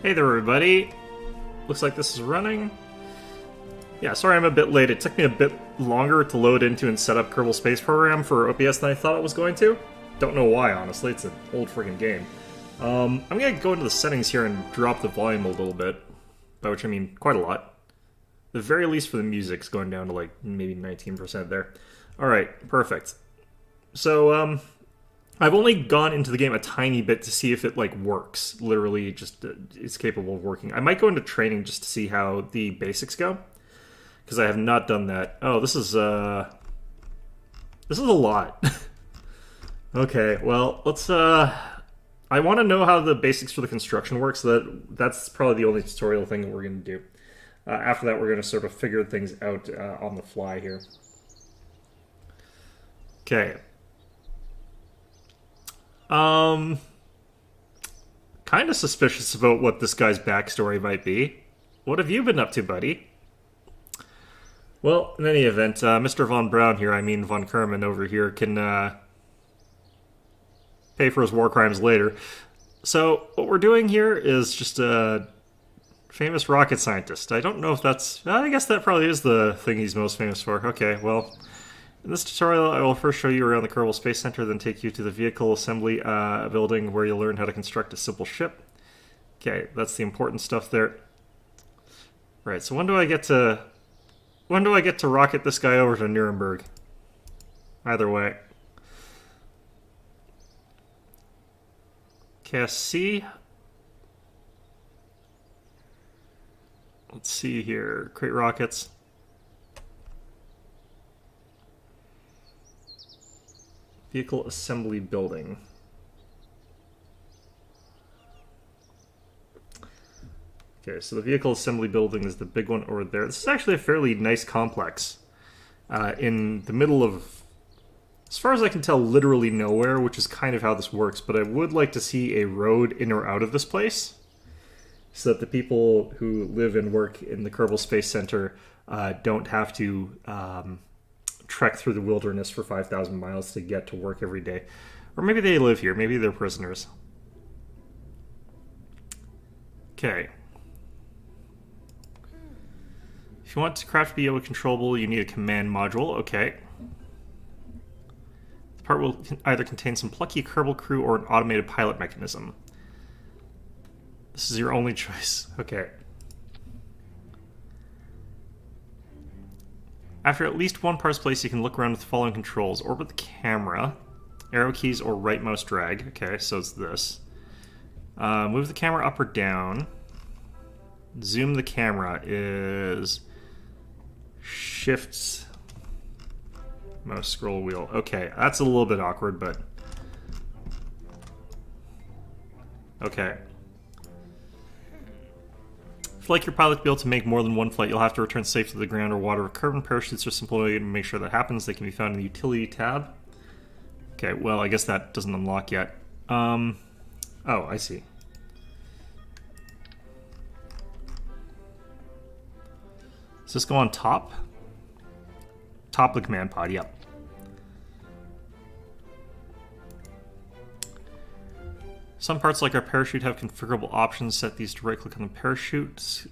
Hey there, everybody. Looks like this is running. Yeah, sorry I'm a bit late. It took me a bit longer to load into and set up Kerbal Space Program for OPS than I thought it was going to. Don't know why, honestly. It's an old freaking game. I'm gonna go into the settings here and drop the volume a little bit, by which I mean quite a lot. The very least for the music's going down to like maybe 19% there. Alright, perfect. So, I've only gone into the game a tiny bit to see if it like works. Literally, just is capable of working. I might go into training just to see how the basics go, because I have not done that. Oh, this is a lot. Okay, well, let's. I want to know how the basics for the construction works. So that's probably the only tutorial thing that we're going to do. After that, we're going to sort of figure things out on the fly here. Okay. Kind of suspicious about what this guy's backstory might be. What have you been up to, buddy? Well, in any event, Mr. Von Braun here, I mean Von Kerman over here, can pay for his war crimes later. So, what we're doing here is just a famous rocket scientist. I don't know if that's... I guess that probably is the thing he's most famous for. Okay, well... In this tutorial, I will first show you around the Kerbal Space Center, then take you to the vehicle assembly building where you'll learn how to construct a simple ship. Okay, that's the important stuff there. Right, so when do I get to rocket this guy over to Nuremberg? Either way. KSC. Let's see here. Create rockets. Vehicle assembly building. Okay, so the vehicle assembly building is the big one over there. This is actually a fairly nice complex. In the middle of, as far as I can tell, literally nowhere, which is kind of how this works, but I would like to see a road in or out of this place, so that the people who live and work in the Kerbal Space Center don't have to trek through the wilderness for 5,000 miles to get to work every day. Or maybe they live here. Maybe they're prisoners. Okay. If you want to craft BO controllable, you need a command module. Okay. The part will either contain some plucky Kerbal crew or an automated pilot mechanism. This is your only choice. Okay. After at least one part's placed, you can look around with the following controls. Orbit the camera, arrow keys, or right mouse drag. Okay, so it's this. Move the camera up or down. Zoom the camera is shift mouse scroll wheel. Okay, that's a little bit awkward, but... Okay. If like your pilot to be able to make more than one flight, you'll have to return safe to the ground or water. Carbon parachutes are a simple way to make sure that happens. They can be found in the utility tab. Okay, well, I guess that doesn't unlock yet. Oh, I see. Does this go on top? Top of the command pod, yep. Some parts, like our parachute, have configurable options. Set these to right-click on the parachute.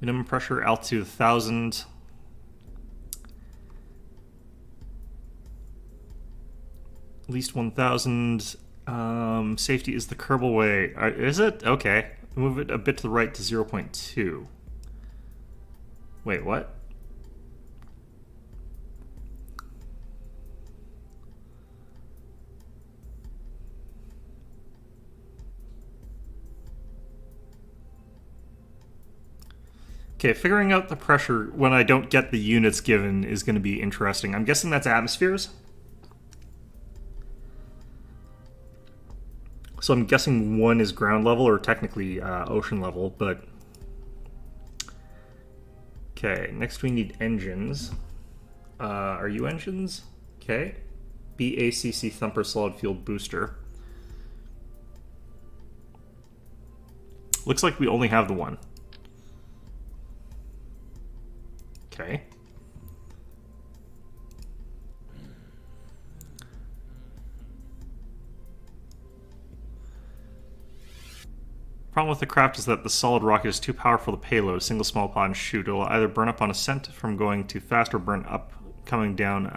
Minimum pressure, altitude 1,000. At least 1,000. Safety is the Kerbal way. Is it? Okay. Move it a bit to the right to 0.2. Wait, what? Okay, figuring out the pressure when I don't get the units given is going to be interesting. I'm guessing that's atmospheres. So I'm guessing one is ground level, or technically ocean level, but... Okay, next we need engines. Are you engines? Okay. BACC Thumper Solid Fuel Booster. Looks like we only have the one. Okay. Problem with the craft is that the solid rocket is too powerful to payload. A single small pod and shoot. It will either burn up on ascent from going too fast or burn up coming down.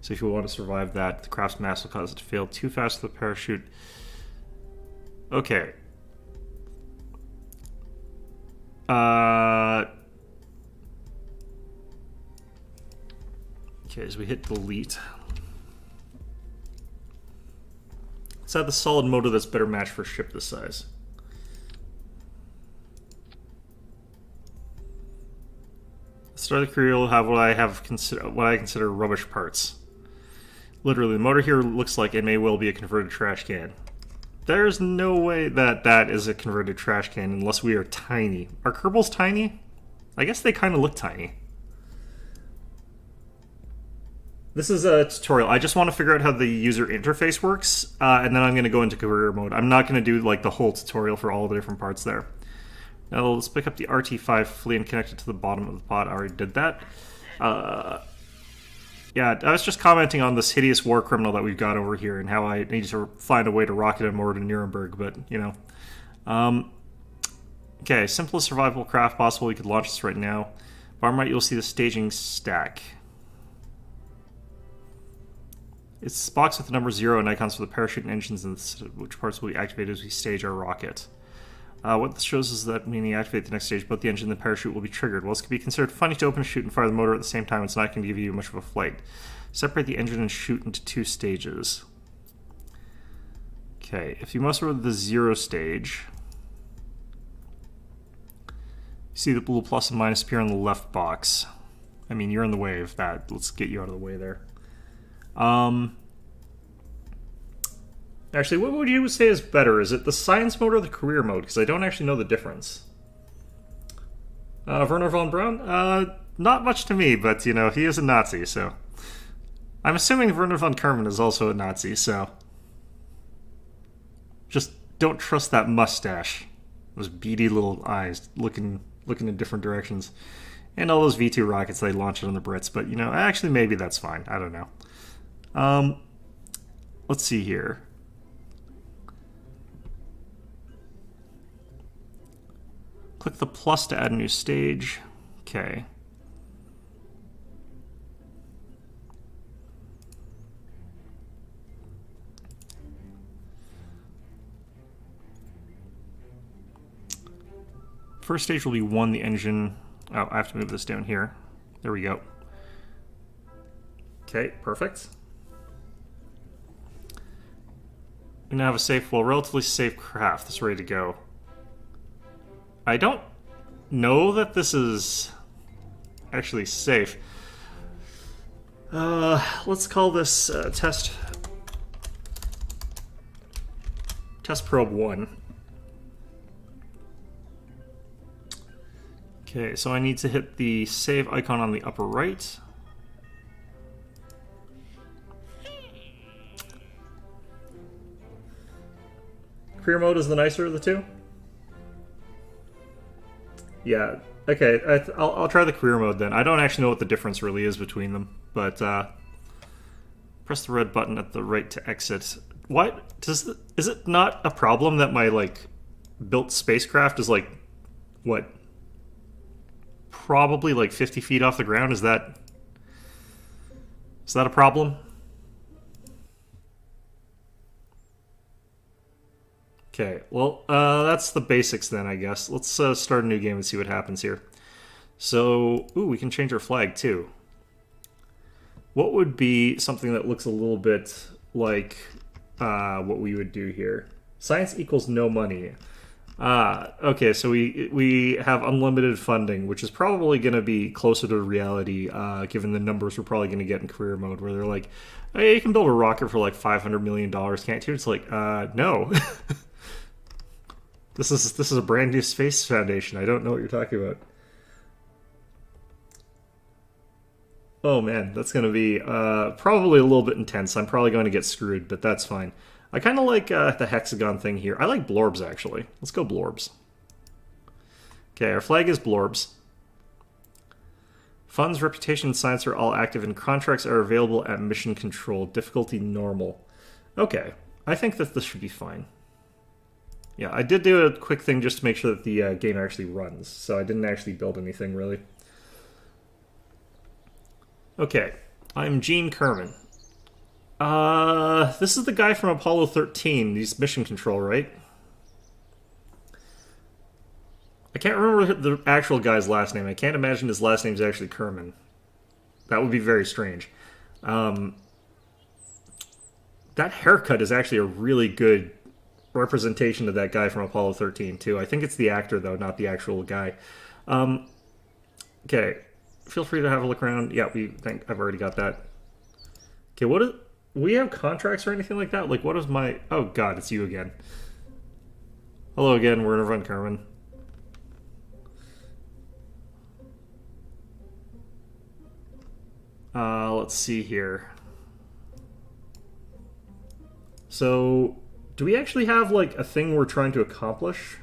So if you want to survive that, the craft's mass will cause it to fail too fast with the parachute. Okay. Okay, as we hit delete. Let's add the solid motor that's better matched for a ship this size. Start of the career will have what I consider rubbish parts. Literally, the motor here looks like it may well be a converted trash can. There's no way that that is a converted trash can unless we are tiny. Are Kerbals tiny? I guess they kind of look tiny. This is a tutorial. I just want to figure out how the user interface works, and then I'm going to go into career mode. I'm not going to do like the whole tutorial for all the different parts there. Now let's pick up the RT5 flea and connect it to the bottom of the pod. I already did that. Yeah, I was just commenting on this hideous war criminal that we've got over here and how I need to find a way to rocket him over to Nuremberg, but, you know. Okay, simplest survivable craft possible. We could launch this right now. Varmite, you'll see the staging stack. It's boxed with the number 0 and icons for the parachute and engines, and which parts will be activated as we stage our rocket. What this shows is that when you activate the next stage, both the engine and the parachute will be triggered. While this can be considered funny to open a chute and fire the motor at the same time, it's not going to give you much of a flight. Separate the engine and chute into 2 stages. Okay, if you mouse over the 0 stage, you see the blue plus and minus appear on the left box. I mean, you're in the way of that. Let's get you out of the way there. Actually, what would you say is better? Is it the science mode or the career mode? Because I don't actually know the difference. Werner von Braun? Not much to me, but, you know, he is a Nazi, so... I'm assuming Werner von Karman is also a Nazi, so... Just don't trust that mustache. Those beady little eyes looking in different directions. And all those V2 rockets they launched on the Brits, but, you know, actually maybe that's fine. I don't know. Let's see here. Click the plus to add a new stage. Okay. First stage will be 1, the engine. Oh, I have to move this down here. There we go. Okay, perfect. We now have a safe, well, relatively safe craft that's ready to go. I don't know that this is actually safe. Let's call this test probe 1. Okay, so I need to hit the save icon on the upper right. Career mode is the nicer of the two? Yeah, okay, I'll try the career mode then. I don't actually know what the difference really is between them, but press the red button at the right to exit. What? Is it not a problem that my, like, built spacecraft is, like, what? Probably, like, 50 feet off the ground? Is that a problem? Okay, well, that's the basics then, I guess. Let's start a new game and see what happens here. So, ooh, we can change our flag too. What would be something that looks a little bit like what we would do here? Science equals no money. Okay, so we have unlimited funding, which is probably going to be closer to reality, given the numbers we're probably going to get in career mode, where they're like, hey, you can build a rocket for like $500 million, can't you? It's like, no. This is a brand new space foundation. I don't know what you're talking about. Oh man, that's going to be probably a little bit intense. I'm probably going to get screwed, but that's fine. I kind of like the hexagon thing here. I like blorbs, actually. Let's go blorbs. Okay, our flag is blorbs. Funds, reputation, and science are all active, and contracts are available at mission control. Difficulty normal. Okay, I think that this should be fine. Yeah, I did do a quick thing just to make sure that the game actually runs, so I didn't actually build anything really. Okay, I'm Gene Kerman. This is the guy from Apollo 13. He's mission control, right? I can't remember the actual guy's last name. I can't imagine his last name is actually Kerman. That would be very strange. Um, that haircut is actually a really good representation of that guy from Apollo 13, too. I think it's the actor, though, not the actual guy. Um, okay, feel free to have a look around. Yeah, we think I've already got that. Okay, what is... We have contracts or anything like that? Like, what is my... Oh, God, it's you again. Hello again, Werner von Kerman. Let's see here. So, do we actually have, like, a thing we're trying to accomplish?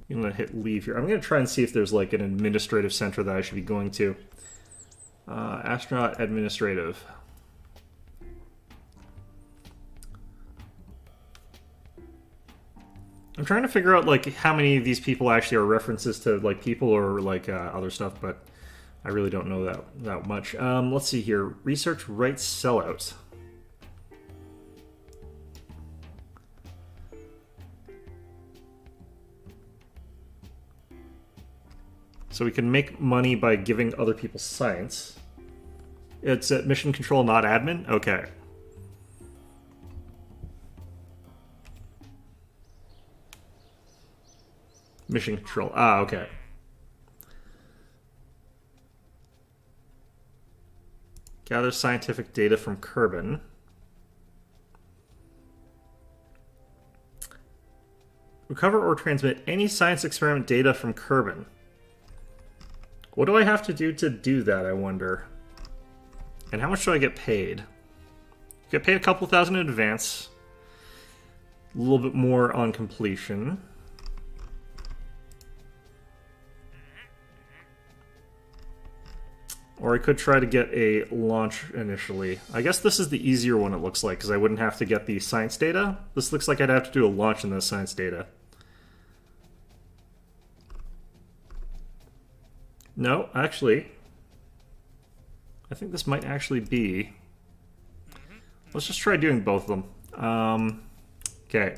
I'm going to hit leave here. I'm going to try and see if there's, like, an administrative center that I should be going to. Astronaut administrative. I'm trying to figure out like how many of these people actually are references to like people or like other stuff, but I really don't know that much. Let's see here. Research rights sellout. So we can make money by giving other people science. It's at mission control, not admin? Okay. Mission control. Ah, okay. Gather scientific data from Kerbin. Recover or transmit any science experiment data from Kerbin. What do I have to do that, I wonder? And how much do I get paid? Get paid a couple thousand in advance. A little bit more on completion. Or I could try to get a launch initially. I guess this is the easier one, it looks like, because I wouldn't have to get the science data. This looks like I'd have to do a launch in the science data. No, actually, I think this might actually be... Let's just try doing both of them. Okay.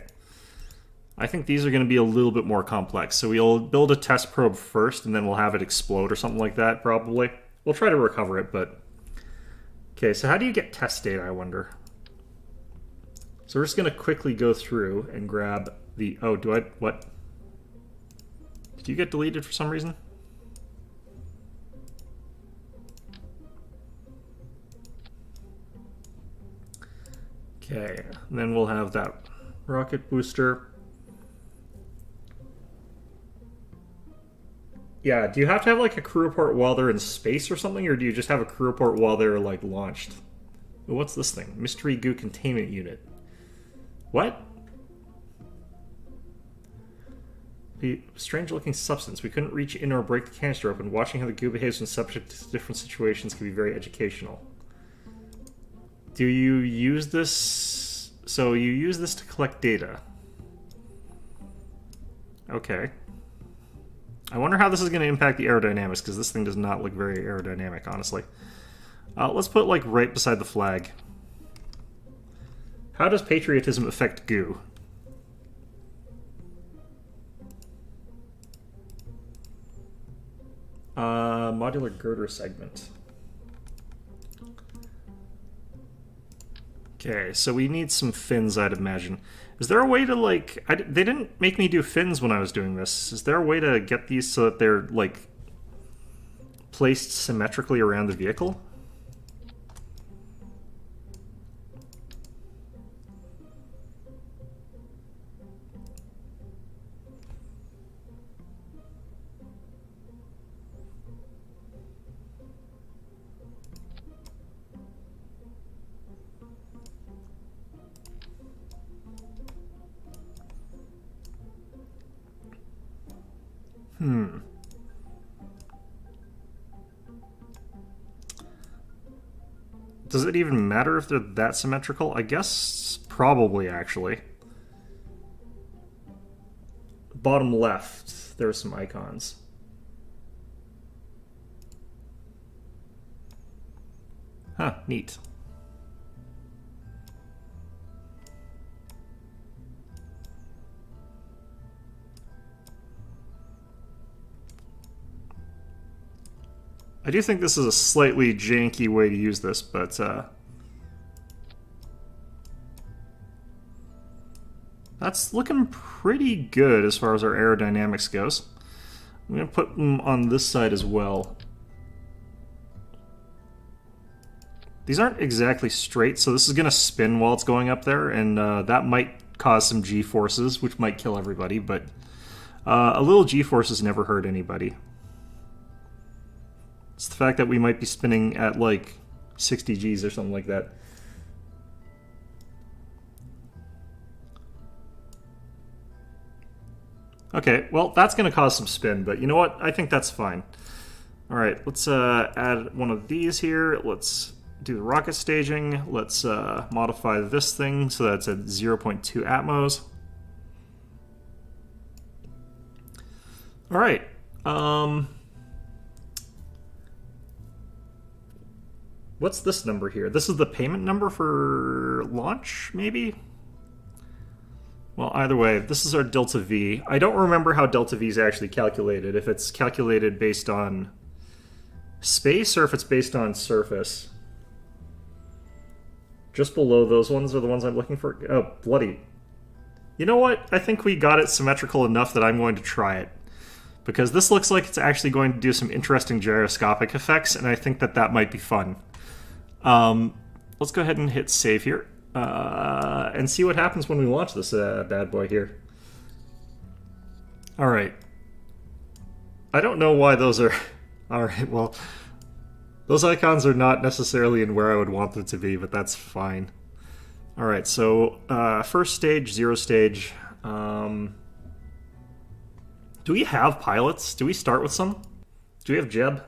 I think these are going to be a little bit more complex. So we'll build a test probe first, and then we'll have it explode or something like that, probably. We'll try to recover it, but... Okay, so how do you get test data, I wonder? So we're just going to quickly go through and grab the... Oh, do I... What? Did you get deleted for some reason? Okay, and then we'll have that rocket booster. Yeah, do you have to have like a crew report while they're in space or something, or do you just have a crew report while they're like launched? What's this thing? Mystery goo containment unit. What? The strange looking substance. We couldn't reach in or break the canister open. Watching how the goo behaves when subject to different situations can be very educational. Do you use this? So you use this to collect data. Okay. I wonder how this is going to impact the aerodynamics, because this thing does not look very aerodynamic, honestly. Let's put, like, right beside the flag. How does patriotism affect goo? Modular girder segment. Okay, so we need some fins, I'd imagine. Is there a way to, like... they didn't make me do fins when I was doing this. Is there a way to get these so that they're, like, placed symmetrically around the vehicle? Does it even matter if they're that symmetrical? I guess probably, actually. Bottom left, there are some icons. Huh, neat. I do think this is a slightly janky way to use this, but that's looking pretty good as far as our aerodynamics goes. I'm going to put them on this side as well. These aren't exactly straight, so this is going to spin while it's going up there, and that might cause some G-forces, which might kill everybody, but a little G-forces never hurt anybody. It's the fact that we might be spinning at like 60 Gs or something like that. Okay, well, that's going to cause some spin, but you know what? I think that's fine. Alright, let's add one of these here. Let's do the rocket staging. Let's modify this thing so that's at 0.2 atmos. Alright. What's this number here? This is the payment number for launch, maybe? Well, either way, this is our delta V. I don't remember how delta V is actually calculated, if it's calculated based on space or if it's based on surface. Just below those ones are the ones I'm looking for. Oh, bloody. You know what? I think we got it symmetrical enough that I'm going to try it. Because this looks like it's actually going to do some interesting gyroscopic effects, and I think that that might be fun. Let's go ahead and hit save here. And see what happens when we launch this bad boy here. Alright. I don't know why those are... Alright, well... Those icons are not necessarily in where I would want them to be, but that's fine. Alright, so first stage, zero stage. Do we have pilots? Do we start with some? Do we have Jeb?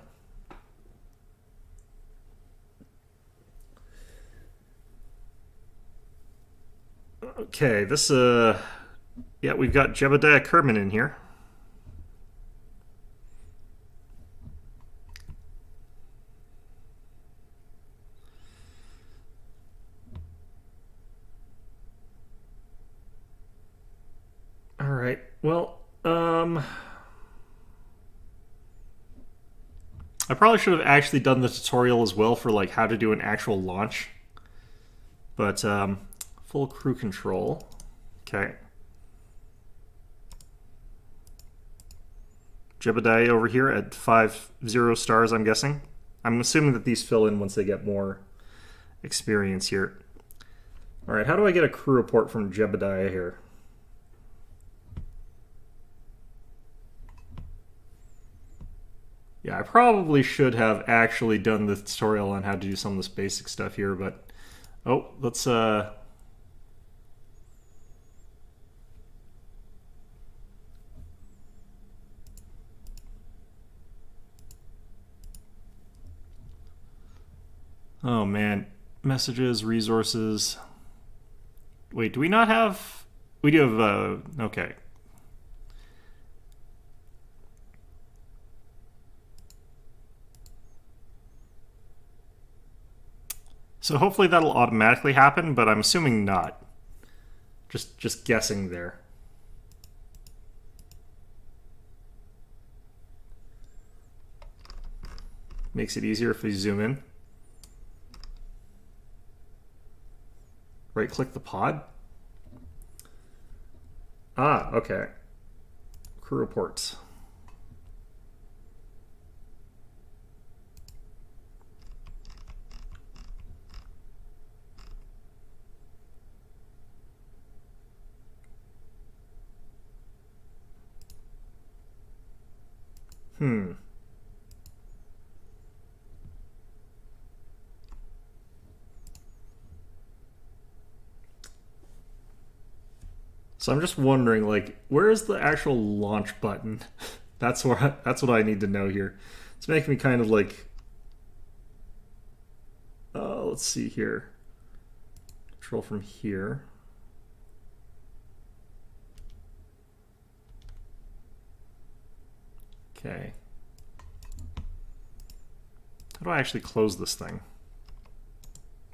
Okay, this, yeah, we've got Jebediah Kerman in here. Alright, well, I probably should have actually done the tutorial as well for, like, how to do an actual launch. But, full crew control. Okay. Jebediah over here at 5-0 stars, I'm guessing. I'm assuming that these fill in once they get more experience here. Alright, how do I get a crew report from Jebediah here? Yeah, I probably should have actually done the tutorial on how to do some of this basic stuff here, but... Oh, let's, Oh man, messages, resources... Wait, do we not have... We do have, okay. So hopefully that'll automatically happen, but I'm assuming not. Just guessing there. Makes it easier if we zoom in. Right-click the pod. Ah, okay. Crew reports. So I'm just wondering, like, where is the actual launch button? That's what I need to know here. It's making me kind of like... let's see here. Control from here. Okay. How do I actually close this thing?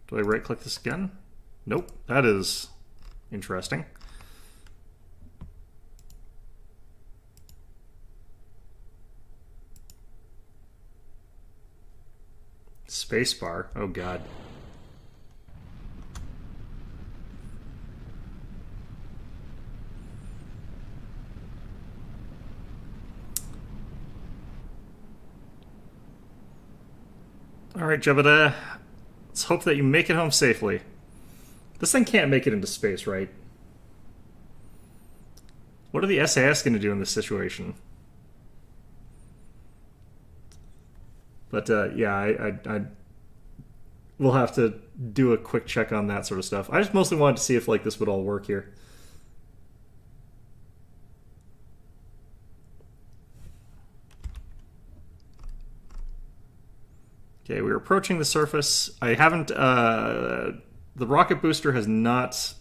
Do I right-click this again? Nope. That is interesting. Spacebar. Oh, God. All right, Jebediah. Let's hope that you make it home safely. This thing can't make it into space, right? What are the SAS going to do in this situation? But yeah, I we'll have to do a quick check on that sort of stuff. I just mostly wanted to see if like this would all work here. Okay, we're approaching the surface. I haven't, the rocket booster has not...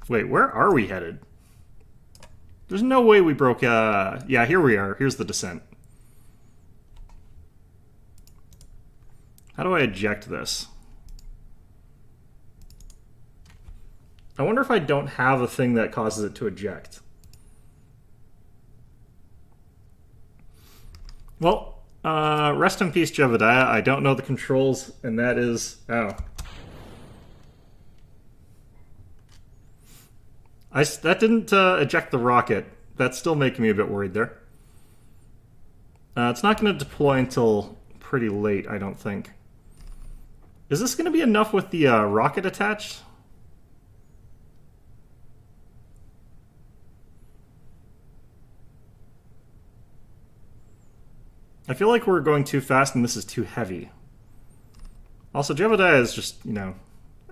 Wait, where are we headed? There's no way we broke, yeah, here we are. Here's the descent. How do I eject this? I wonder if I don't have a thing that causes it to eject. Well, rest in peace, Jebediah. I don't know the controls, and that is... Oh. That didn't eject the rocket. That's still making me a bit worried there. It's not going to deploy until pretty late, I don't think. Is this going to be enough with the rocket attached? I feel like we're going too fast and this is too heavy. Also, Jebediah is just, you know,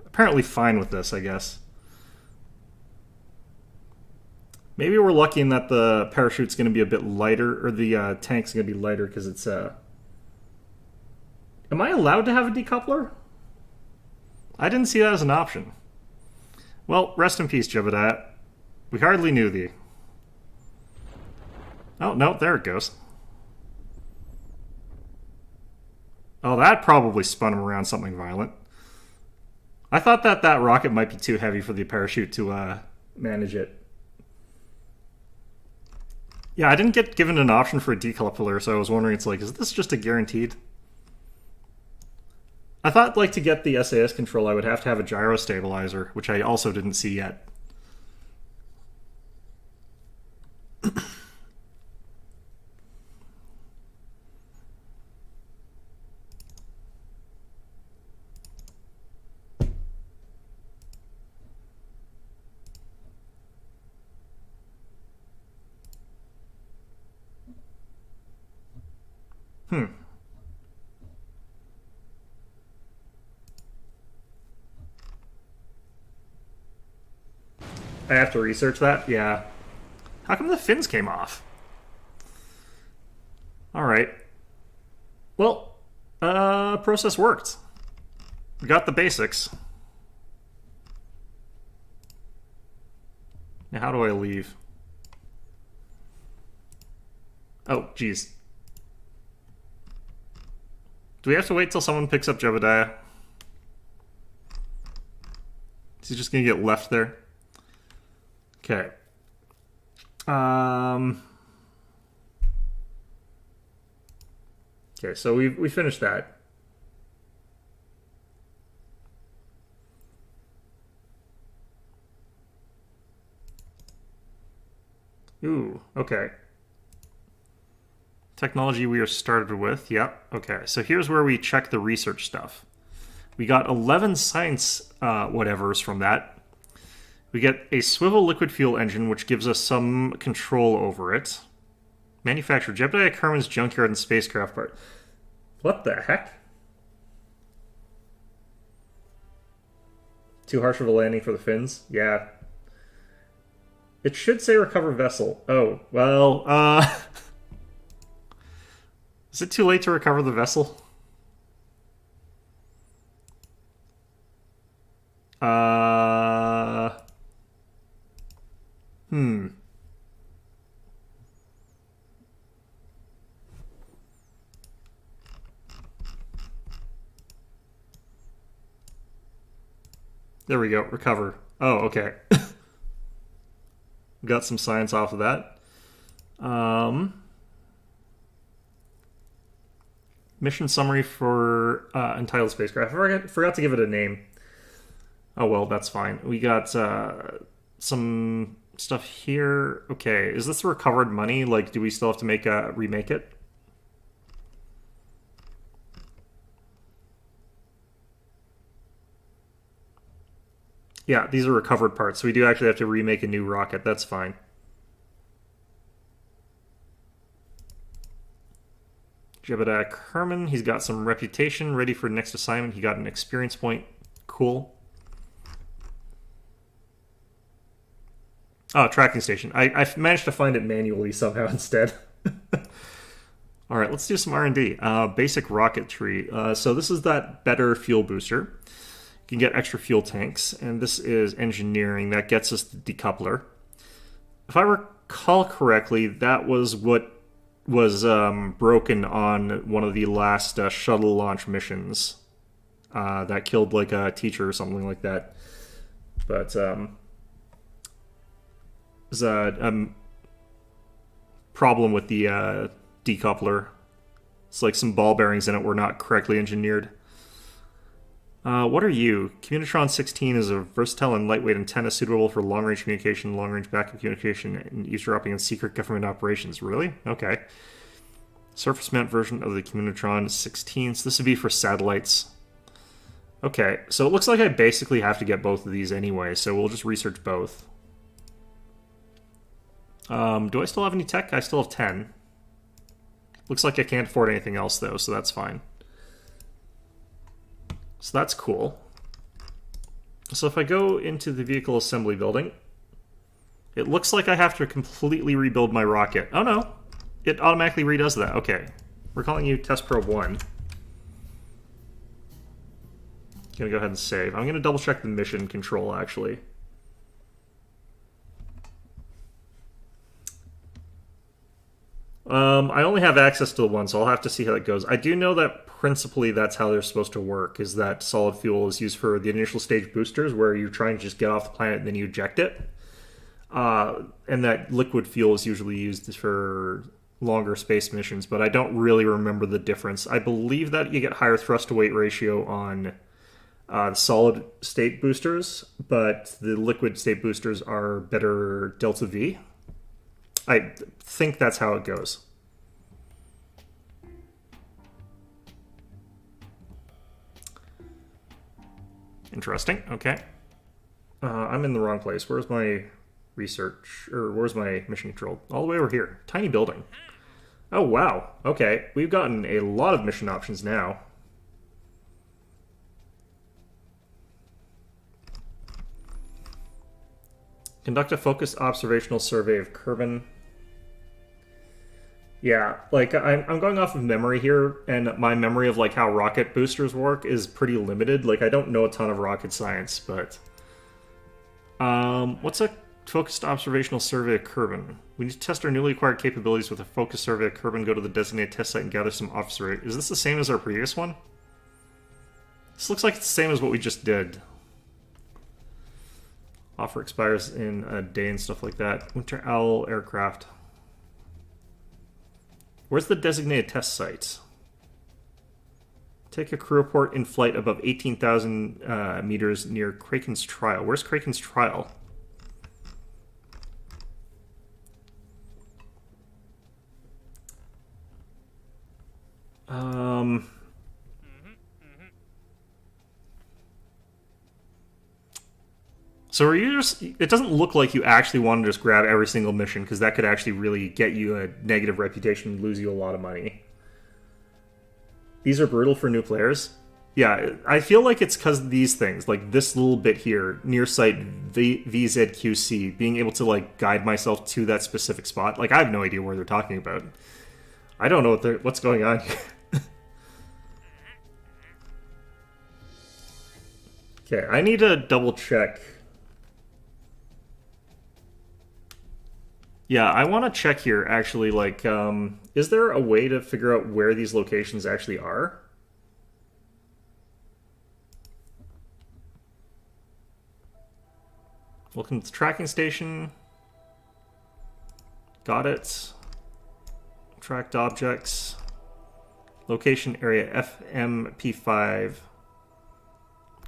apparently fine with this, I guess. Maybe we're lucky in that the parachute's going to be a bit lighter, or the tank's going to be lighter because it's... Am I allowed to have a decoupler? I didn't see that as an option. Well, rest in peace, Jebediah. We hardly knew thee. Oh, no, there it goes. Oh, that probably spun him around something violent. I thought that that rocket might be too heavy for the parachute to manage it. Yeah, I didn't get given an option for a decoupler, so I was wondering, it's like, is this just a guaranteed? I thought, like, to get the SAS control, I would have to have a gyro stabilizer, which I also didn't see yet. I have to research that? Yeah. How come the fins came off? Alright. Well, process worked. We got the basics. Now how do I leave? Oh, geez. Do we have to wait till someone picks up Jebediah? Is he just gonna get left there? Okay. Okay, so we finished that. Ooh, okay. Technology we are started with. Yep. Okay, so here's where we check the research stuff. We got 11 science whatevers from that. We get a swivel liquid fuel engine, which gives us some control over it. Manufacturer, Jebediah Kerman's junkyard and spacecraft part. What the heck? Too harsh of a landing for the fins? Yeah. It should say recover vessel. Oh, well, Is it too late to recover the vessel? Hmm. There we go. Recover. Oh, okay. Got some science off of that. Mission summary for entitled spacecraft. I forgot to give it a name. Oh well, that's fine. We got some stuff here. Okay, is this recovered money? Like, do we still have to remake it? Yeah, these are recovered parts, so we do actually have to remake a new rocket. That's fine. Jebediah Kerman, he's got some reputation, ready for next assignment. He got an experience point. Cool. Oh, tracking station. I managed to find it manually somehow instead. All right, let's do some R&D. Basic rocketry. So this is that better fuel booster. You can get extra fuel tanks, and this is engineering. That gets us the decoupler. If I recall correctly, that was what was broken on one of the last shuttle launch missions. That killed like a teacher or something like that. But there's a problem with the decoupler. It's like some ball bearings in it were not correctly engineered. What are you? Communitron 16 is a versatile and lightweight antenna suitable for long-range communication, long-range backup communication, and eavesdropping in secret government operations. Really? Okay. Surface mount version of the Communitron 16. So this would be for satellites. Okay, so it looks like I basically have to get both of these anyway, so we'll just research both. Do I still have any tech? I still have 10. Looks like I can't afford anything else, though, so that's fine. So that's cool. So if I go into the vehicle assembly building, it looks like I have to completely rebuild my rocket. Oh no, it automatically redoes that. Okay, we're calling you Test Probe 1. Gonna go ahead and save. I'm gonna double check the mission control actually. I only have access to the one, so I'll have to see how that goes. I do know that principally that's how they're supposed to work, is that solid fuel is used for the initial stage boosters, where you're trying to just get off the planet and then you eject it. And that liquid fuel is usually used for longer space missions, but I don't really remember the difference. I believe that you get higher thrust-to-weight ratio on solid state boosters, but the liquid state boosters are better delta V. I think that's how it goes. Interesting. Okay. I'm in the wrong place. Where's my research? Or where's my mission control? All the way over here. Tiny building. Oh, wow. Okay. We've gotten a lot of mission options now. Conduct a focused observational survey of Kerbin. Yeah, like, I'm going off of memory here, and my memory of, like, how rocket boosters work is pretty limited. Like, I don't know a ton of rocket science, but... what's a focused observational survey of Kerbin? We need to test our newly acquired capabilities with a focused survey of Kerbin, go to the designated test site and gather some observation. Is this the same as our previous one? This looks like it's the same as what we just did. Offer expires in a day and stuff like that. Winter Owl aircraft. Where's the designated test site? Take a crew report in flight above 18,000 meters near Kraken's Trial. Where's Kraken's Trial? So are you just... It doesn't look like you actually want to just grab every single mission, because that could actually really get you a negative reputation and lose you a lot of money. These are brutal for new players. Yeah, I feel like it's because of these things, like this little bit here, near site VZQC, being able to like guide myself to that specific spot. Like, I have no idea where they're talking about. I don't know what's going on here. Okay, I need to double check. Yeah, I want to check here, actually, like, is there a way to figure out where these locations actually are? Welcome to the tracking station. Got it. Tracked objects. Location area FMP5.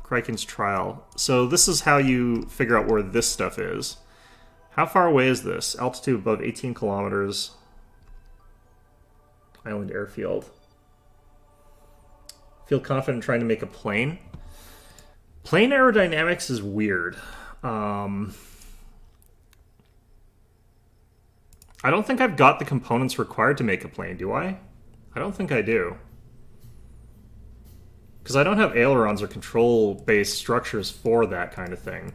Kriken's trial. So this is how you figure out where this stuff is. How far away is this? Altitude above 18 kilometers. Island airfield. Feel confident trying to make a plane? Plane aerodynamics is weird. I don't think I've got the components required to make a plane, do I? I don't think I do. Because I don't have ailerons or control-based structures for that kind of thing.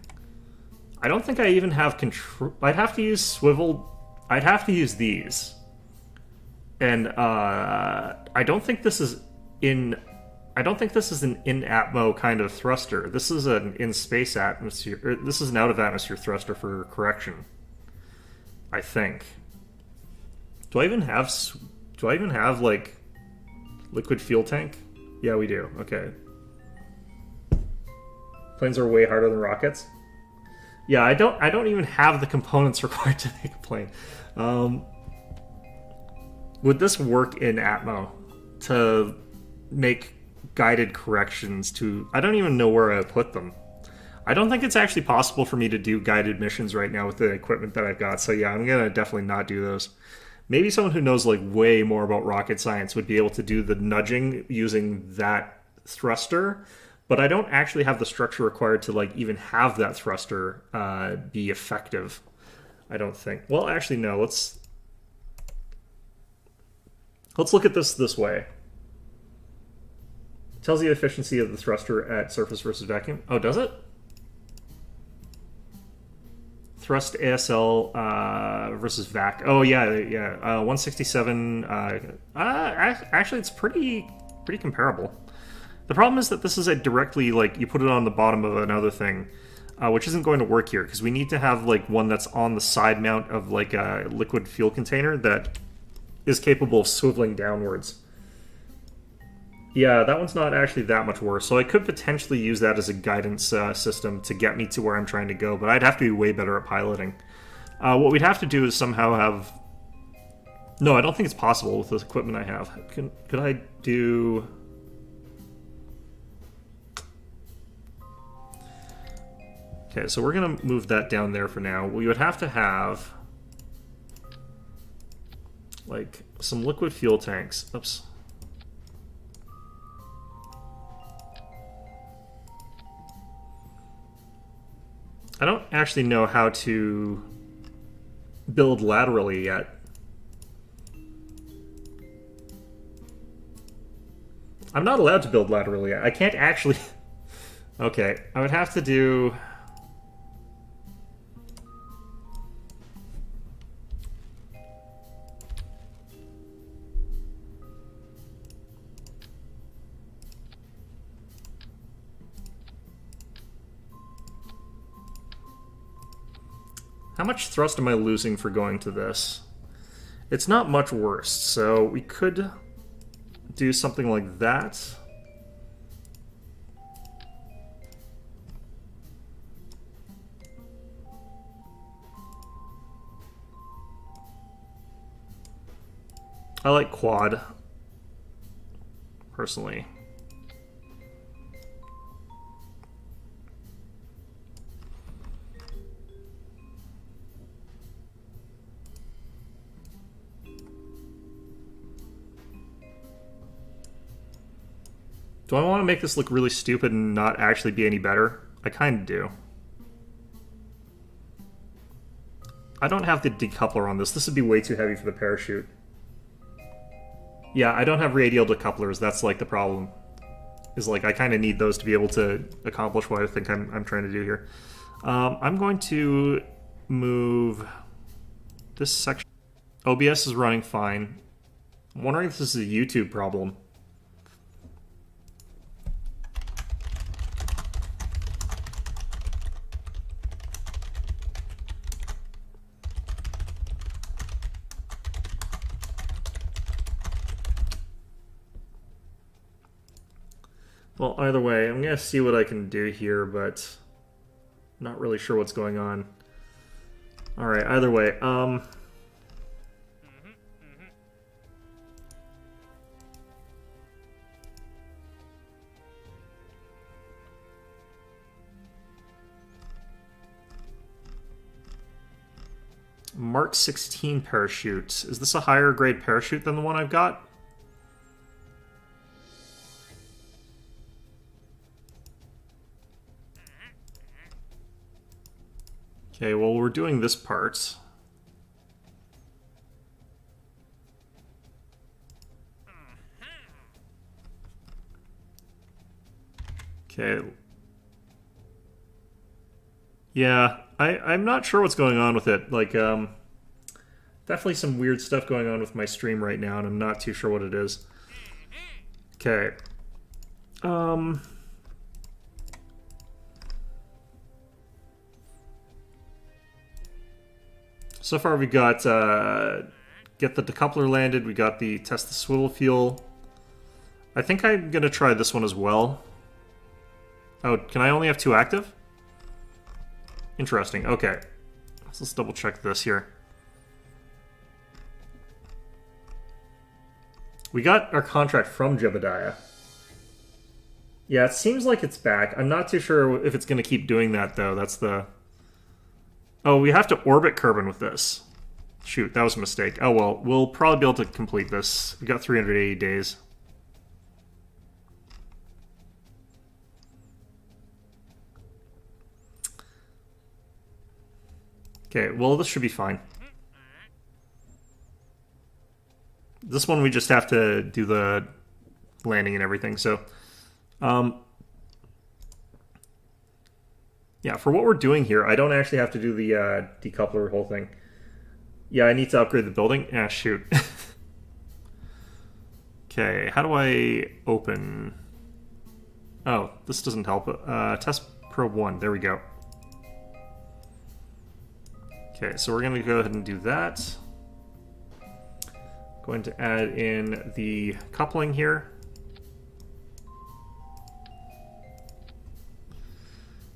I don't think I even have control. I'd have to use swivel. I'd have to use these. And I don't think this is in. I don't think this is an in-atmo kind of thruster. This is an in-space atmosphere. This is an out-of-atmosphere thruster for correction. I think. Do I even have? Do I even have like liquid fuel tank? Yeah, we do. Okay. Planes are way harder than rockets. Yeah, I don't even have the components required to make a plane. Would this work in Atmo to make guided corrections to... I don't even know where I would put them. I don't think it's actually possible for me to do guided missions right now with the equipment that I've got. So yeah, I'm gonna definitely not do those. Maybe someone who knows like way more about rocket science would be able to do the nudging using that thruster. But I don't actually have the structure required to like even have that thruster be effective. I don't think. Well, actually, no. Let's look at this way. It tells the efficiency of the thruster at surface versus vacuum. Oh, does it? Thrust ASL versus vac. Oh yeah. 167. Actually, it's pretty comparable. The problem is that this is a directly, like, you put it on the bottom of another thing, which isn't going to work here, because we need to have, like, one that's on the side mount of, like, a liquid fuel container that is capable of swiveling downwards. Yeah, that one's not actually that much worse, so I could potentially use that as a guidance system to get me to where I'm trying to go, but I'd have to be way better at piloting. What we'd have to do is somehow have... No, I don't think it's possible with the equipment I have. Could I do... Okay, so we're going to move that down there for now. We would have to have, like, some liquid fuel tanks. Oops. I don't actually know how to build laterally yet. I'm not allowed to build laterally yet. I can't actually... Okay, I would have to do... How much thrust am I losing for going to this? It's not much worse, so we could do something like that. I like quad, personally. Do I want to make this look really stupid and not actually be any better? I kind of do. I don't have the decoupler on this. This would be way too heavy for the parachute. Yeah, I don't have radial decouplers. That's like the problem. Is like I kind of need those to be able to accomplish what I think I'm trying to do here. I'm going to move this section. OBS is running fine. I'm wondering if this is a YouTube problem. Well, either way, I'm going to see what I can do here, but not really sure what's going on. Alright, either way, Mark 16 parachute. Is this a higher grade parachute than the one I've got? Okay, well, we're doing this part. Okay. Yeah, I'm not sure what's going on with it. Like, definitely some weird stuff going on with my stream right now, and I'm not too sure what it is. Okay. So far we got, get the decoupler landed, we got the test the swivel fuel. I think I'm gonna try this one as well. Oh, can I only have 2 active? Interesting, okay. So let's double check this here. We got our contract from Jebediah. Yeah, it seems like it's back. I'm not too sure if it's going to keep doing that, though. That's the... Oh, we have to orbit Kerbin with this. Shoot, that was a mistake. Oh, well, we'll probably be able to complete this. We've got 380 days. Okay, well, this should be fine. This one we just have to do the landing and everything, so... yeah, for what we're doing here, I don't actually have to do the decoupler whole thing. Yeah, I need to upgrade the building? Ah, shoot. Okay, how do I open... Oh, this doesn't help. Test probe 1, there we go. Okay, so we're going to go ahead and do that. Going to add in the coupling here.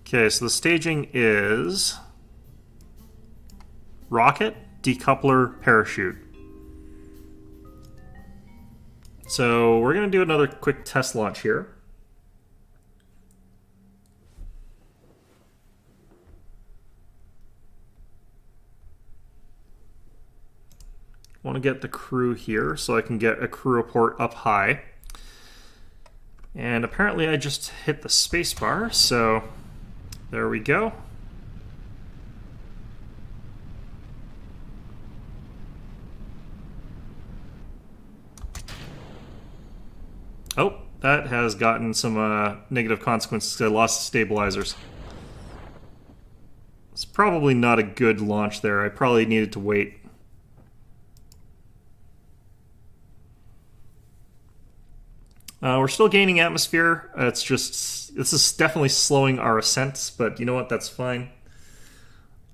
Okay, so the staging is rocket, decoupler, parachute. So we're going to do another quick test launch here. Want to get the crew here so I can get a crew report up high. And apparently I just hit the spacebar, so there we go. Oh, that has gotten some negative consequences. I lost stabilizers. It's probably not a good launch there. I probably needed to wait. We're still gaining atmosphere. It's just, this is definitely slowing our ascents, but you know what, that's fine.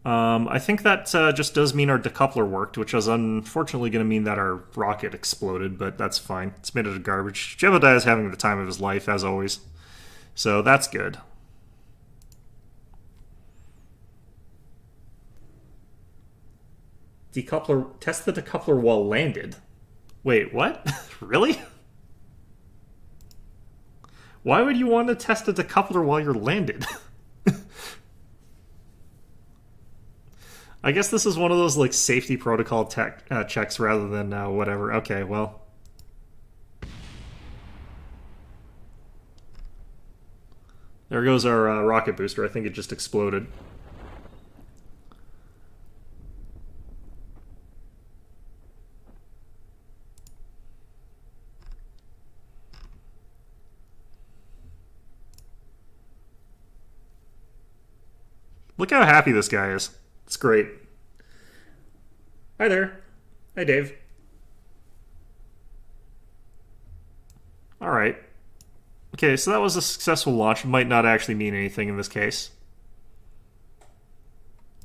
I think that just does mean our decoupler worked, which is unfortunately going to mean that our rocket exploded, but that's fine. It's made out of garbage. Jebediah is having the time of his life, as always. So that's good. Decoupler, test the decoupler while landed. Wait, what? Really? Why would you want to test a decoupler while you're landed? I guess this is one of those like safety protocol checks rather than whatever. Okay, well. There goes our rocket booster. I think it just exploded. Look how happy this guy is. It's great. Hi there. Hi, Dave. Alright. Okay, so that was a successful launch. It might not actually mean anything in this case.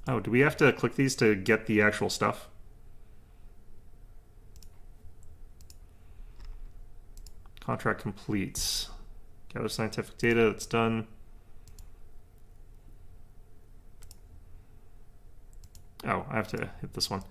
Oh, do we have to click these to get the actual stuff? Contract completes. Gather scientific data, that's done. Oh, I have to hit this one.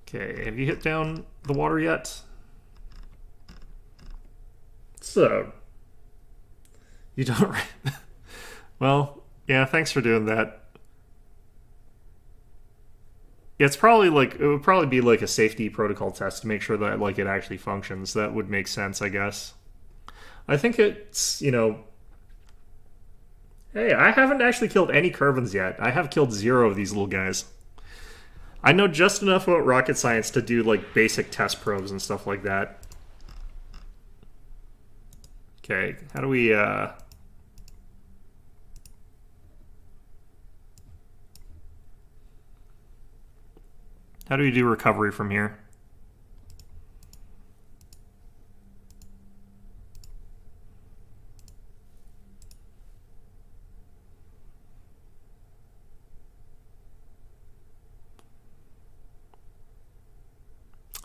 Okay, have you hit down the water yet? So, you don't... Well, yeah, thanks for doing that. Yeah, it's probably like, it would probably be like a safety protocol test to make sure that like it actually functions. That would make sense, I guess. I think it's, you know... Hey, I haven't actually killed any Kervins yet. I have killed 0 of these little guys. I know just enough about rocket science to do like basic test probes and stuff like that. Okay, how do we do recovery from here?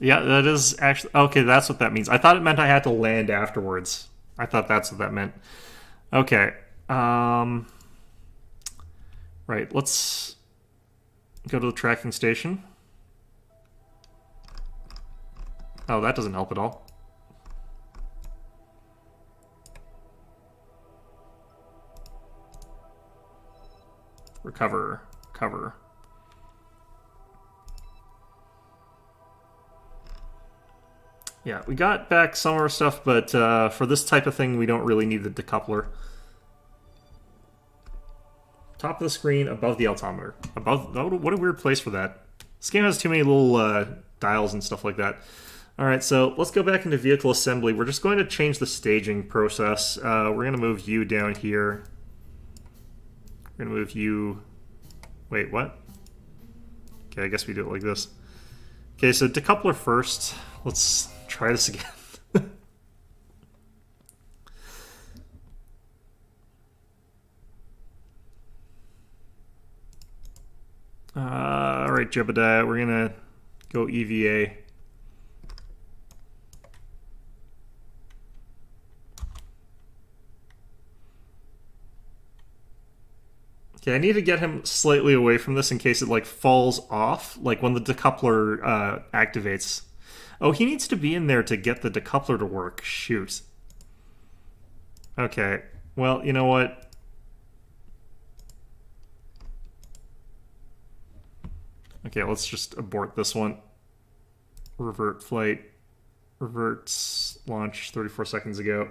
Yeah, that is actually... Okay, that's what that means. I thought it meant I had to land afterwards. I thought that's what that meant. Okay. Right, let's go to the tracking station. Oh, that doesn't help at all. Recover. Cover. Yeah, we got back some of our stuff, but for this type of thing, we don't really need the decoupler. Top of the screen, above the altimeter. Above... Oh, what a weird place for that. This game has too many little dials and stuff like that. Alright, so let's go back into vehicle assembly. We're just going to change the staging process. We're going to move you down here. We're going to move you... Wait, what? Okay, I guess we do it like this. Okay, so decoupler first. Let's try this again. Alright, Jebediah, we're gonna go EVA. Okay, I need to get him slightly away from this in case it like falls off, like when the decoupler activates. Oh, he needs to be in there to get the decoupler to work. Shoot. Okay, well, you know what? Okay, let's just abort this one. Revert flight. Reverts launch 34 seconds ago.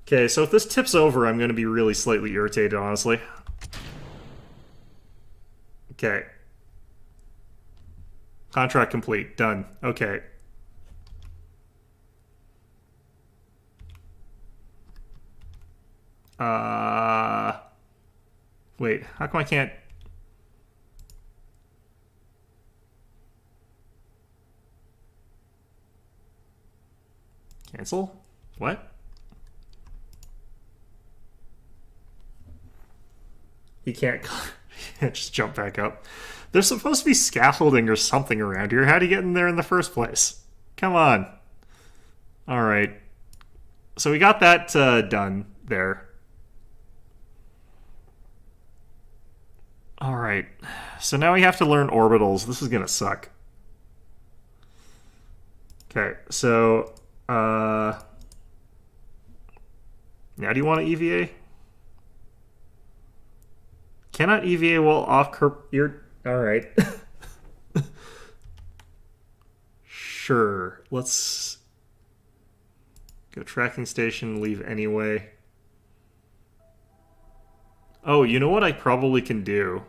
Okay, so if this tips over, I'm going to be really slightly irritated, honestly. Okay. Contract complete. Done. Okay. Wait, how come I can't... Cancel? What? He can't just jump back up. There's supposed to be scaffolding or something around here. How do you get in there in the first place? Come on. Alright. So we got that done there. Alright. So now we have to learn orbitals. This is gonna suck. Okay, so... now do you want to EVA? Cannot EVA while off you're... Alright. Sure. Let's go tracking station, leave anyway. Oh, you know what I probably can do?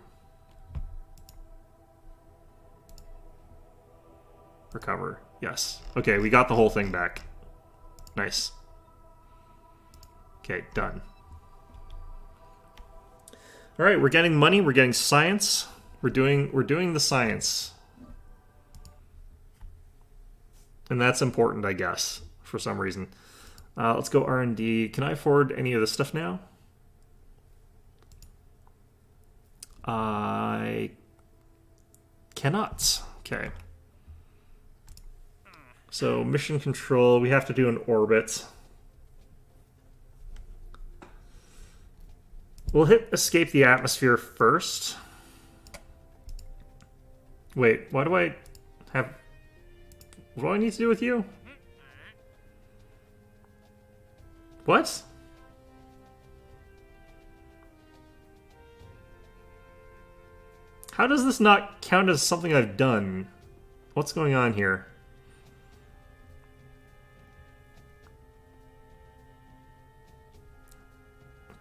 Recover. Yes. Okay, we got the whole thing back. Nice. Okay, done. All right, we're getting money. We're getting science. We're doing the science, and that's important, I guess, for some reason. Let's go R&D. Can I afford any of this stuff now? I cannot. Okay. So mission control, we have to do an orbit. We'll hit escape the atmosphere first. Wait, why do I have... What do I need to do with you? What? How does this not count as something I've done? What's going on here?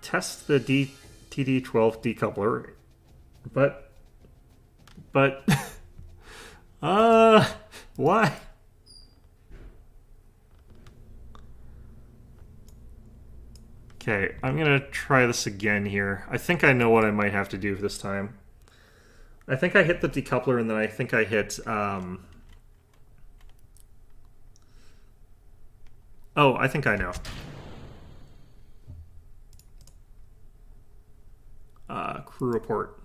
Test the TD12 decoupler. But... why? Okay, I'm gonna try this again here. I think I know what I might have to do this time. I think I hit the decoupler and then I think I hit, Oh, I think I know. Crew report.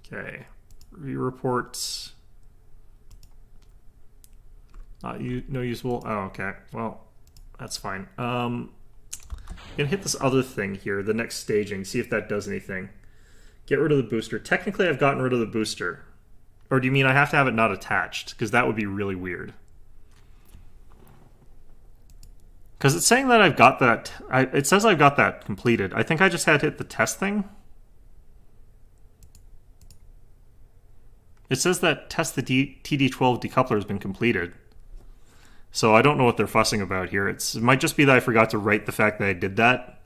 Okay, review reports. No usable. Oh, okay. Well, that's fine. I'm gonna hit this other thing here, the next staging, see if that does anything. Get rid of the booster. Technically, I've gotten rid of the booster. Or do you mean I have to have it not attached? Because that would be really weird. Because it's saying that I've got that... it says I've got that completed. I think I just had to hit the test thing. It says that test the TD12 decoupler has been completed. So I don't know what they're fussing about here. It might just be that I forgot to write the fact that I did that.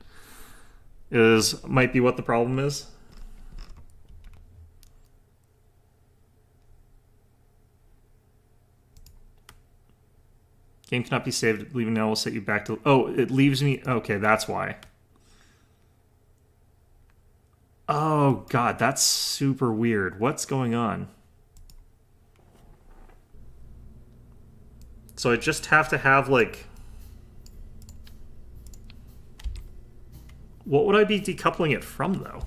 Might be what the problem is. Game cannot be saved. Leaving now will set you back to... Oh, it leaves me... Okay, that's why. Oh, God, that's super weird. What's going on? So I just have to have, like... What would I be decoupling it from, though?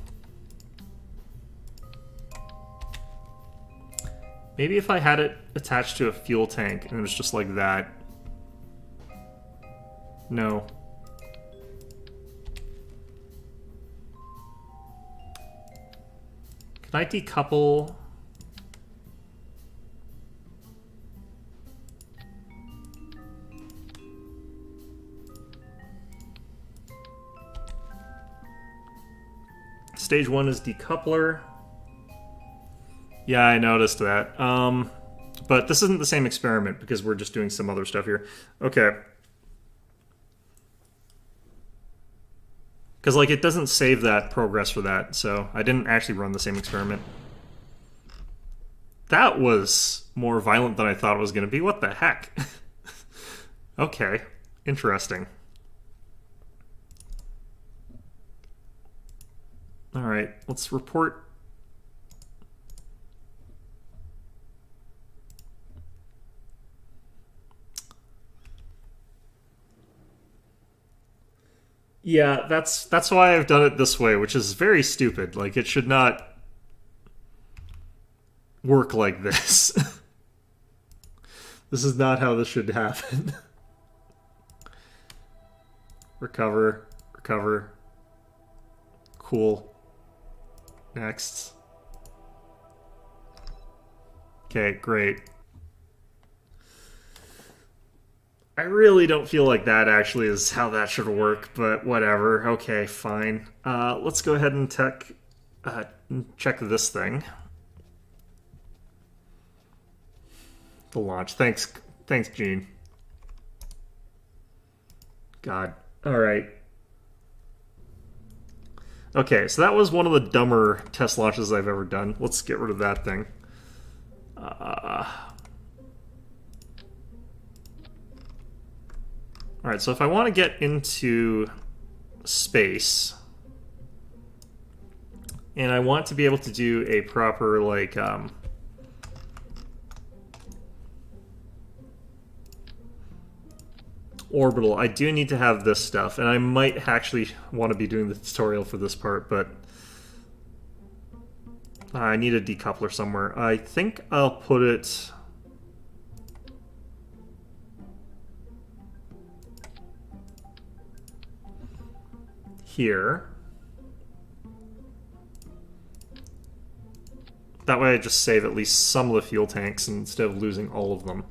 Maybe if I had it attached to a fuel tank and it was just like that. No. Can I decouple... Stage 1 is decoupler. Yeah, I noticed that. But this isn't the same experiment because we're just doing some other stuff here. Okay. Because, like, it doesn't save that progress for that, so I didn't actually run the same experiment. That was more violent than I thought it was going to be. What the heck? Okay. Interesting. Alright, let's report. Yeah, that's why I've done it this way, which is very stupid. Like, it should not work like this. This is not how this should happen. Recover, recover. Cool. Next. Okay, great. I really don't feel like that actually is how that should work, but whatever. Okay, fine. Let's go ahead and check this thing. The launch. Thanks, Gene. God. All right. Okay, so that was one of the dumber test launches I've ever done. Let's get rid of that thing. Alright, so if I want to get into space, and I want to be able to do a proper, like, orbital, I do need to have this stuff, and I might actually want to be doing the tutorial for this part, but I need a decoupler somewhere. I think I'll put it here. That way I just save at least some of the fuel tanks instead of losing all of them.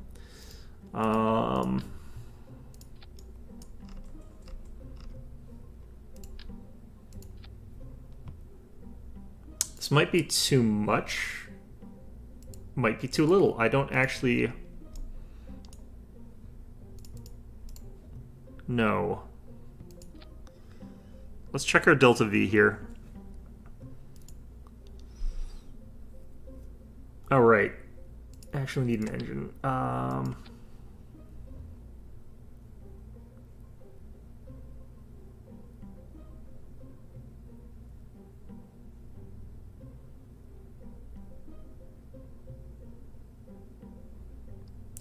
This might be too much. Might be too little. I don't actually know. Let's check our delta V here. Oh, right. Actually need an engine.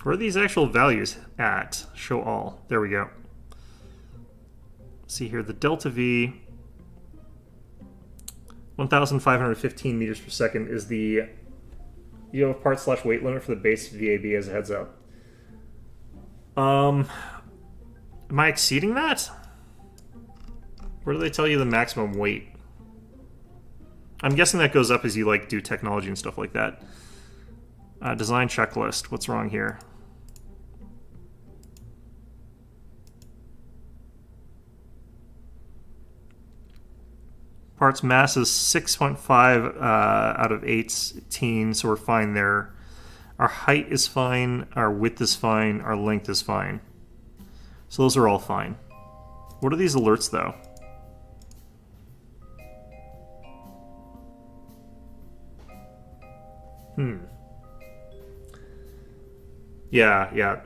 Where are these actual values at? Show all. There we go. See here, the delta V, 1,515 meters per second is the you have a part/weight limit for the base VAB as a heads up. Am I exceeding that? Where do they tell you the maximum weight? I'm guessing that goes up as you like do technology and stuff like that. Design checklist. What's wrong here? Parts mass is 6.5 out of 18, so we're fine there. Our height is fine, our width is fine, our length is fine. So those are all fine. What are these alerts, though? Yeah.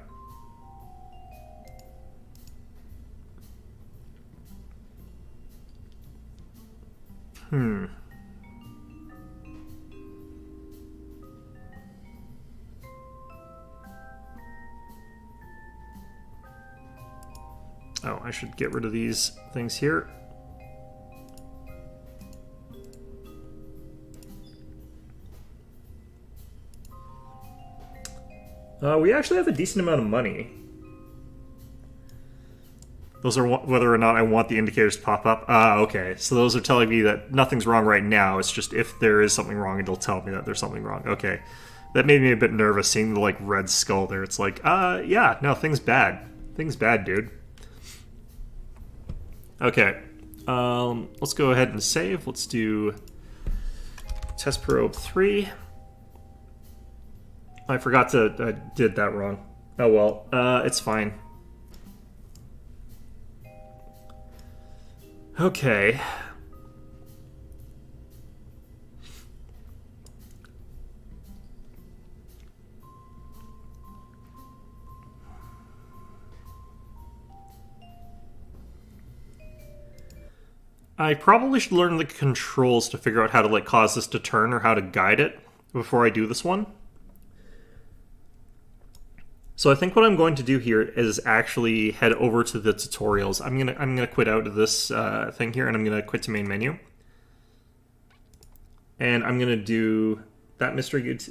Oh, I should get rid of these things here. We actually have a decent amount of money. Those are whether or not I want the indicators to pop up. Okay. So those are telling me that nothing's wrong right now. It's just if there is something wrong, it'll tell me that there's something wrong. Okay. That made me a bit nervous seeing the, like, red skull there. It's like, yeah, no, thing's bad. Thing's bad, dude. Okay. Let's go ahead and save. Let's do test probe 3. I forgot to... I did that wrong. Oh, well. It's fine. Okay. I probably should learn the controls to figure out how to, like, cause this to turn or how to guide it before I do this one. So I think what I'm going to do here is actually head over to the tutorials. I'm gonna quit out of this thing here, and I'm gonna quit to main menu, and I'm gonna do that. Mystery Good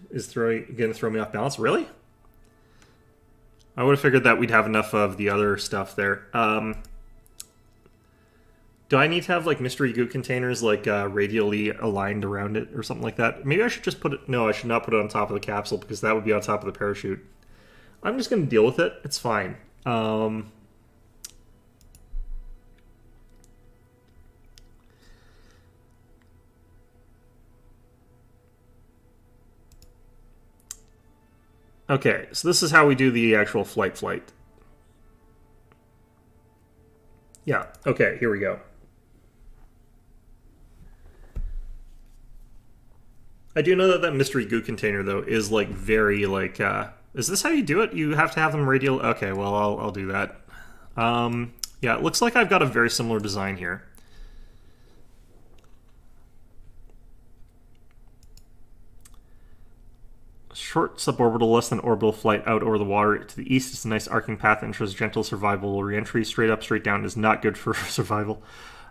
is gonna throw me off balance. Really? I would have figured that we'd have enough of the other stuff there. Do I need to have, like, mystery goot containers, like, radially aligned around it or something like that? Maybe I should just put it... No, I should not put it on top of the capsule because that would be on top of the parachute. I'm just going to deal with it. It's fine. Okay, so this is how we do the actual flight. Yeah, okay, here we go. I do know that that mystery goo container, though, is, like, very, like, is this how you do it? You have to have them radial... Okay, well, I'll do that. Yeah, it looks like I've got a very similar design here. Short suborbital, less than orbital flight out over the water to the east is a nice arcing path that ensures gentle survival. Re-entry straight up, straight down is not good for survival.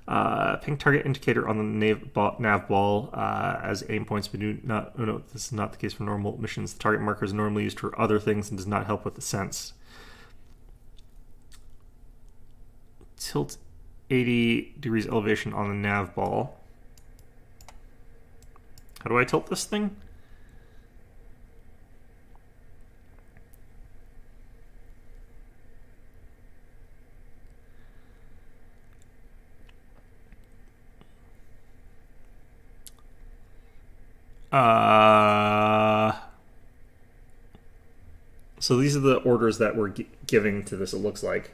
Ping target indicator on the nav ball as aim points, but no, this is not the case for normal missions. The target marker is normally used for other things and does not help with the sense. Tilt 80 degrees elevation on the nav ball. How do I tilt this thing? So these are the orders that we're giving to this, it looks like.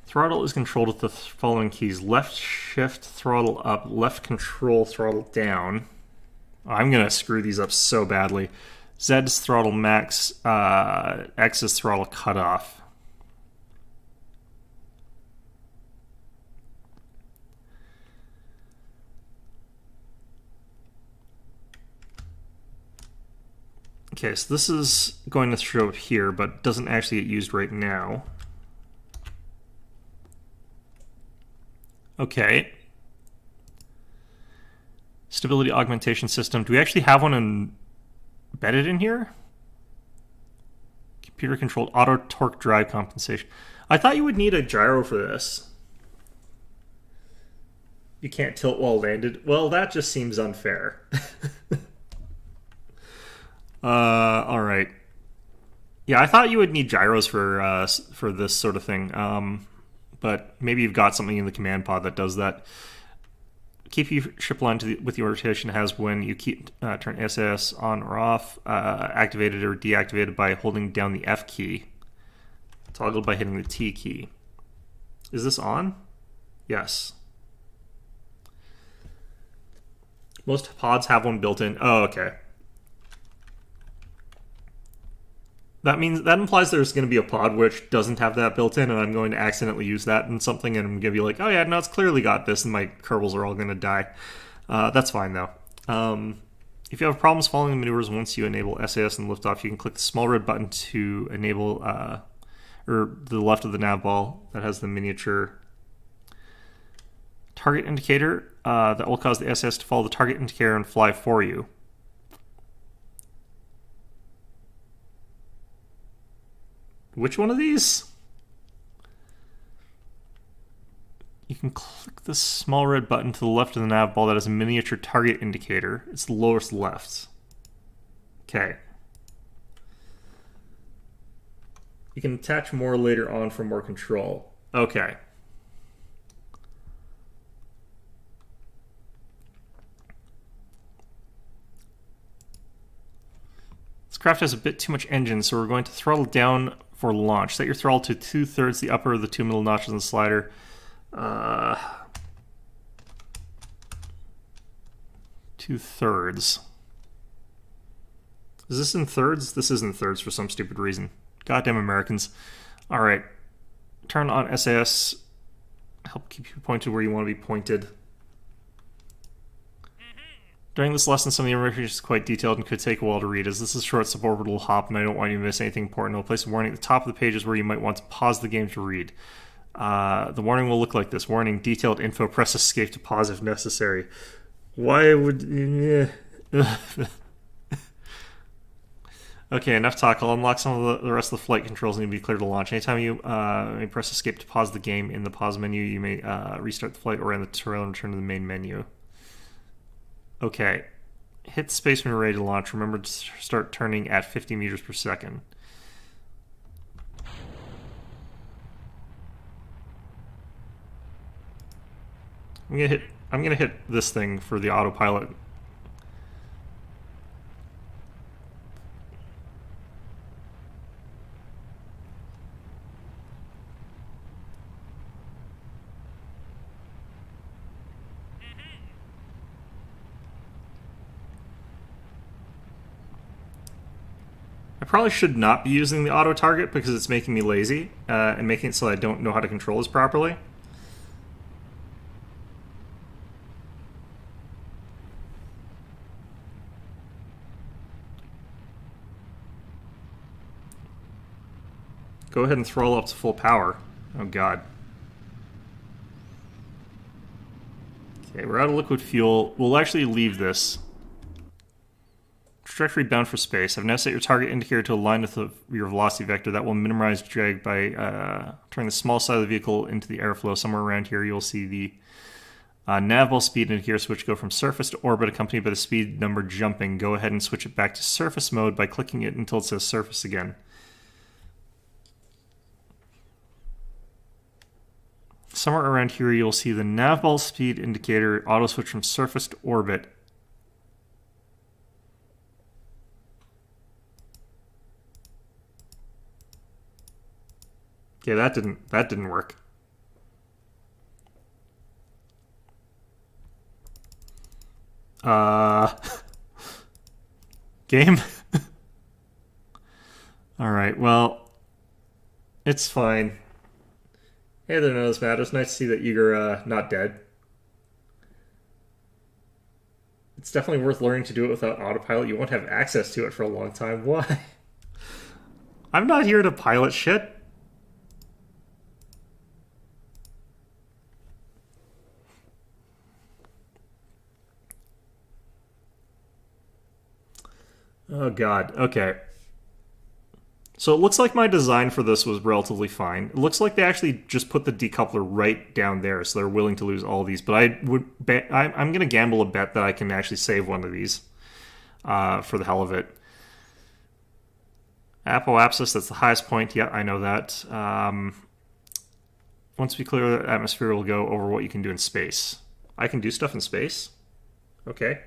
Throttle is controlled with the following keys. Left shift, throttle up. Left control, throttle down. I'm going to screw these up so badly. Z is throttle max. X is throttle cutoff. Okay, so this is going to show up here, but doesn't actually get used right now. Okay. Stability augmentation system. Do we actually have one embedded in here? Computer controlled auto torque drive compensation. I thought you would need a gyro for this. You can't tilt while landed. Well, that just seems unfair. All right. Yeah, I thought you would need gyros for this sort of thing. But maybe you've got something in the command pod that does that. Keep your ship line with the rotation has when you turn SAS on or off, activated or deactivated by holding down the F key, toggled by hitting the T key. Is this on? Yes. Most pods have one built in. Oh, okay. That implies there's going to be a pod which doesn't have that built in, and I'm going to accidentally use that in something, and I'm going to be like, oh yeah, no, it's clearly got this, and my Kerbals are all going to die. That's fine, though. If you have problems following the maneuvers once you enable SAS and liftoff, you can click the small red button to enable, or the left of the nav ball that has the miniature target indicator that will cause the SAS to follow the target indicator and fly for you. Which one of these? You can click the small red button to the left of the nav ball that has a miniature target indicator. It's the lowest left. Okay. You can attach more later on for more control. Okay. This craft has a bit too much engine, so we're going to throttle down for launch. Set your throttle to 2/3 the upper of the two middle notches on the slider. 2/3. Is this in thirds? This is in thirds for some stupid reason. Goddamn Americans. Alright. Turn on SAS. Help keep you pointed where you want to be pointed. During this lesson, some of the information is quite detailed and could take a while to read, as this is a short suborbital hop and I don't want you to miss anything important. I'll place a warning at the top of the pages where you might want to pause the game to read. The warning will look like this. Warning, detailed info, press escape to pause if necessary. Why would... Okay, enough talk. I'll unlock some of the rest of the flight controls and you'll be clear to launch. Anytime you may press escape to pause the game in the pause menu, you may restart the flight or end the tutorial and return to the main menu. Okay, hit the space when you're ready to launch. Remember to start turning at 50 meters per second. I'm gonna hit this thing for the autopilot. I probably should not be using the auto target because it's making me lazy and making it so I don't know how to control this properly. Go ahead and throttle up to full power. Oh god. Okay, we're out of liquid fuel. We'll actually leave this. Trajectory bound for space. I've now set your target indicator to align with your velocity vector. That will minimize drag by turning the small side of the vehicle into the airflow. Somewhere around here you'll see the nav speed indicator switch go from surface to orbit accompanied by the speed number jumping. Go ahead and switch it back to surface mode by clicking it until it says surface again. Somewhere around here you'll see the nav speed indicator auto switch from surface to orbit. Okay, that didn't work. Game? Alright, well, it's fine. Hey there, none of this matters. Nice to see that you're not dead. It's definitely worth learning to do it without autopilot. You won't have access to it for a long time. Why? I'm not here to pilot shit. Oh god, okay. So it looks like my design for this was relatively fine. It looks like they actually just put the decoupler right down there, so they're willing to lose all these. But I would bet I'm going to gamble a bet that I can actually save one of these for the hell of it. Apoapsis, that's the highest point. Yeah, I know that. Once we clear the atmosphere, we'll go over what you can do in space. I can do stuff in space? Okay.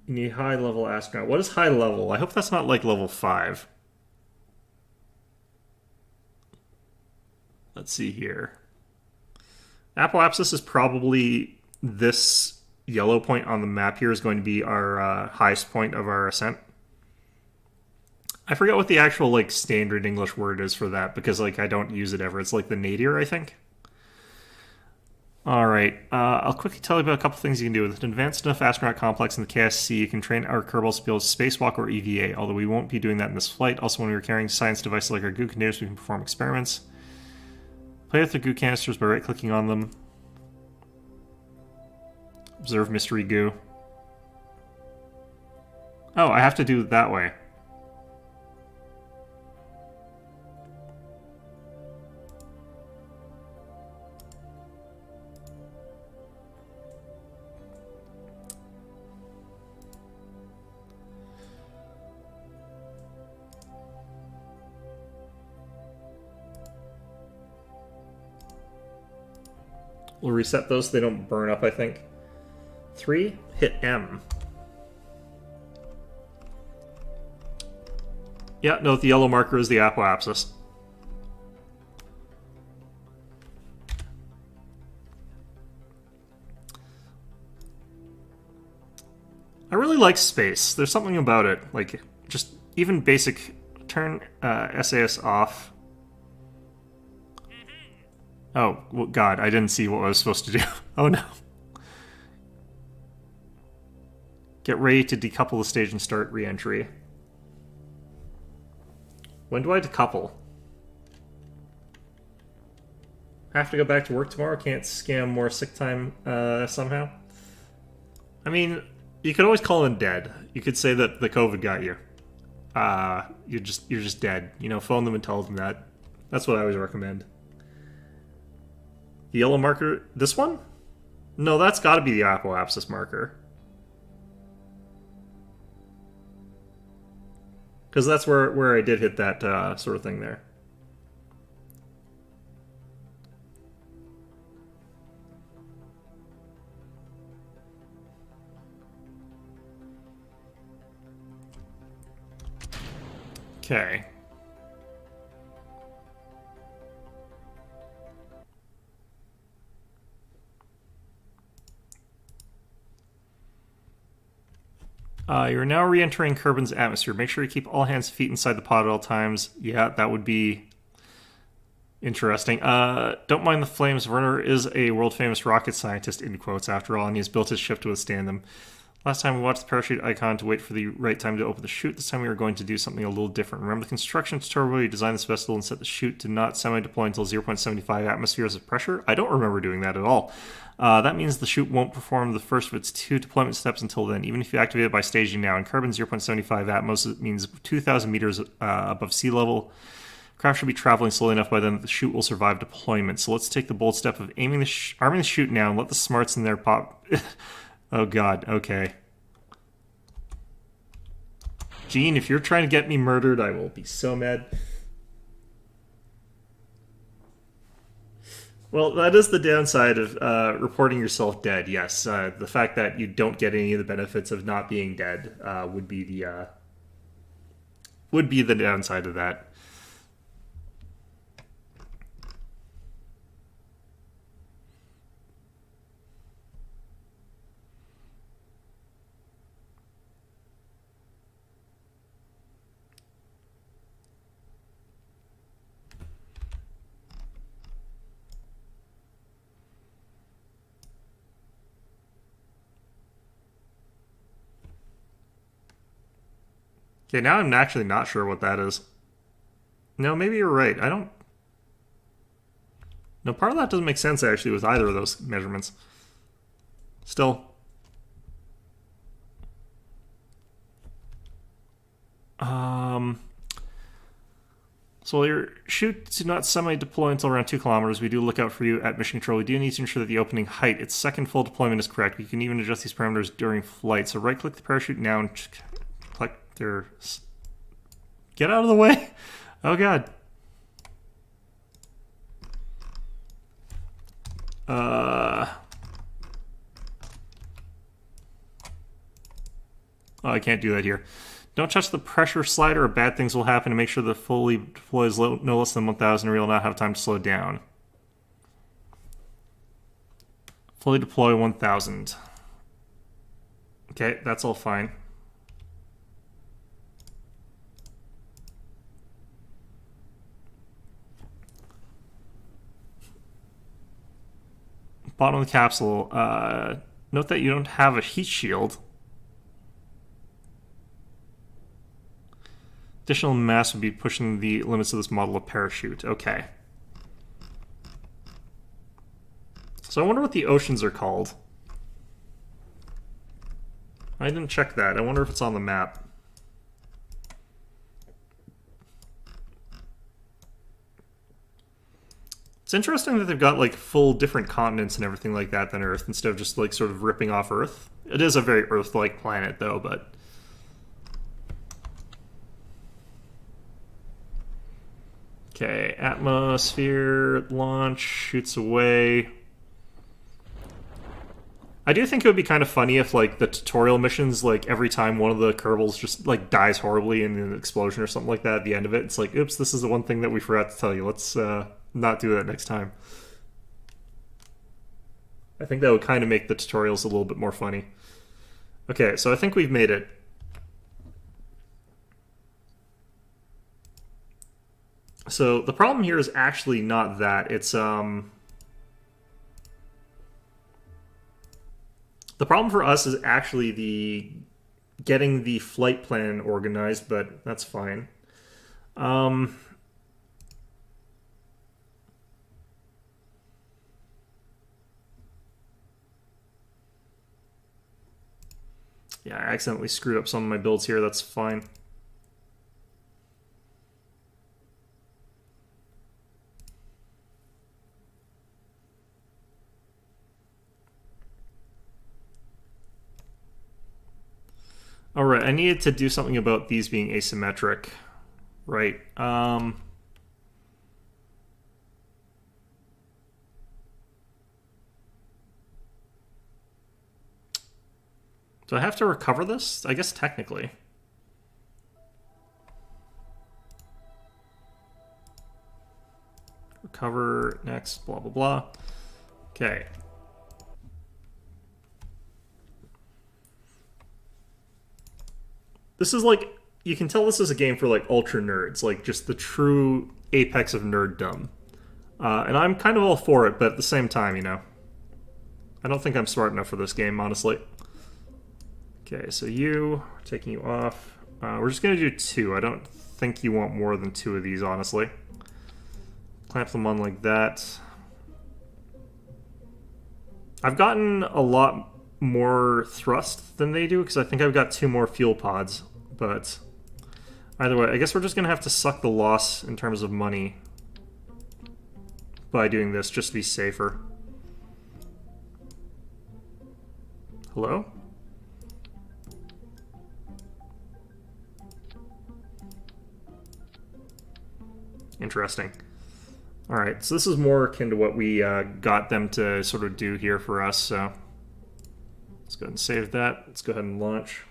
You need high-level astronaut. What is high level? I hope that's not like level 5. Let's see here. Apoapsis is probably this yellow point on the map here is going to be our highest point of our ascent. I forget what the actual like standard English word is for that because like I don't use it ever. It's like the nadir, I think. Alright, I'll quickly tell you about a couple things you can do. With an advanced enough astronaut complex in the KSC, you can train our Kerbals to build spacewalk or EVA, although we won't be doing that in this flight. Also, when we're carrying science devices like our goo containers, we can perform experiments. Play with the goo canisters by right-clicking on them. Observe mystery goo. Oh, I have to do it that way. We'll reset those so they don't burn up, I think. 3, hit M. Yeah, no, the yellow marker is the apoapsis. I really like space. There's something about it. Like, just even basic turn SAS off. Oh, well, God, I didn't see what I was supposed to do. Oh, no. Get ready to decouple the stage and start re-entry. When do I decouple? I have to go back to work tomorrow? Can't scam more sick time somehow? I mean, you could always call in dead. You could say that the COVID got you. You're just dead. You know, phone them and tell them that. That's what I always recommend. The yellow marker, this one? No, that's got to be the apoapsis marker. Because that's where I did hit that sort of thing there. Okay. You're now re-entering Kerbin's atmosphere. Make sure you keep all hands and feet inside the pod at all times. Yeah, that would be interesting. Don't mind the flames. Werner is a world-famous rocket scientist, in quotes, after all, and he has built his ship to withstand them. Last time we watched the parachute icon to wait for the right time to open the chute. This time we are going to do something a little different. Remember the construction tutorial where you designed this vessel and set the chute to not semi-deploy until 0.75 atmospheres of pressure? I don't remember doing that at all. That means the chute won't perform the first of its 2 deployment steps until then, even if you activate it by staging now. In Kerbin, 0.75 atmos it means 2,000 meters above sea level. Craft should be traveling slowly enough by then that the chute will survive deployment. So let's take the bold step of arming the chute now and let the smarts in there pop... Oh god, okay. Gene, if you're trying to get me murdered, I will be so mad. Well, that is the downside of reporting yourself dead, yes. The fact that you don't get any of the benefits of not being dead would be the downside of that. Okay, now I'm actually not sure what that is. No, maybe you're right. I don't... No, part of that doesn't make sense, actually, with either of those measurements. Still. So your chute to not semi-deploy until around 2 kilometers. We do look out for you at mission control. We do need to ensure that the opening height, its second full deployment, is correct. We can even adjust these parameters during flight. So right-click the parachute now and click there. Get out of the way! Oh god. Oh, I can't do that here. Don't touch the pressure slider or bad things will happen. To make sure the fully deploys no less than 1,000 or you'll not have time to slow down. Fully deploy 1,000. Okay, that's all fine. Bottom of the capsule. Note that you don't have a heat shield. Additional mass would be pushing the limits of this model of parachute. Okay. So I wonder what the oceans are called. I didn't check that. I wonder if it's on the map. It's interesting that they've got like full different continents and everything like that than Earth, instead of just like sort of ripping off Earth. It is a very Earth-like planet though, but... Okay, atmosphere, launch, shoots away. I do think it would be kind of funny if, like, the tutorial missions, like, every time one of the Kerbals just, like, dies horribly in an explosion or something like that at the end of it, it's like, oops, this is the one thing that we forgot to tell you. Let's not do that next time. I think that would kind of make the tutorials a little bit more funny. Okay, so I think we've made it. So the problem here is actually not that. It's the problem for us is actually the getting the flight plan organized, but that's fine. Yeah, I accidentally screwed up some of my builds here. That's fine. Alright, I needed to do something about these being asymmetric. Right. Do I have to recover this? I guess technically. Recover, next, blah, blah, blah. Okay. This is like, you can tell this is a game for like ultra nerds, like just the true apex of nerddom. And I'm kind of all for it, but at the same time, you know, I don't think I'm smart enough for this game, honestly. Okay, so taking you off. We're just gonna do 2. I don't think you want more than 2 of these, honestly. Clamp them on like that. I've gotten a lot more thrust than they do, because I think I've got 2 more fuel pods, but either way, I guess we're just gonna have to suck the loss in terms of money by doing this, just to be safer. Hello? Interesting. Alright, so this is more akin to what we got them to sort of do here for us, so let's go ahead and save that. Let's go ahead and launch.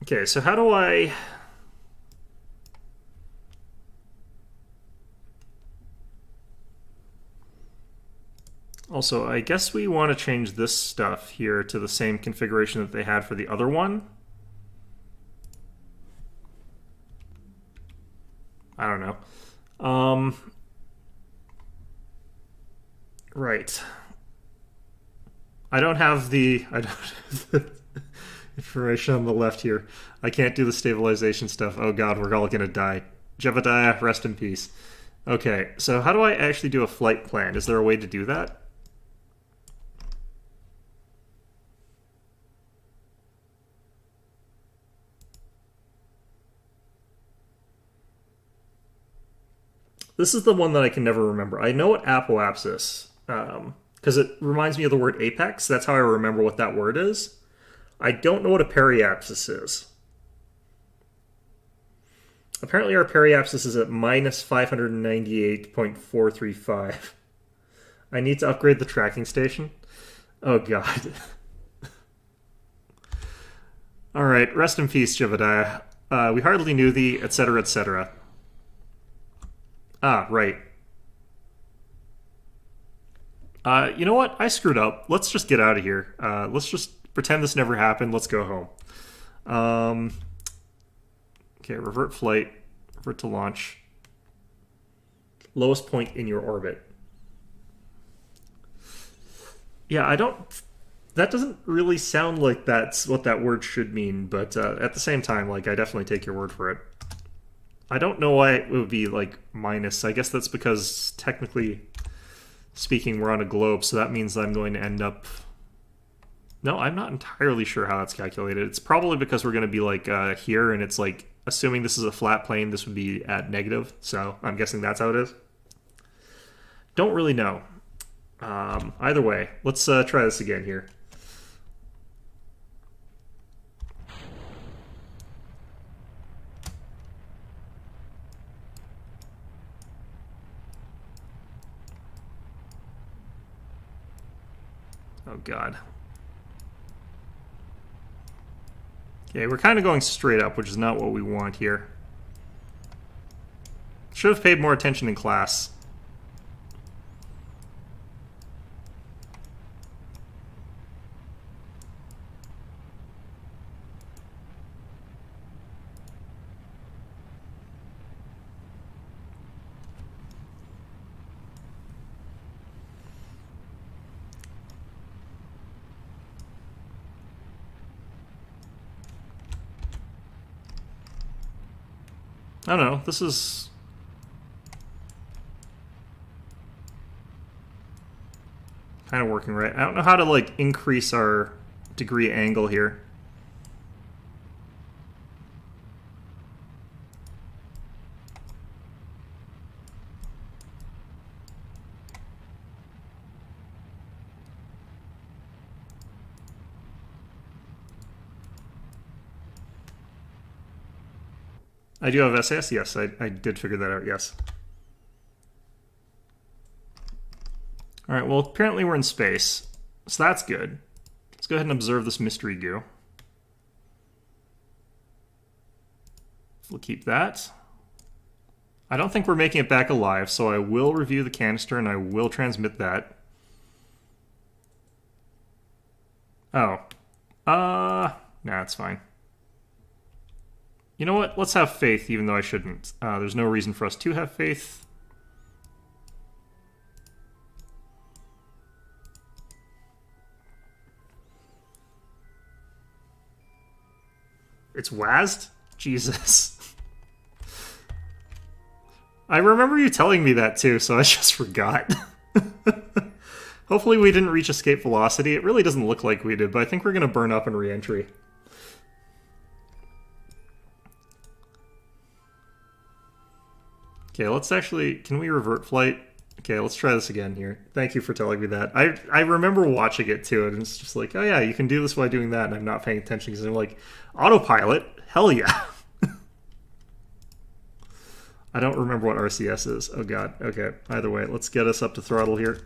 Okay, so how do I... Also, I guess we want to change this stuff here to the same configuration that they had for the other one. I don't know. Right. I don't have the information on the left here. I can't do the stabilization stuff. Oh god, we're all gonna die. Jebediah, rest in peace. Okay, so how do I actually do a flight plan? Is there a way to do that? This is the one that I can never remember. I know what apoapsis, because it reminds me of the word apex. That's how I remember what that word is. I don't know what a periapsis is. Apparently our periapsis is at minus 598.435. I need to upgrade the tracking station. Oh god. Alright, rest in peace, Jebediah. We hardly knew thee, etc., etc. Ah, right. You know what? I screwed up. Let's just get out of here. Let's just pretend this never happened. Let's go home. Okay, revert flight. Revert to launch. Lowest point in your orbit. Yeah, I don't... That doesn't really sound like that's what that word should mean, but at the same time, like, I definitely take your word for it. I don't know why it would be, like, minus. I guess that's because, technically speaking, we're on a globe, so that means that I'm going to end up... No, I'm not entirely sure how that's calculated. It's probably because we're going to be, like, here, and it's, like, assuming this is a flat plane, this would be at negative, so I'm guessing that's how it is. Don't really know. Either way, let's try this again here. Oh god. Okay, we're kind of going straight up, which is not what we want here. Should have paid more attention in class. I don't know, this is... kind of working right. I don't know how to, like, increase our degree angle here. I do have SAS? Yes, I did figure that out, yes. Alright, well, apparently we're in space, so that's good. Let's go ahead and observe this mystery goo. We'll keep that. I don't think we're making it back alive, so I will review the canister and I will transmit that. Oh. Nah, it's fine. You know what? Let's have faith, even though I shouldn't. There's no reason for us to have faith. It's WASD? Jesus. I remember you telling me that too, so I just forgot. Hopefully we didn't reach escape velocity. It really doesn't look like we did, but I think we're going to burn up in re-entry. Okay, let's actually... Can we revert flight? Okay, let's try this again here. Thank you for telling me that. I remember watching it too, and it's just like, oh yeah, you can do this by doing that, and I'm not paying attention because I'm like, autopilot? Hell yeah. I don't remember what RCS is. Oh god. Okay, either way, let's get us up to throttle here.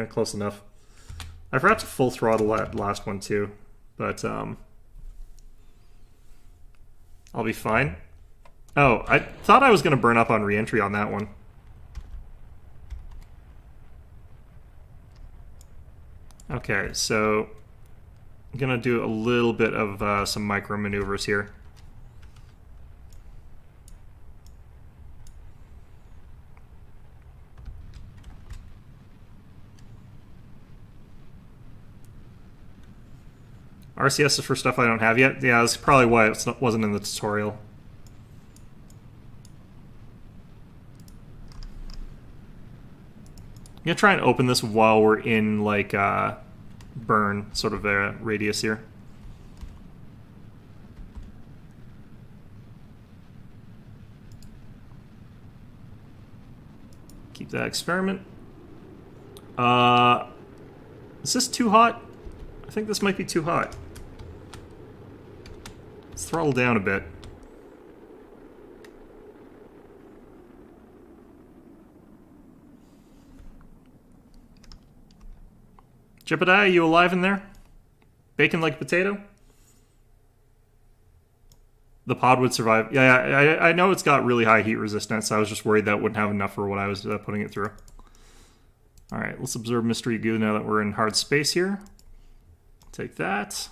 Close enough. I forgot to full throttle that last one too, but I'll be fine. Oh, I thought I was going to burn up on re-entry on that one. Okay, so I'm going to do a little bit of some micro maneuvers here. RCS is for stuff I don't have yet. Yeah, that's probably why it wasn't in the tutorial. I'm going to try and open this while we're in, like, burn sort of a radius here. Keep that experiment. Is this too hot? I think this might be too hot. Let's throttle down a bit. Jebediah, you alive in there? Bacon like potato? The pod would survive. Yeah, I know it's got really high heat resistance. I was just worried that wouldn't have enough for what I was putting it through. Alright, let's observe Mystery Goo now that we're in hard space here. Take that.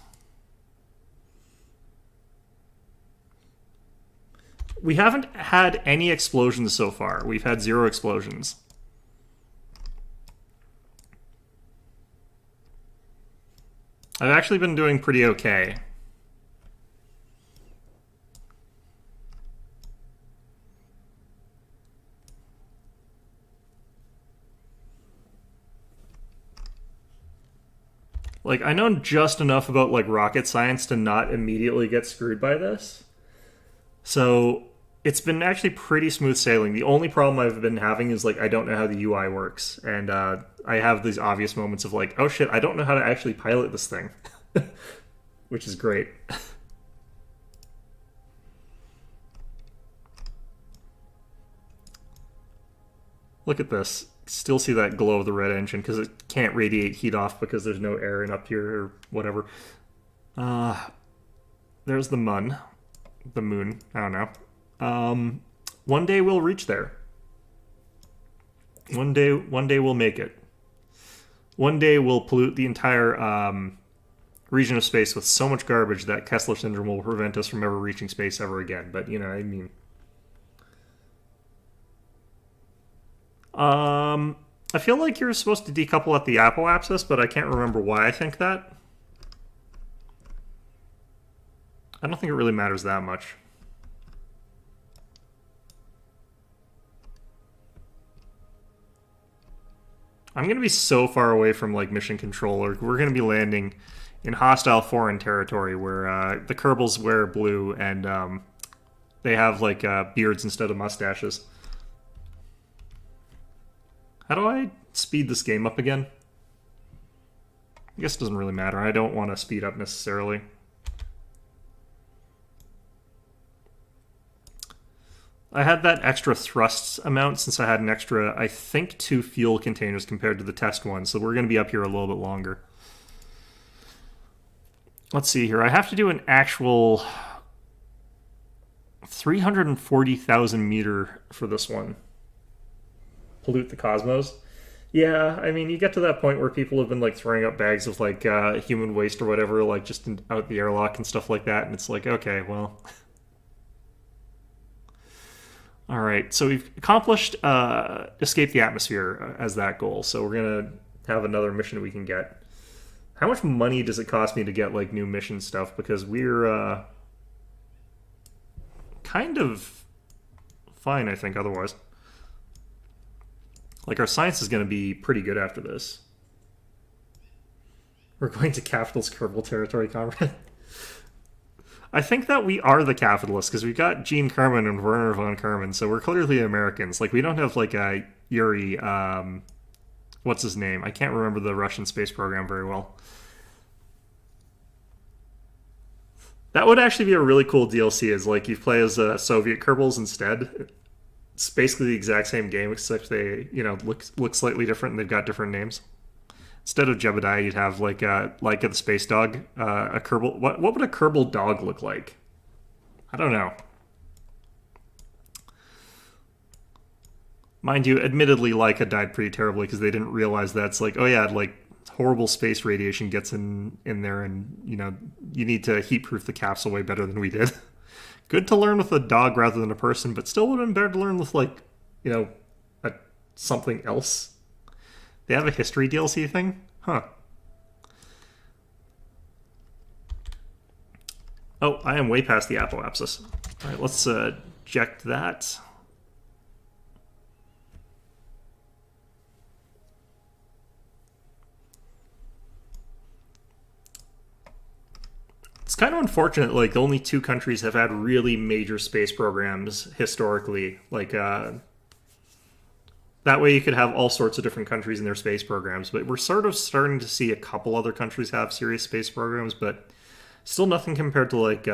We haven't had any explosions so far. We've had 0 explosions. I've actually been doing pretty okay. Like, I know just enough about, like, rocket science to not immediately get screwed by this. So, it's been actually pretty smooth sailing. The only problem I've been having is, like, I don't know how the UI works. And I have these obvious moments of, like, oh shit, I don't know how to actually pilot this thing. Which is great. Look at this. Still see that glow of the red engine because it can't radiate heat off because there's no air in up here or whatever. There's the moon. I don't know. One day we'll reach there. One day we'll make it. One day we'll pollute the entire region of space with so much garbage that Kessler syndrome will prevent us from ever reaching space ever again. But you know, I mean. I feel like you're supposed to decouple at the apoapsis, but I can't remember why I think that. I don't think it really matters that much. I'm going to be so far away from, like, mission control. We're going to be landing in hostile foreign territory where the Kerbals wear blue and they have, like, beards instead of mustaches. How do I speed this game up again? I guess it doesn't really matter. I don't want to speed up necessarily. I had that extra thrust amount since I had an extra, I think, 2 fuel containers compared to the test one, so we're going to be up here a little bit longer. Let's see here. I have to do an actual 340,000 meter for this one. Pollute the cosmos. Yeah, I mean, you get to that point where people have been like throwing up bags of like human waste or whatever, like just out the airlock and stuff like that, and it's like, okay, well, all right. So we've accomplished escape the atmosphere as that goal. So we're gonna have another mission we can get. How much money does it cost me to get like new mission stuff? Because we're kind of fine, I think. Otherwise, like our science is going to be pretty good after this. We're going to capitalist Kerbal territory, comrade. I think that we are the capitalists because we've got Gene Kerman and Werner von Kerman, so we're clearly Americans. Like we don't have like a Yuri. What's his name? I can't remember the Russian space program very well. That would actually be a really cool DLC. Is like you play as Soviet Kerbals instead. It's basically the exact same game, except they look slightly different and they've got different names. Instead of Jebediah, you'd have like the space dog, a Kerbal. What would a Kerbal dog look like? I don't know. Mind you, admittedly, Laika died pretty terribly because they didn't realize that's like, oh yeah, like horrible space radiation gets in there, and you need to heat-proof the capsule way better than we did. Good to learn with a dog rather than a person, but still would have been better to learn with like, a something else. They have a history DLC thing? Huh. Oh, I am way past the apoapsis. All right, let's eject that. It's kind of unfortunate, like, only two countries have had really major space programs historically. Like, that way you could have all sorts of different countries in their space programs, but we're sort of starting to see a couple other countries have serious space programs, but still nothing compared to like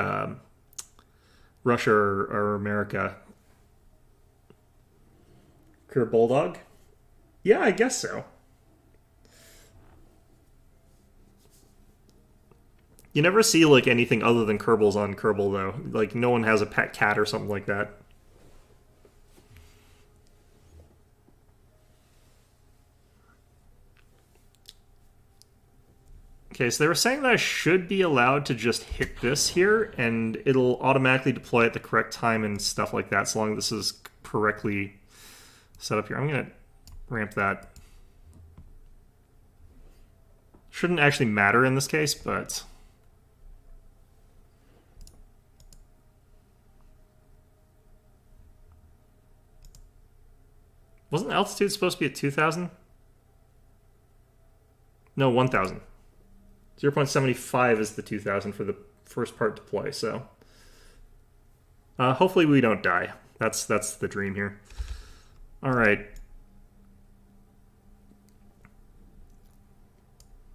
Russia or America. Career Bulldog? Yeah, I guess so. You never see like anything other than Kerbals on Kerbal though. Like no one has a pet cat or something like that. Okay, so they were saying that I should be allowed to just hit this here, and it'll automatically deploy at the correct time and stuff like that, so long as this is correctly set up here. I'm going to ramp that. Shouldn't actually matter in this case, but... Wasn't altitude supposed to be at 2,000? No, 1,000. 0.75 is the 2,000 for the first part deploy, so... hopefully we don't die. That's the dream here. Alright.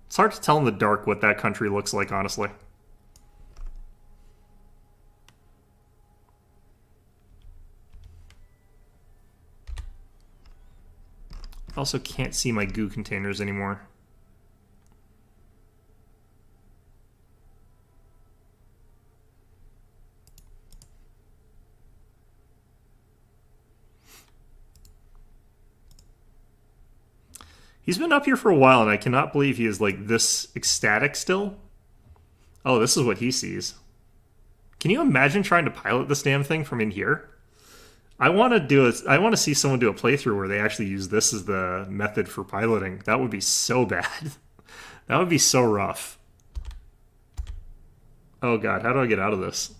It's hard to tell in the dark what that country looks like, honestly. I also can't see my goo containers anymore. He's been up here for a while, and I cannot believe he is, like, this ecstatic still. Oh, this is what he sees. Can you imagine trying to pilot this damn thing from in here? I want to see someone do a playthrough where they actually use this as the method for piloting. That would be so bad. That would be so rough. Oh god, how do I get out of this?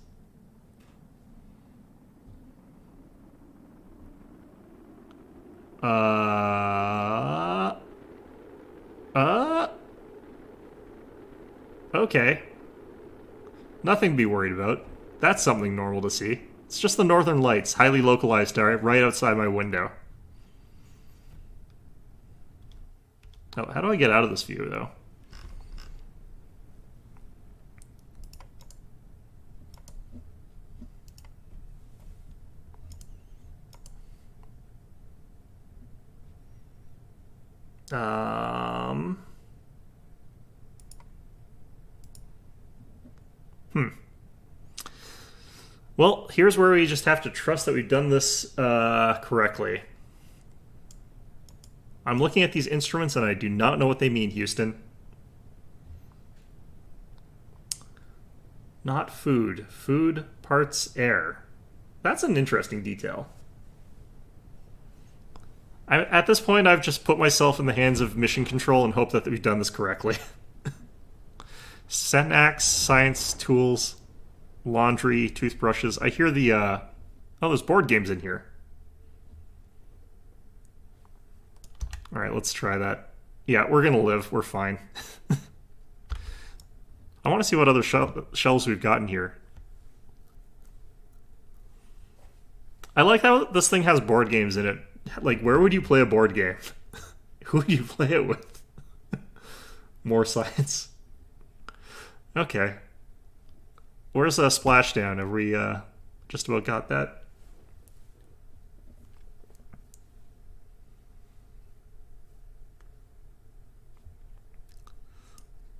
Okay. Nothing to be worried about. That's something normal to see. It's just the northern lights, highly localized, right outside my window. Oh, how do I get out of this view, though? Well, here's where we just have to trust that we've done this correctly. I'm looking at these instruments and I do not know what they mean, Houston. Not food. Food, parts, air. That's an interesting detail. At this point, I've just put myself in the hands of Mission Control and hope that we've done this correctly. Senax, science, tools, laundry, toothbrushes. I hear the, oh, there's board games in here. Alright, let's try that. Yeah, we're gonna live. We're fine. I want to see what other shelves we've gotten here. I like how this thing has board games in it. Like, where would you play a board game? Who would you play it with? More science. Okay. Where's Splashdown? Have we just about got that?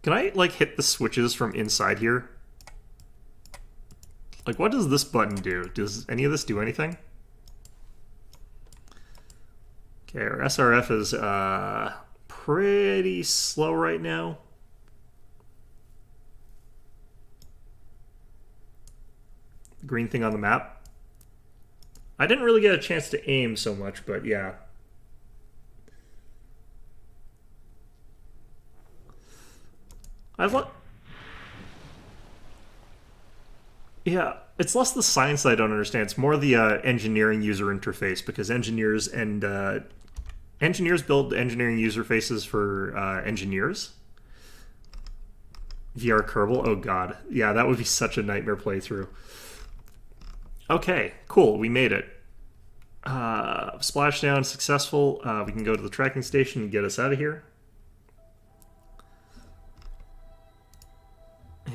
Can I, like, hit the switches from inside here? Like, what does this button do? Does any of this do anything? Okay, our SRF is pretty slow right now. Green thing on the map. I didn't really get a chance to aim so much, but yeah. Yeah, it's less the science that I don't understand. It's more the engineering user interface, because engineers build engineering user faces for engineers. VR Kerbal, oh god. Yeah, that would be such a nightmare playthrough. Okay, cool, we made it. Splashdown successful. We can go to the tracking station and get us out of here.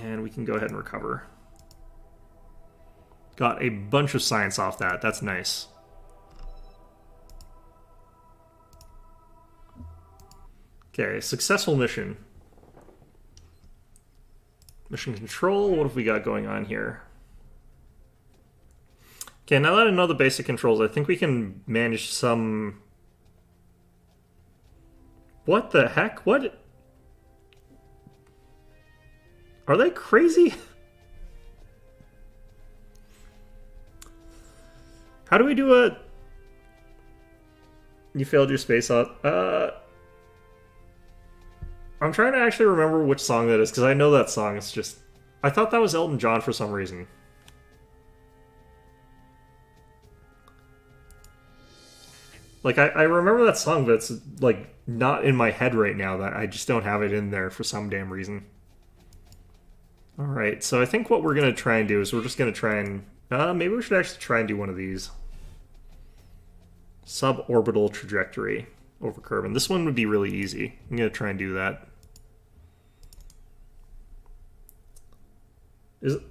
And we can go ahead and recover. Got a bunch of science off that. That's nice. Okay, successful mission. Mission control, what have we got going on here? Okay, now that I know the basic controls, I think we can manage some... What the heck? What? Are they crazy? How do we do a... You failed your space up. I'm trying to actually remember which song that is, because I know that song. It's just... I thought that was Elton John for some reason. Like, I remember that song, but it's, like, not in my head right now. That I just don't have it in there for some damn reason. Alright, so I think what we're going to try and do is we're just going to try and... maybe we should actually try and do one of these. Suborbital trajectory over curve. And this one would be really easy. I'm going to try and do that.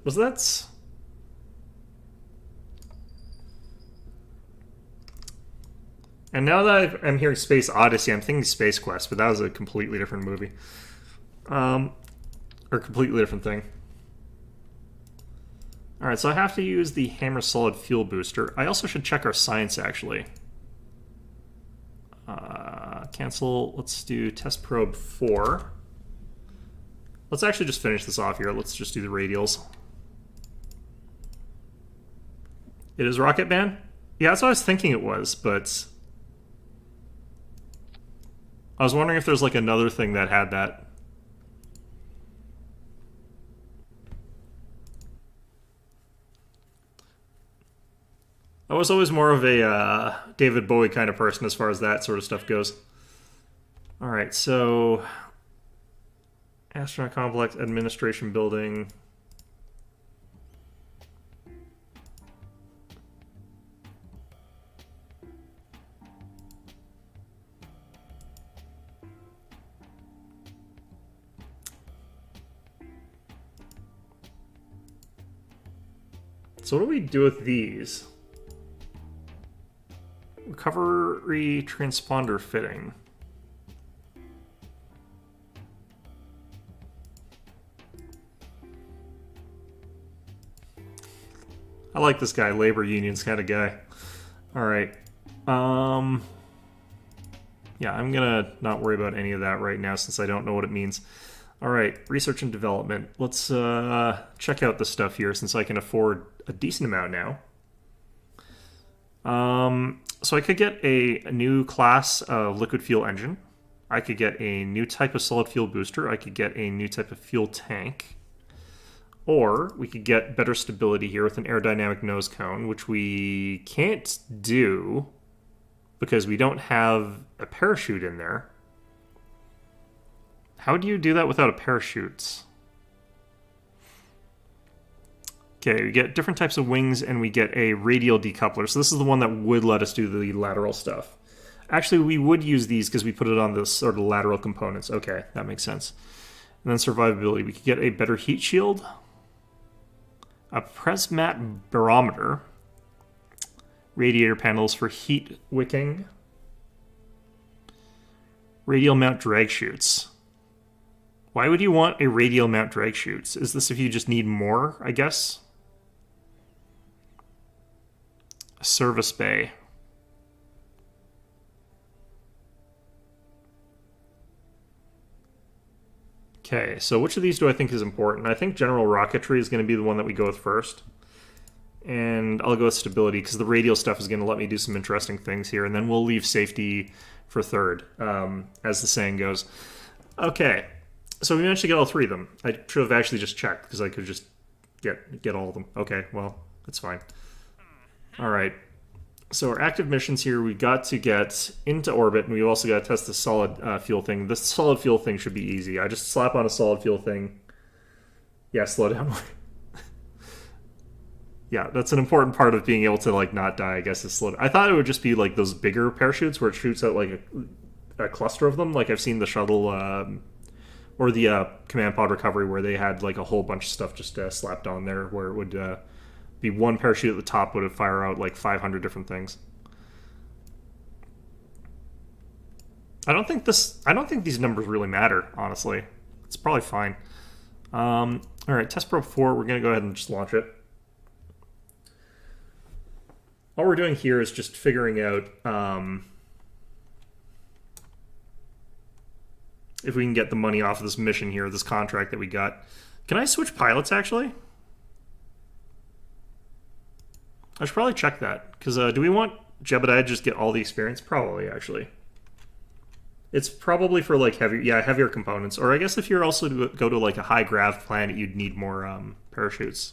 Was that... And now that I'm hearing Space Odyssey, I'm thinking Space Quest, but that was a completely different movie. Or completely different thing. Alright, so I have to use the Hammer Solid Fuel Booster. I also should check our science, actually. Cancel. Let's do Test Probe 4. Let's actually just finish this off here. Let's just do the radials. It is Rocket Band? Yeah, that's what I was thinking it was, but... I was wondering if there's like another thing that had that. I was always more of a David Bowie kind of person as far as that sort of stuff goes. Alright, so... Astronaut Complex, Administration Building... So what do we do with these? Recovery transponder fitting. I like this guy, labor unions kind of guy. Alright. Yeah, I'm gonna not worry about any of that right now since I don't know what it means. All right, research and development. Let's check out the stuff here since I can afford a decent amount now. So I could get a new class of liquid fuel engine. I could get a new type of solid fuel booster. I could get a new type of fuel tank. Or we could get better stability here with an aerodynamic nose cone, which we can't do because we don't have a parachute in there. How do you do that without a parachute? Okay, we get different types of wings and we get a radial decoupler. So this is the one that would let us do the lateral stuff. Actually, we would use these because we put it on the sort of lateral components. Okay, that makes sense. And then survivability. We could get a better heat shield. A Presmat barometer. Radiator panels for heat wicking. Radial mount drag chutes. Why would you want a radial mount drag chutes? Is this if you just need more, I guess? A service bay. Okay, so which of these do I think is important? I think general rocketry is going to be the one that we go with first. And I'll go with stability because the radial stuff is going to let me do some interesting things here. And then we'll leave safety for third, as the saying goes. Okay, so we managed to get all three of them. I should have actually just checked because I could just get all of them. Okay, well, that's fine. All right. So our active missions here, we got to get into orbit, and we also got to test the solid fuel thing. This solid fuel thing should be easy. I just slap on a solid fuel thing. Yeah, slow down. Yeah, that's an important part of being able to like not die, I guess, is slow down. I thought it would just be like those bigger parachutes where it shoots out like a cluster of them. Like I've seen the shuttle or the command pod recovery where they had like a whole bunch of stuff just slapped on there where it would... be one parachute at the top would have fire out like 500 different things. I don't think these numbers really matter, honestly. It's probably fine. All right, test probe 4. We're gonna go ahead and just launch it. All we're doing here is just figuring out if we can get the money off of this mission here, this contract that we got. Can I switch pilots actually? I should probably check that, because do we want Jebediah to just get all the experience? Probably, actually. It's probably for, like, heavier components. Or I guess if you're also to go to, like, a high-grav planet, you'd need more parachutes.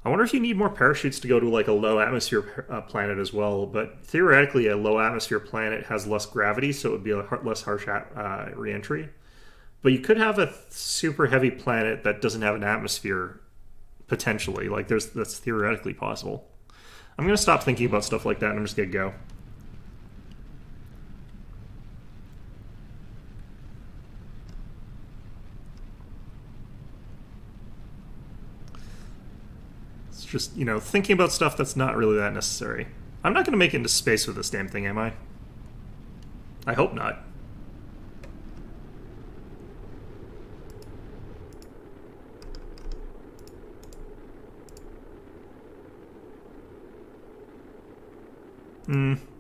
I wonder if you need more parachutes to go to, like, a low-atmosphere planet as well. But theoretically, a low-atmosphere planet has less gravity, so it would be a less harsh re-entry. But you could have a super heavy planet that doesn't have an atmosphere. Potentially, like that's theoretically possible. I'm gonna stop thinking about stuff like that and I'm just gonna go. It's just, you know, thinking about stuff that's not really that necessary. I'm not gonna make it into space with this damn thing, am I? I hope not.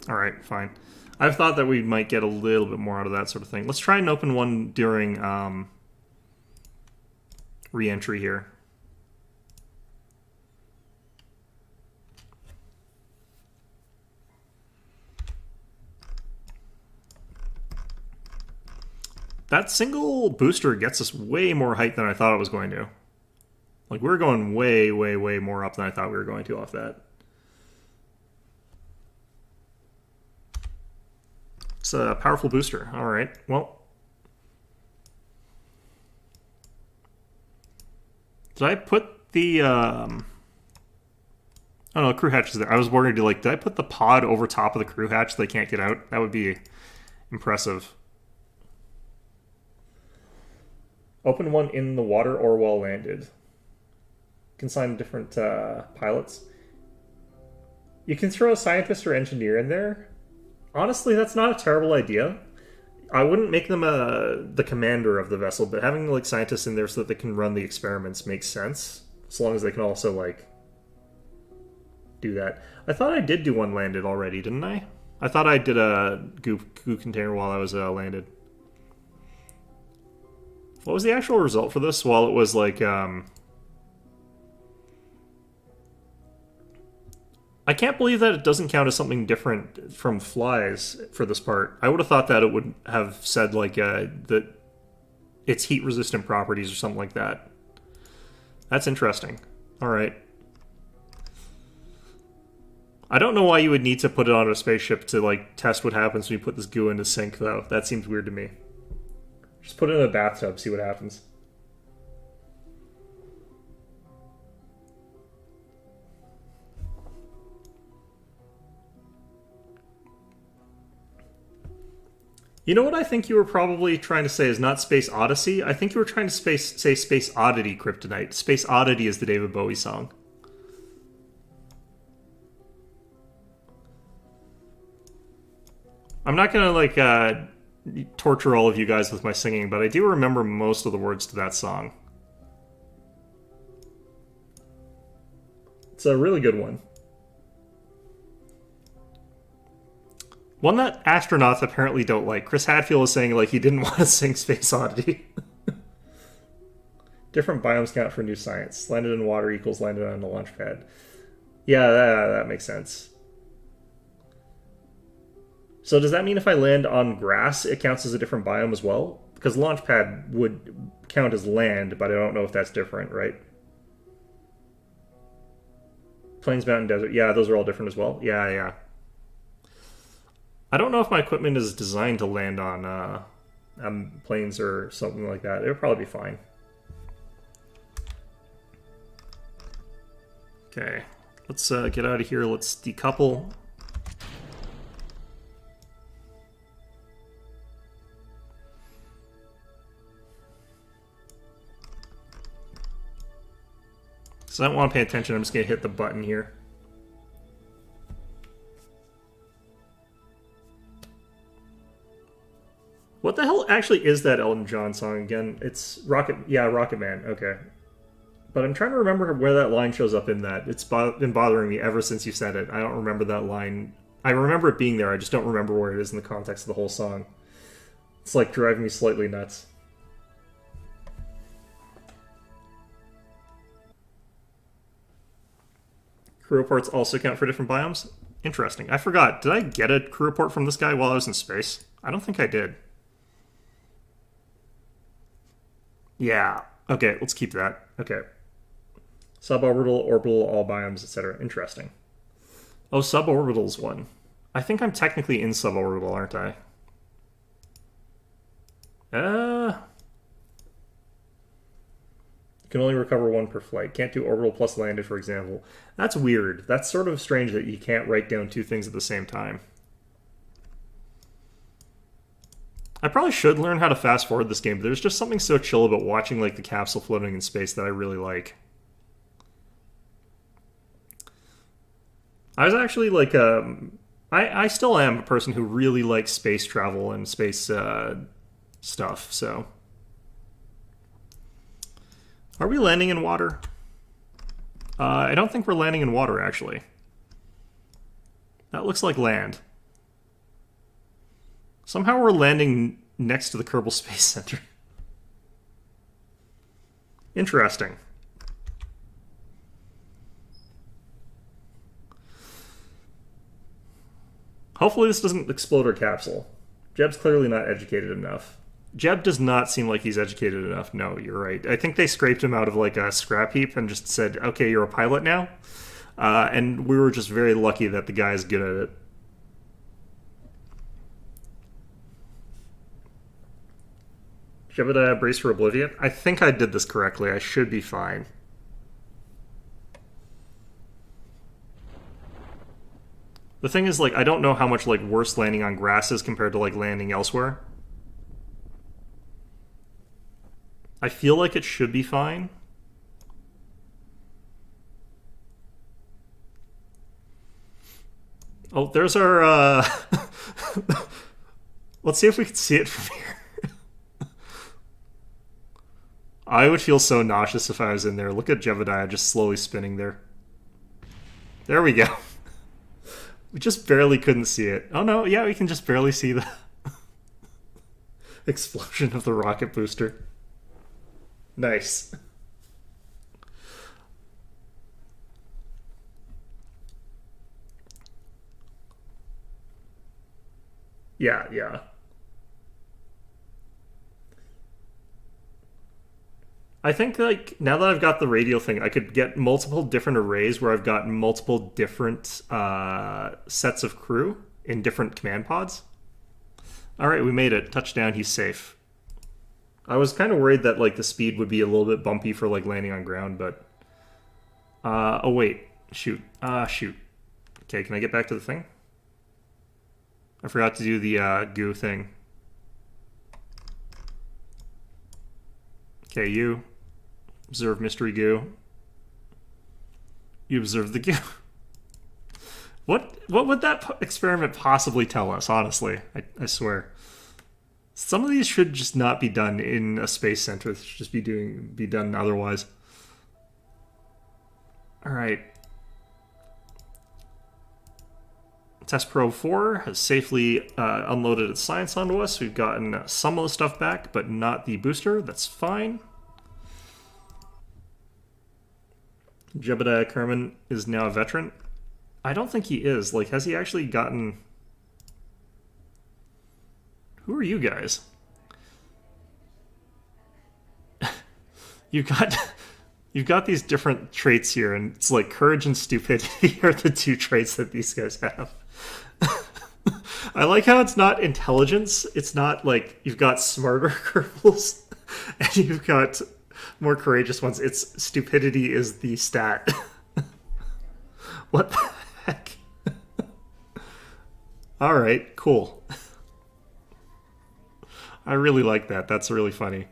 Alright, fine. I've thought that we might get a little bit more out of that sort of thing. Let's try and open one during re-entry here. That single booster gets us way more height than I thought it was going to. Like, we're going way, way, way more up than I thought we were going to off that. It's a powerful booster. All right. Well, did I put the? Oh no, crew hatch is there. I was worried to like, did I put the pod over top of the crew hatch so they can't get out? That would be impressive. Open one in the water or while landed. Consign different pilots. You can throw a scientist or engineer in there. Honestly, that's not a terrible idea. I wouldn't make them the commander of the vessel, but having like scientists in there so that they can run the experiments makes sense. As long as they can also like do that. I thought I did do one landed already, didn't I? I thought I did a goo container while I was landed. What was the actual result for this? Well, it was like, I can't believe that it doesn't count as something different from flies for this part. I would have thought that it would have said, like, that it's heat-resistant properties or something like that. That's interesting. Alright. I don't know why you would need to put it on a spaceship to, like, test what happens when you put this goo into sync, though. That seems weird to me. Just put it in a bathtub, see what happens. You know what I think you were probably trying to say is not Space Odyssey? I think you were trying to say Space Oddity Kryptonite. Space Oddity is the David Bowie song. I'm not gonna, like, torture all of you guys with my singing, but I do remember most of the words to that song. It's a really good one. One that astronauts apparently don't like. Chris Hadfield is saying, like, he didn't want to sing Space Oddity. Different biomes count for new science. Landed in water equals landed on a launch pad. Yeah, that makes sense. So does that mean if I land on grass, it counts as a different biome as well? Because launch pad would count as land, but I don't know if that's different, right? Plains, mountain, desert. Yeah, those are all different as well. Yeah. I don't know if my equipment is designed to land on plains or something like that. It would probably be fine. Okay, let's get out of here. Let's decouple. So I don't want to pay attention. I'm just going to hit the button here. What the hell actually is that Elton John song again? It's Rocket... Yeah, Rocket Man. Okay. But I'm trying to remember where that line shows up in that. It's been bothering me ever since you said it. I don't remember that line. I remember it being there. I just don't remember where it is in the context of the whole song. It's like driving me slightly nuts. Crew reports also count for different biomes? Interesting. I forgot. Did I get a crew report from this guy while I was in space? I don't think I did. Yeah. Okay, let's keep that. Okay. Suborbital, orbital, all biomes, etc. Interesting. Oh, suborbital's one. I think I'm technically in suborbital, aren't I? You can only recover one per flight. Can't do orbital plus landed, for example. That's weird. That's sort of strange that you can't write down two things at the same time. I probably should learn how to fast forward this game, but there's just something so chill about watching, like, the capsule floating in space that I really like. I was actually, like, I still am a person who really likes space travel and space stuff, so... Are we landing in water? I don't think we're landing in water, actually. That looks like land. Somehow we're landing next to the Kerbal Space Center. Interesting. Hopefully this doesn't explode our capsule. Jeb's clearly not educated enough. Jeb does not seem like he's educated enough. No, you're right. I think they scraped him out of, like, a scrap heap and just said, okay, you're a pilot now. And we were just very lucky that the guy's good at it. Jebediah, brace for oblivion. I think I did this correctly. I should be fine. The thing is, like, I don't know how much, like, worse landing on grass is compared to, like, landing elsewhere. I feel like it should be fine. Oh, there's our, Let's see if we can see it from here. I would feel so nauseous if I was in there. Look at Jebediah just slowly spinning there. There we go. We just barely couldn't see it. Oh no, yeah, we can just barely see the explosion of the rocket booster. Nice. Yeah, yeah. I think like now that I've got the radial thing, I could get multiple different arrays where I've got multiple different sets of crew in different command pods. All right, we made it. Touchdown. He's safe. I was kind of worried that like the speed would be a little bit bumpy for like landing on ground, but oh wait, shoot. Shoot. Okay, can I get back to the thing? I forgot to do the goo thing. Okay, you observe mystery goo. You observe the goo. What would that experiment possibly tell us? Honestly, I swear. Some of these should just not be done in a space center. It should just be done otherwise. All right. Test Probe 4 has safely unloaded its science onto us. We've gotten some of the stuff back, but not the booster. That's fine. Jebediah Kerman is now a veteran. I don't think he is. Like, has he actually gotten... Who are you guys? You've got these different traits here, and it's like courage and stupidity are the two traits that these guys have. I like how it's not intelligence. It's not like you've got smarter Kerbals and you've got more courageous ones. It's stupidity is the stat. What the heck? All right, cool. I really like that. That's really funny.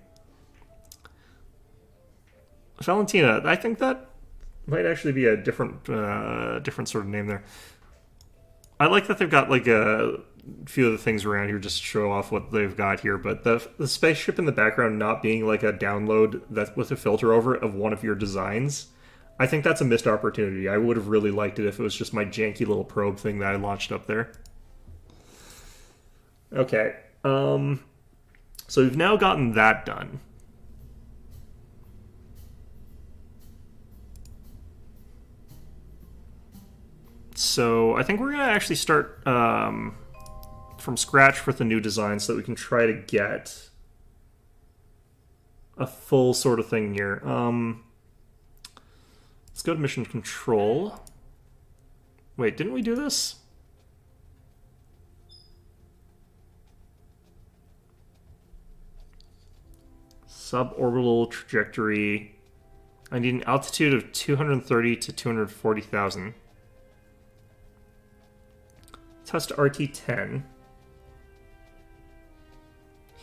Valentina, I think that might actually be a different sort of name there. I like that they've got like a few of the things around here just to show off what they've got here, but the spaceship in the background not being like a download that with a filter over it of one of your designs, I think that's a missed opportunity. I would have really liked it if it was just my janky little probe thing that I launched up there. Okay, so we've now gotten that done. So I think we're going to actually start from scratch with a new design so that we can try to get a full sort of thing here. Let's go to mission control. Wait, didn't we do this? Suborbital trajectory. I need an altitude of 230 to 240,000. Test RT-10.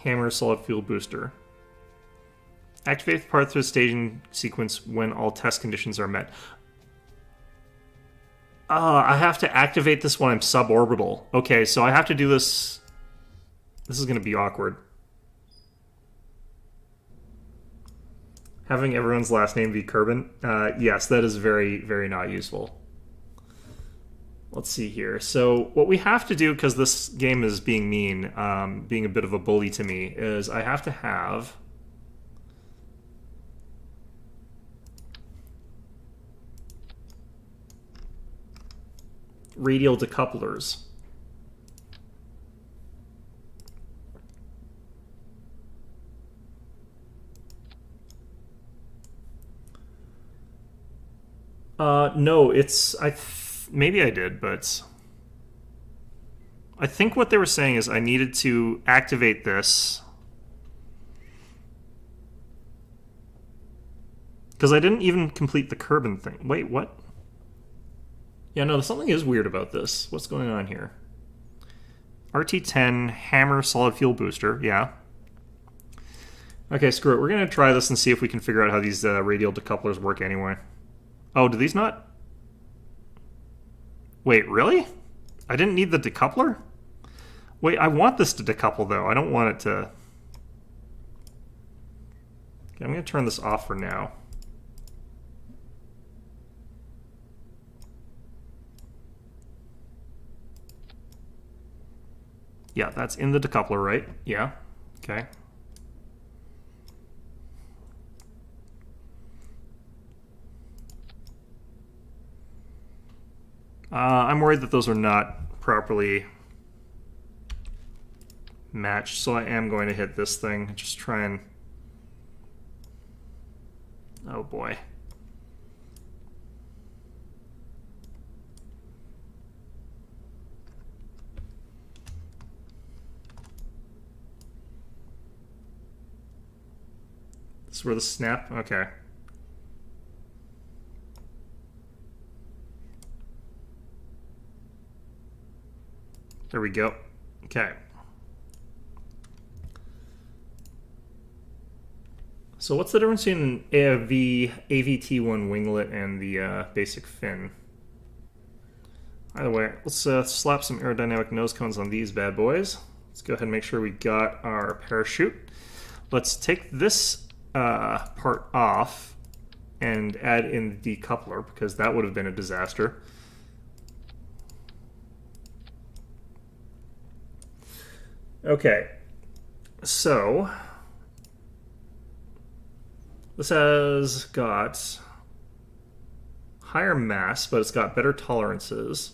Hammer solid fuel booster. Activate the part through the staging sequence when all test conditions are met. I have to activate this when I'm suborbital. Okay, so I have to do this... This is going to be awkward. Having everyone's last name be Kerbin? Yes, that is very, very not useful. Let's see here. So what we have to do, because this game is being mean, being a bit of a bully to me, is I have to have... radial decouplers. No, it's... maybe I did, but... I think what they were saying is I needed to activate this. Because I didn't even complete the Kerbin thing. Wait, what? Yeah, no, something is weird about this. What's going on here? RT-10 Hammer solid fuel booster, yeah. Okay, screw it. We're going to try this and see if we can figure out how these radial decouplers work anyway. Oh, do these not? Wait, really? I didn't need the decoupler? Wait, I want this to decouple, though. I don't want it to... Okay, I'm going to turn this off for now. Yeah, that's in the decoupler, right? Yeah. Okay. I'm worried that those are not properly matched, so I am going to hit this thing. Just try and... Oh boy. This is where the snap... Okay. There we go. Okay. So what's the difference between an AVT1 winglet and the basic fin? Either way, let's slap some aerodynamic nose cones on these bad boys. Let's go ahead and make sure we got our parachute. Let's take this part off and add in the decoupler, because that would have been a disaster. Okay, so this has got higher mass, but it's got better tolerances.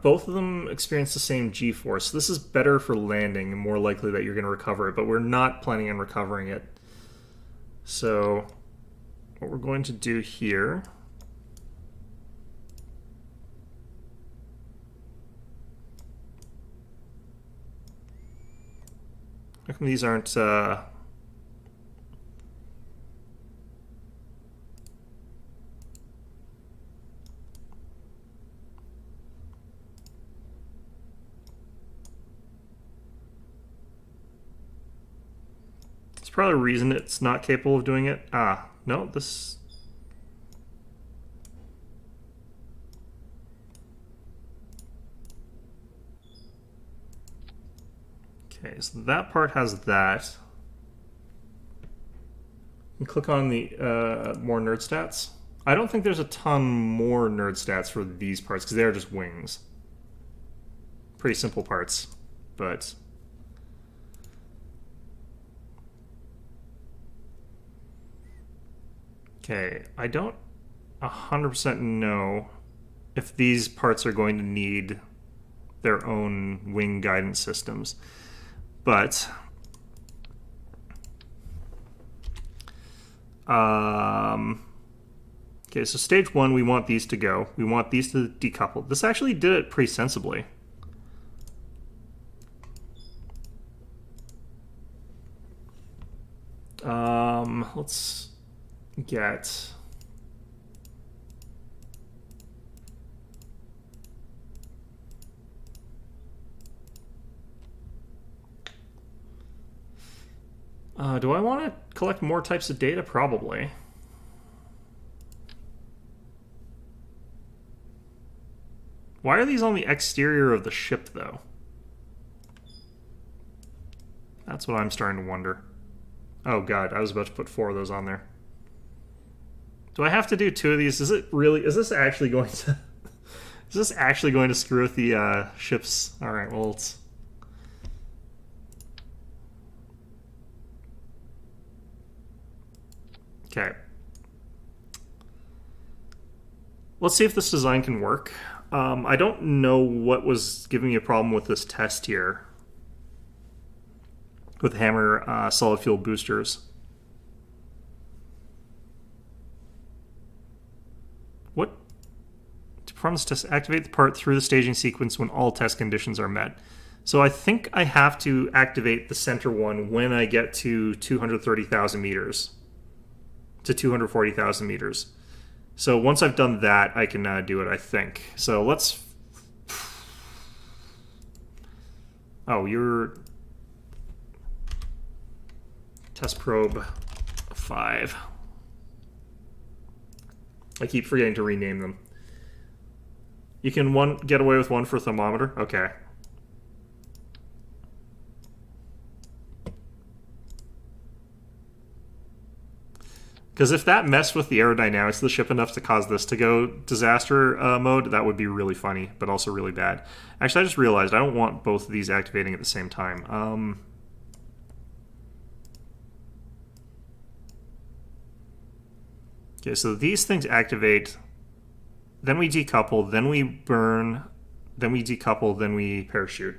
Both of them experience the same G-force. This is better for landing and more likely that you're going to recover it, but we're not planning on recovering it. So what we're going to do here... How come these aren't... There's probably a reason it's not capable of doing it. Ah, no, this... Okay, so that part has that. And click on the more nerd stats. I don't think there's a ton more nerd stats for these parts because they are just wings. Pretty simple parts, but... Okay, I don't 100% know if these parts are going to need their own wing guidance systems. But okay, so stage one, we want these to go. We want these to decouple. This actually did it pretty sensibly. Let's get... do I want to collect more types of data? Probably. Why are these on the exterior of the ship, though? That's what I'm starting to wonder. Oh god, I was about to put 4 of those on there. Do I have to do 2 of these? Is it really... Is this actually going to... Is this actually going to screw with the ships? Alright, well, it's... Okay. Let's see if this design can work. I don't know what was giving me a problem with this test here. With Hammer solid fuel boosters. What? To perform this test, activate the part through the staging sequence when all test conditions are met. So I think I have to activate the center one when I get to 230,000 meters. To 240,000 meters. So once I've done that, I can do it, I think. So let's... Oh, you're... Test probe 5. I keep forgetting to rename them. You can get away with 1 for thermometer? Okay. Because if that messed with the aerodynamics of the ship enough to cause this to go disaster mode, that would be really funny, but also really bad. Actually, I just realized I don't want both of these activating at the same time. Okay, so these things activate, then we decouple, then we burn, then we decouple, then we parachute.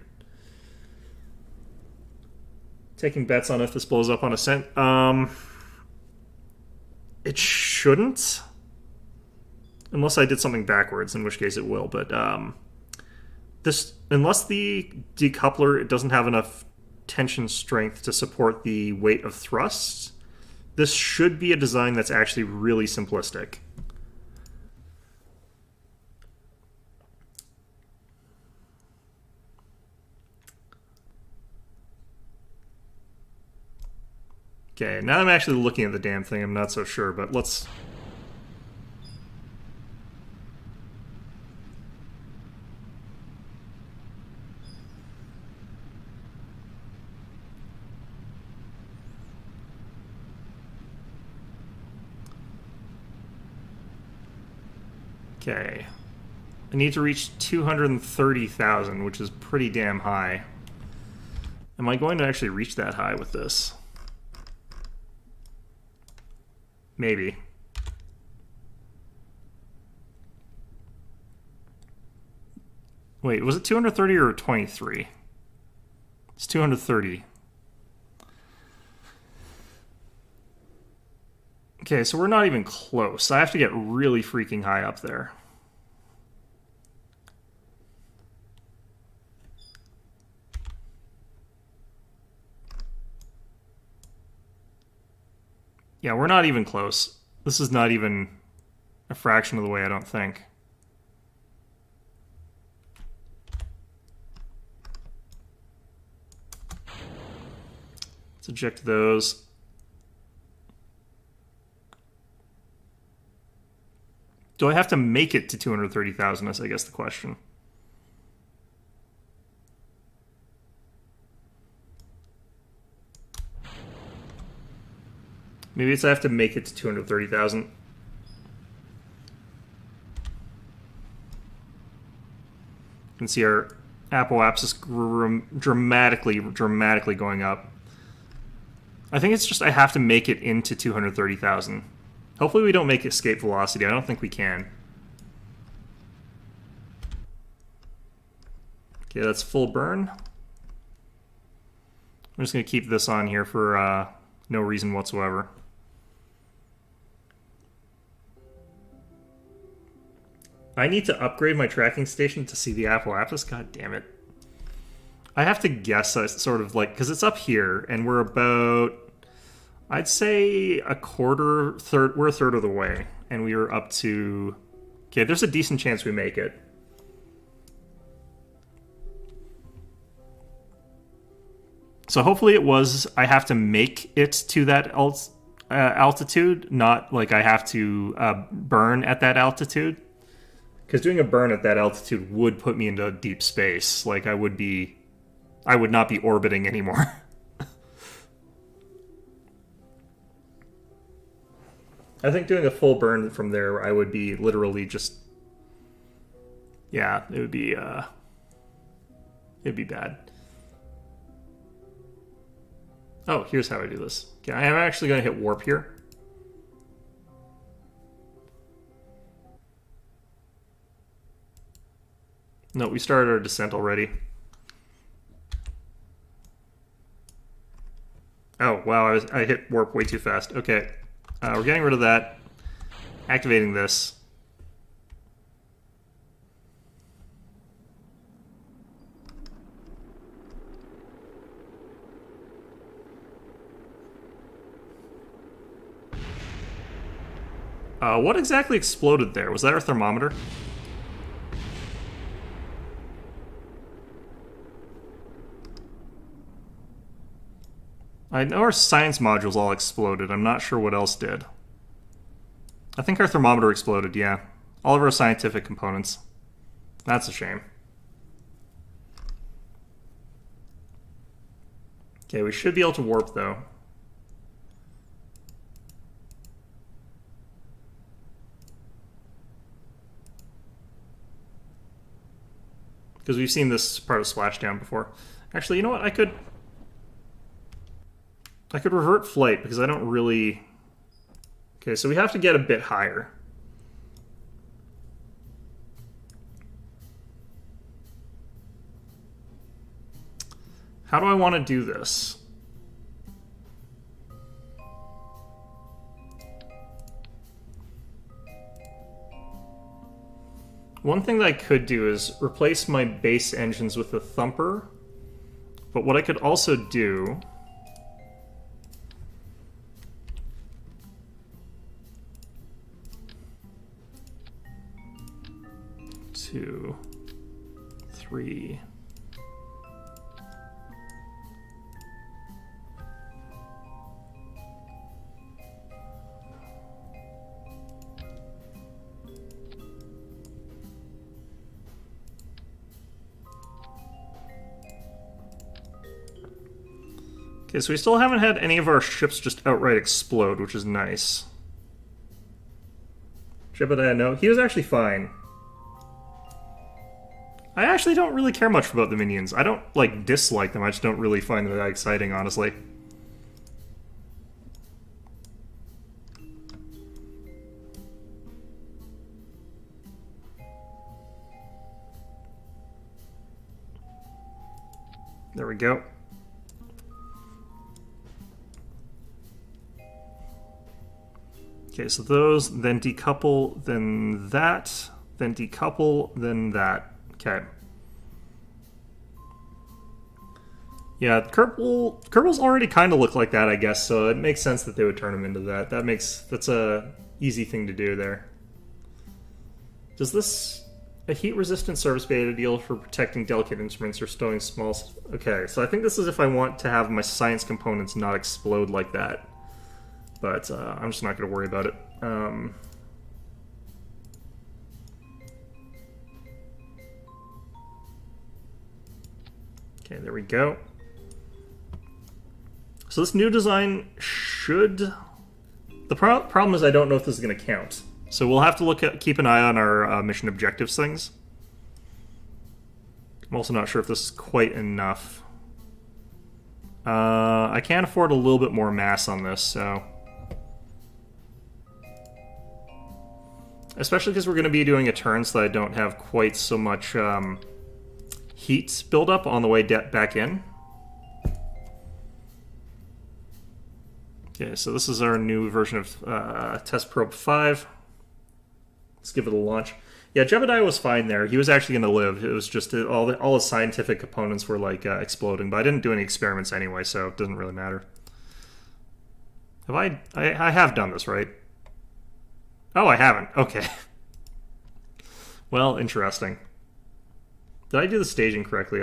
Taking bets on if this blows up on ascent. It shouldn't. Unless I did something backwards, in which case it will. But this, unless the decoupler it doesn't have enough tension strength to support the weight of thrust, this should be a design that's actually really simplistic. Okay, now I'm actually looking at the damn thing, I'm not so sure, but let's... Okay. I need to reach 230,000, which is pretty damn high. Am I going to actually reach that high with this? Maybe. Wait, was it 230 or 23? It's 230. Okay, so we're not even close. I have to get really freaking high up there. Yeah, we're not even close. This is not even a fraction of the way, I don't think. Let's eject those. Do I have to make it to 230,000 is, I guess, the question. Maybe it's I have to make it to 230,000. You can see our apoapsis dramatically going up. I think it's just I have to make it into 230,000. Hopefully we don't make escape velocity. I don't think we can. Okay, that's full burn. I'm just going to keep this on here for no reason whatsoever. I need to upgrade my tracking station to see the apoapsis. God damn it. I have to guess sort of like, because it's up here, and we're about, I'd say we're a third of the way, and we are up to, okay, there's a decent chance we make it. So hopefully it was, I have to make it to that altitude, not like I have to burn at that altitude. Because doing a burn at that altitude would put me into deep space. Like, I would not be orbiting anymore. I think doing a full burn from there, I would be literally just... Yeah, it'd be bad. Oh, here's how I do this. Okay, I am actually going to hit warp here. No, we started our descent already. Oh, wow, I hit warp way too fast. Okay, we're getting rid of that. Activating this. What exactly exploded there? Was that our thermometer? I know our science modules all exploded. I'm not sure what else did. I think our thermometer exploded, yeah. All of our scientific components. That's a shame. Okay, we should be able to warp, though. Because we've seen this part of Splashdown before. Actually, you know what? I could revert flight, because I don't really... Okay, so we have to get a bit higher. How do I want to do this? One thing that I could do is replace my base engines with a Thumper. But what I could also do... 2, 3... Okay, so we still haven't had any of our ships just outright explode, which is nice. Jebediah, no. He was actually fine. I actually don't really care much about the minions. I don't, like, dislike them. I just don't really find them that exciting, honestly. There we go. Okay, so those, then decouple, then that, then decouple, then that. Okay. Yeah, Kerbals already kind of look like that, I guess, so it makes sense that they would turn them into that. That's a easy thing to do there. Does this... A heat-resistant service bay ideal for protecting delicate instruments or stowing small... Okay, so I think this is if I want to have my science components not explode like that. But I'm just not going to worry about it. Okay, there we go. So this new design should... The problem is I don't know if this is going to count. So we'll have to keep an eye on our mission objectives things. I'm also not sure if this is quite enough. I can afford a little bit more mass on this, so... Especially because we're going to be doing a turn so that I don't have quite so much heat buildup on the way back in. Okay, so this is our new version of Test Probe 5. Let's give it a launch. Yeah, Jebediah was fine there. He was actually going to live. It was just all his scientific components were like exploding, but I didn't do any experiments anyway, so it doesn't really matter. Have I have done this, right? Oh, I haven't. Okay. Well, interesting. Did I do the staging correctly?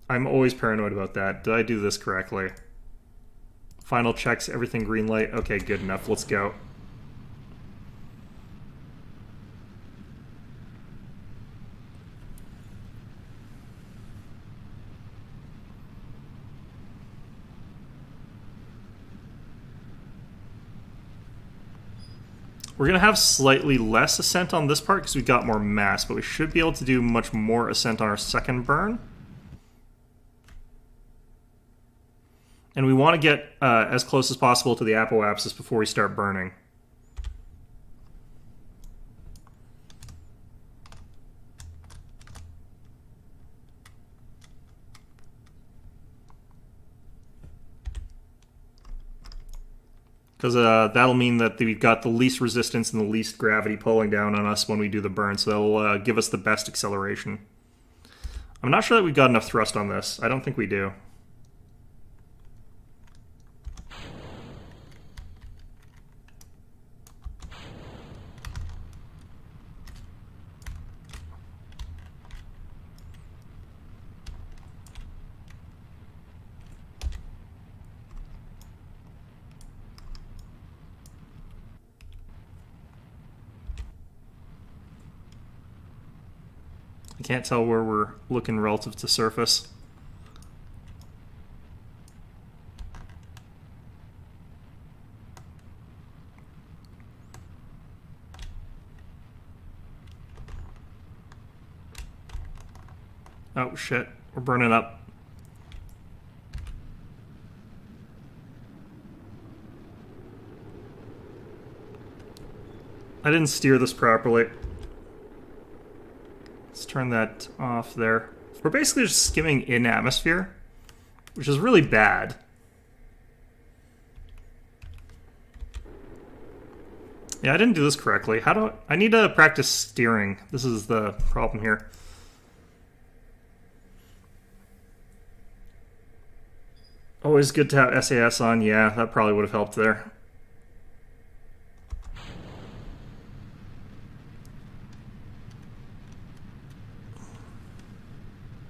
I'm always paranoid about that. Did I do this correctly? Final checks, everything green light. Okay, good enough. Let's go. We're going to have slightly less ascent on this part because we got more mass, but we should be able to do much more ascent on our second burn. And we want to get as close as possible to the apoapsis before we start burning. Because that'll mean that we've got the least resistance and the least gravity pulling down on us when we do the burn, so that'll give us the best acceleration. I'm not sure that we've got enough thrust on this. I don't think we do. I can't tell where we're looking relative to surface. Oh shit, we're burning up. I didn't steer this properly. Let's turn that off there. We're basically just skimming in atmosphere, which is really bad. Yeah, I didn't do this correctly. How do I need to practice steering? This is the problem here. Always good to have SAS on. Yeah, that probably would have helped there.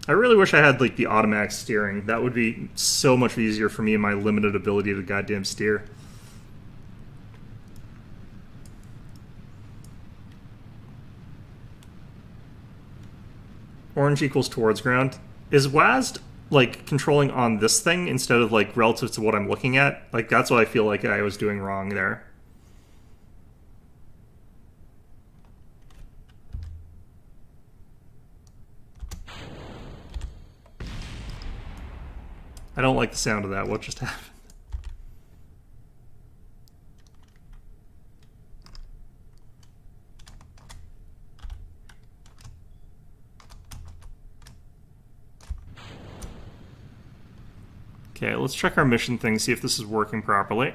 I really wish I had like the automatic steering. That would be so much easier for me and my limited ability to goddamn steer. Orange equals towards ground. Is WASD like controlling on this thing instead of like relative to what I'm looking at? Like that's what I feel like I was doing wrong there. I don't like the sound of that. What just happened? Okay, let's check our mission thing, see if this is working properly.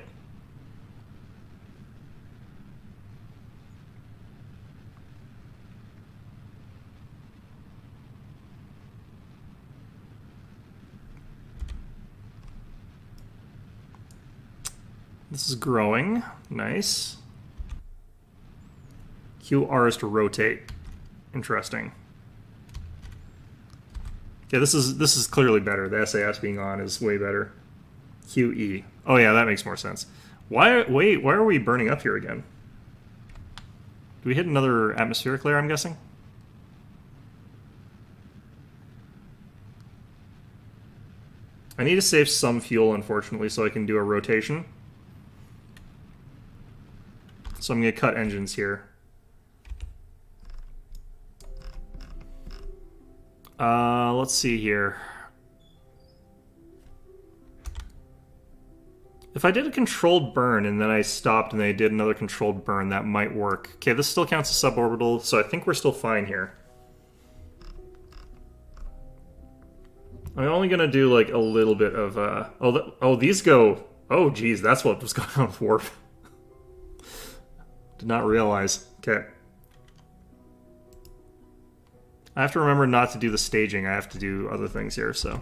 This is growing. Nice. QR is to rotate. Interesting. Okay, this is clearly better. The SAS being on is way better. QE. Oh yeah, that makes more sense. Why are we burning up here again? Do we hit another atmospheric layer, I'm guessing? I need to save some fuel, unfortunately, so I can do a rotation. So I'm going to cut engines here. Let's see here. If I did a controlled burn and then I stopped and then I did another controlled burn, that might work. Okay, this still counts as suborbital, so I think we're still fine here. I'm only going to do like a little bit of... Oh, these go... Oh, geez, that's what was going on with warp. Did not realize. Okay. I have to remember not to do the staging. I have to do other things here, so...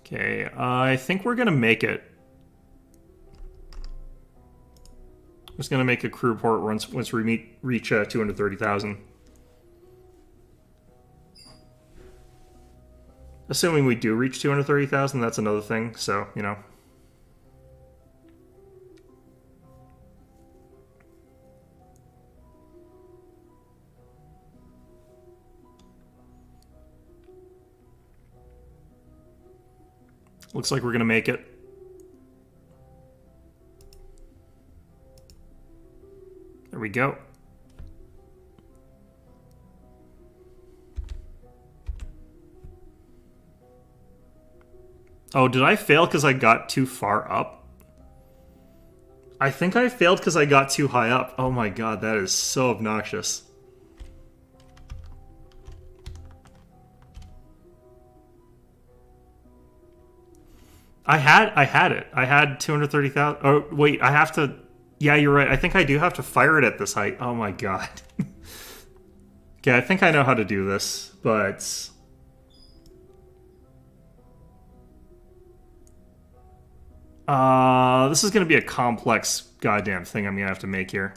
Okay, I think we're going to make it. I'm just going to make a crew report once we reach 230,000. Assuming we do reach 230,000, that's another thing, so, you know. Looks like we're going to make it. There we go. Oh, did I fail because I got too far up? I think I failed because I got too high up. Oh my god, that is so obnoxious. I had it. I had 230,000. Oh, wait, I have to... Yeah, you're right. I think I do have to fire it at this height. Oh my god. Okay, I think I know how to do this, but... this is going to be a complex goddamn thing I'm going to have to make here.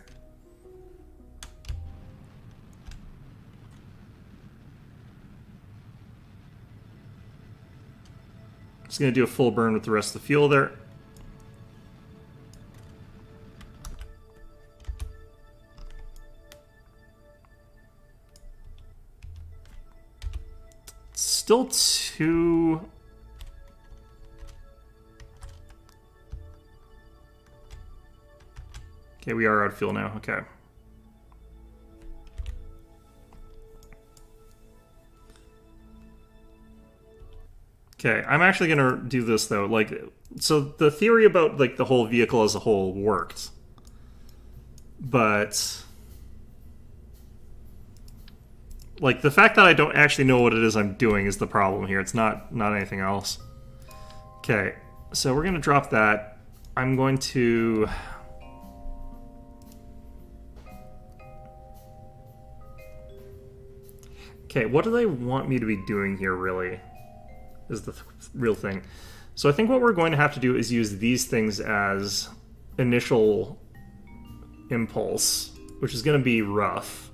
Just going to do a full burn with the rest of the fuel there. Still too... Okay, we are out of fuel now. Okay. Okay, I'm actually gonna do this though. Like, so the theory about like the whole vehicle as a whole worked, but like the fact that I don't actually know what it is I'm doing is the problem here. It's not anything else. Okay, so we're gonna drop that. I'm going to. Okay, what do they want me to be doing here, really? Is the real thing. So I think what we're going to have to do is use these things as initial impulse, which is going to be rough.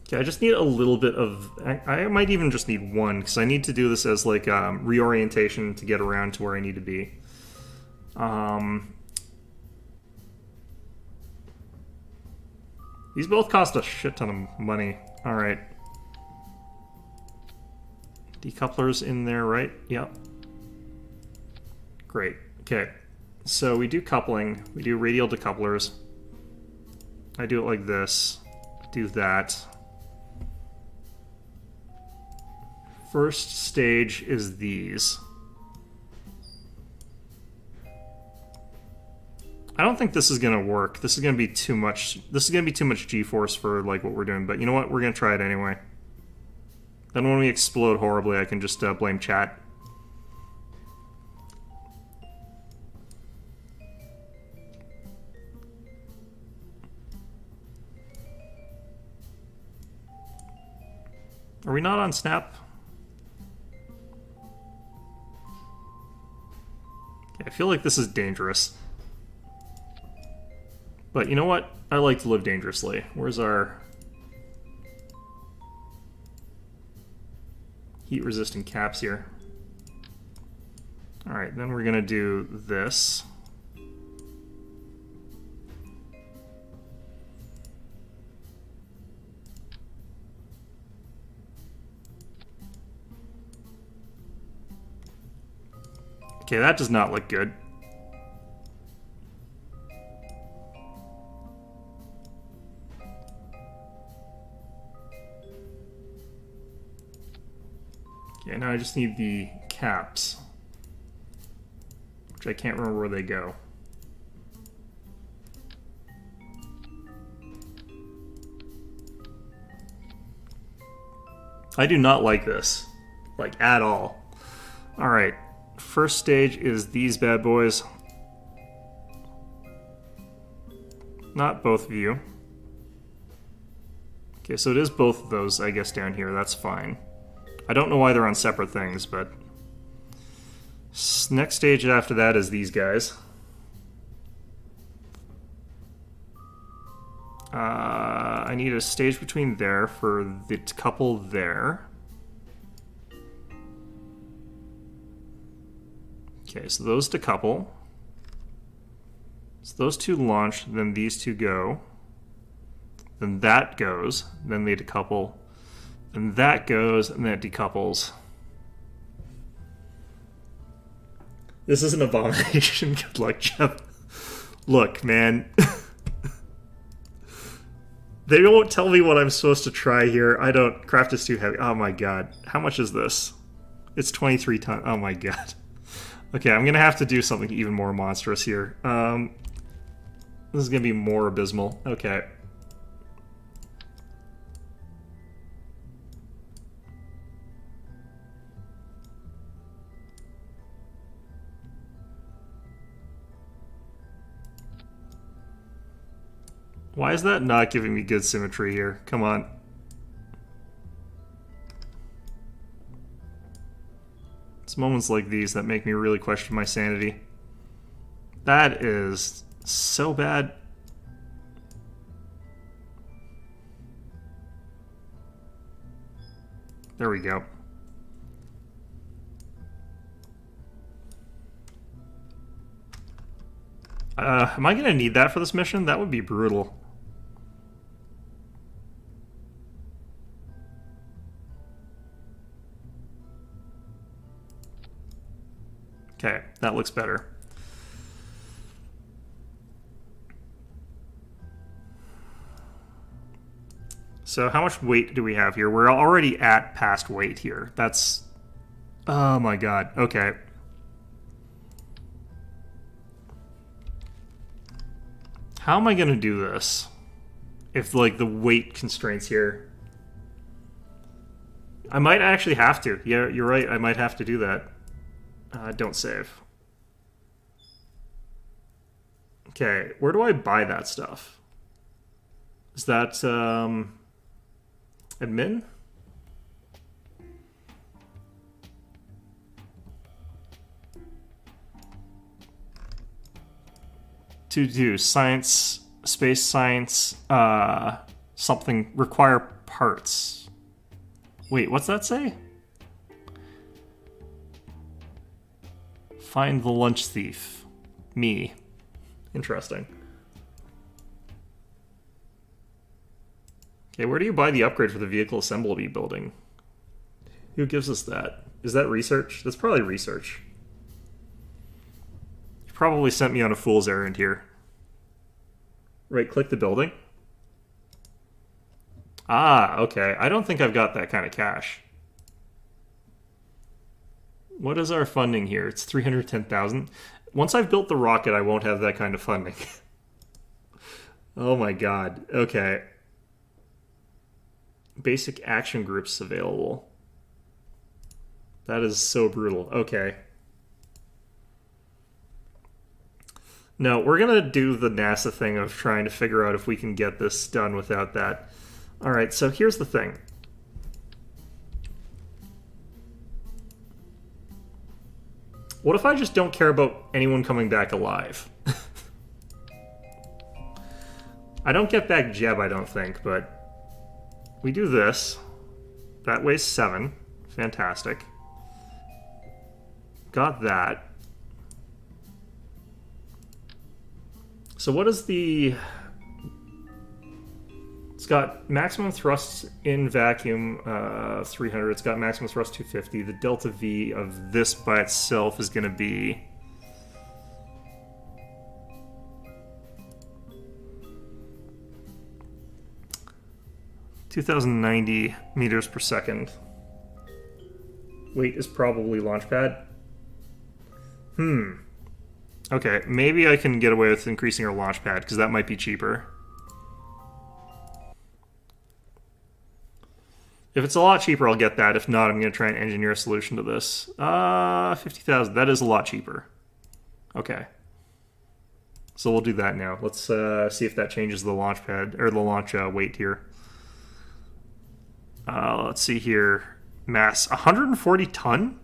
Okay, I just need a little bit of... I might even just need one, because I need to do this as, like, reorientation to get around to where I need to be. These both cost a shit ton of money. Alright. Decouplers in there, right? Yep. Great. Okay. So we do coupling. We do radial decouplers. I do it like this. Do that. First stage is these. I don't think this is gonna work. This is gonna be too much. This is gonna be too much G-force for like what we're doing. But you know what? We're gonna try it anyway. Then when we explode horribly, I can just blame chat. Are we not on Snap? I feel like this is dangerous. But you know what? I like to live dangerously. Where's our heat-resistant caps here? Alright, then we're gonna do this. Okay, that does not look good. Okay, now I just need the caps, which I can't remember where they go. I do not like this, like, at all. Alright, first stage is these bad boys. Not both of you. Okay, so it is both of those, I guess, down here. That's fine. I don't know why they're on separate things, but... Next stage after that is these guys. I need a stage between there for the couple there. Okay, so those decouple. So those two launch, then these two go. Then that goes, then they decouple. Then that goes, and then it decouples. This is an abomination. Good luck, Jeff. Look, man. They won't tell me what I'm supposed to try here. I don't... Craft is too heavy. Oh my god. How much is this? It's 23 tons. Oh my god. Okay, I'm gonna have to do something even more monstrous here. This is gonna be more abysmal. Okay. Why is that not giving me good symmetry here? Come on. It's moments like these that make me really question my sanity. That is so bad. There we go. Am I gonna need that for this mission? That would be brutal. Okay, that looks better. So how much weight do we have here? We're already at past weight here. That's... Oh my god. Okay. How am I gonna do this? If, like, the weight constraints here... I might actually have to. Yeah, you're right. I might have to do that. Don't save. Okay, where do I buy that stuff? Is that, admin? To do science, space science, something, require parts. Wait, what's that say? Find the lunch thief. Me. Interesting. Okay, where do you buy the upgrade for the vehicle assembly building? Who gives us that? Is that research? That's probably research. You probably sent me on a fool's errand here. Right-click the building. Ah, okay. I don't think I've got that kind of cash. What is our funding here? It's 310,000. Once I've built the rocket, I won't have that kind of funding. Oh my god. Okay. Basic action groups available. That is so brutal. Okay. No, we're gonna do the NASA thing of trying to figure out if we can get this done without that. Alright, so here's the thing. What if I just don't care about anyone coming back alive? I don't get back Jeb, I don't think, but we do this. That weighs 7. Fantastic. Got that. So what is the... It's got maximum thrust in vacuum 300. It's got maximum thrust 250. The delta V of this by itself is going to be... (2090 meters per second). Weight is probably launch pad. Okay, maybe I can get away with increasing our launch pad, because that might be cheaper. If it's a lot cheaper, I'll get that. If not, I'm going to try and engineer a solution to this. 50,000. That is a lot cheaper. Okay. So we'll do that now. Let's see if that changes the launch pad, or the launch weight here. Let's see here. Mass, 140 ton?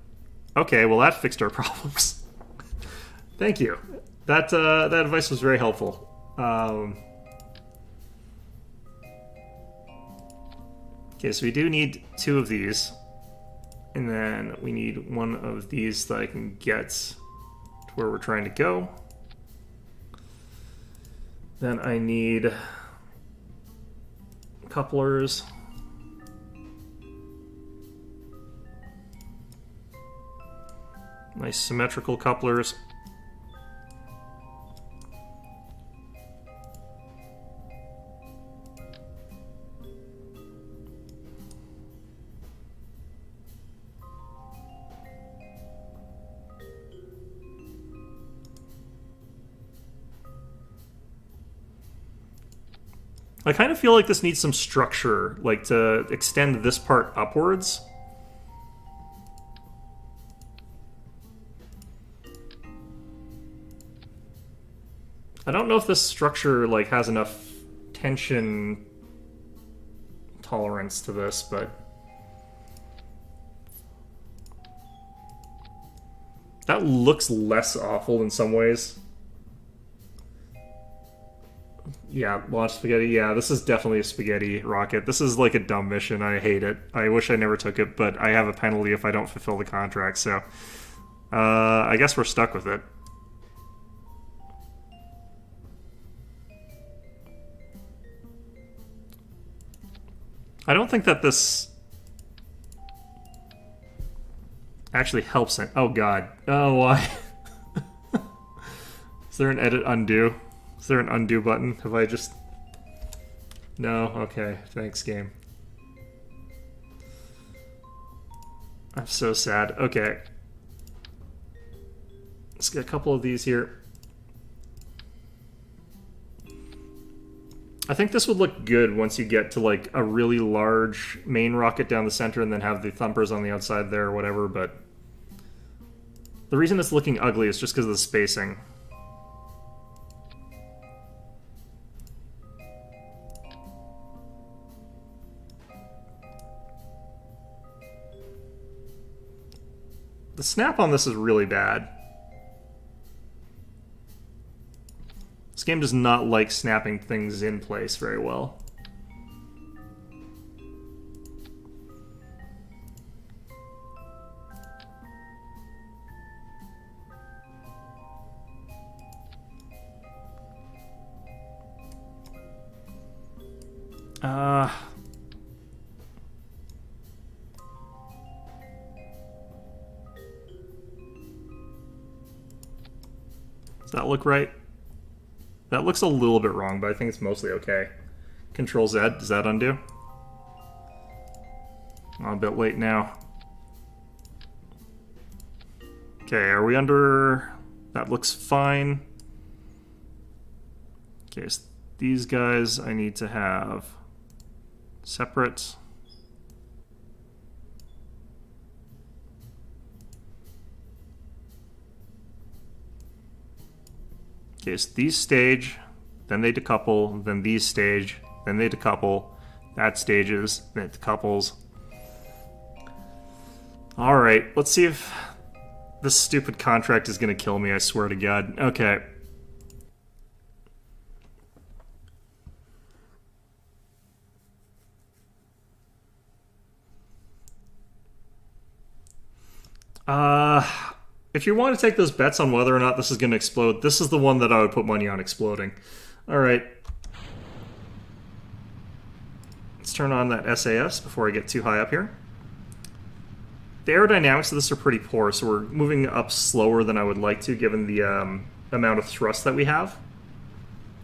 Okay, well that fixed our problems. Thank you. That advice was very helpful. Okay, so we do need 2 of these. And then we need 1 of these that I can get to where we're trying to go. Then I need couplers. Nice symmetrical couplers. I kind of feel like this needs some structure, like to extend this part upwards. I don't know if this structure like has enough tension tolerance to this, but that looks less awful in some ways. Yeah, launch spaghetti. Yeah, this is definitely a spaghetti rocket. This is like a dumb mission. I hate it. I wish I never took it, but I have a penalty if I don't fulfill the contract, so I guess we're stuck with it. I don't think that this actually helps it. Oh god. Oh, why? there an edit undo? Is there an undo button? Have I just... No? Okay. Thanks, game. I'm so sad. Okay. Let's get a couple of these here. I think this would look good once you get to like a really large main rocket down the center and then have the thumpers on the outside there or whatever, but the reason it's looking ugly is just because of the spacing. The snap on this is really bad. This game does not like snapping things in place very well. Does that look right? That looks a little bit wrong, but I think it's mostly okay. Control Z, does that undo? I'm a bit late now. Okay, are we under... That looks fine. Okay, so these guys I need to have separate. Okay, so these stage, then they decouple, then these stage, then they decouple, that stages, then it decouples. Alright, let's see if this stupid contract is gonna kill me, I swear to God. Okay. If you want to take those bets on whether or not this is going to explode, this is the one that I would put money on exploding. Alright. Let's turn on that SAS before I get too high up here. The aerodynamics of this are pretty poor, so we're moving up slower than I would like to, given the amount of thrust that we have.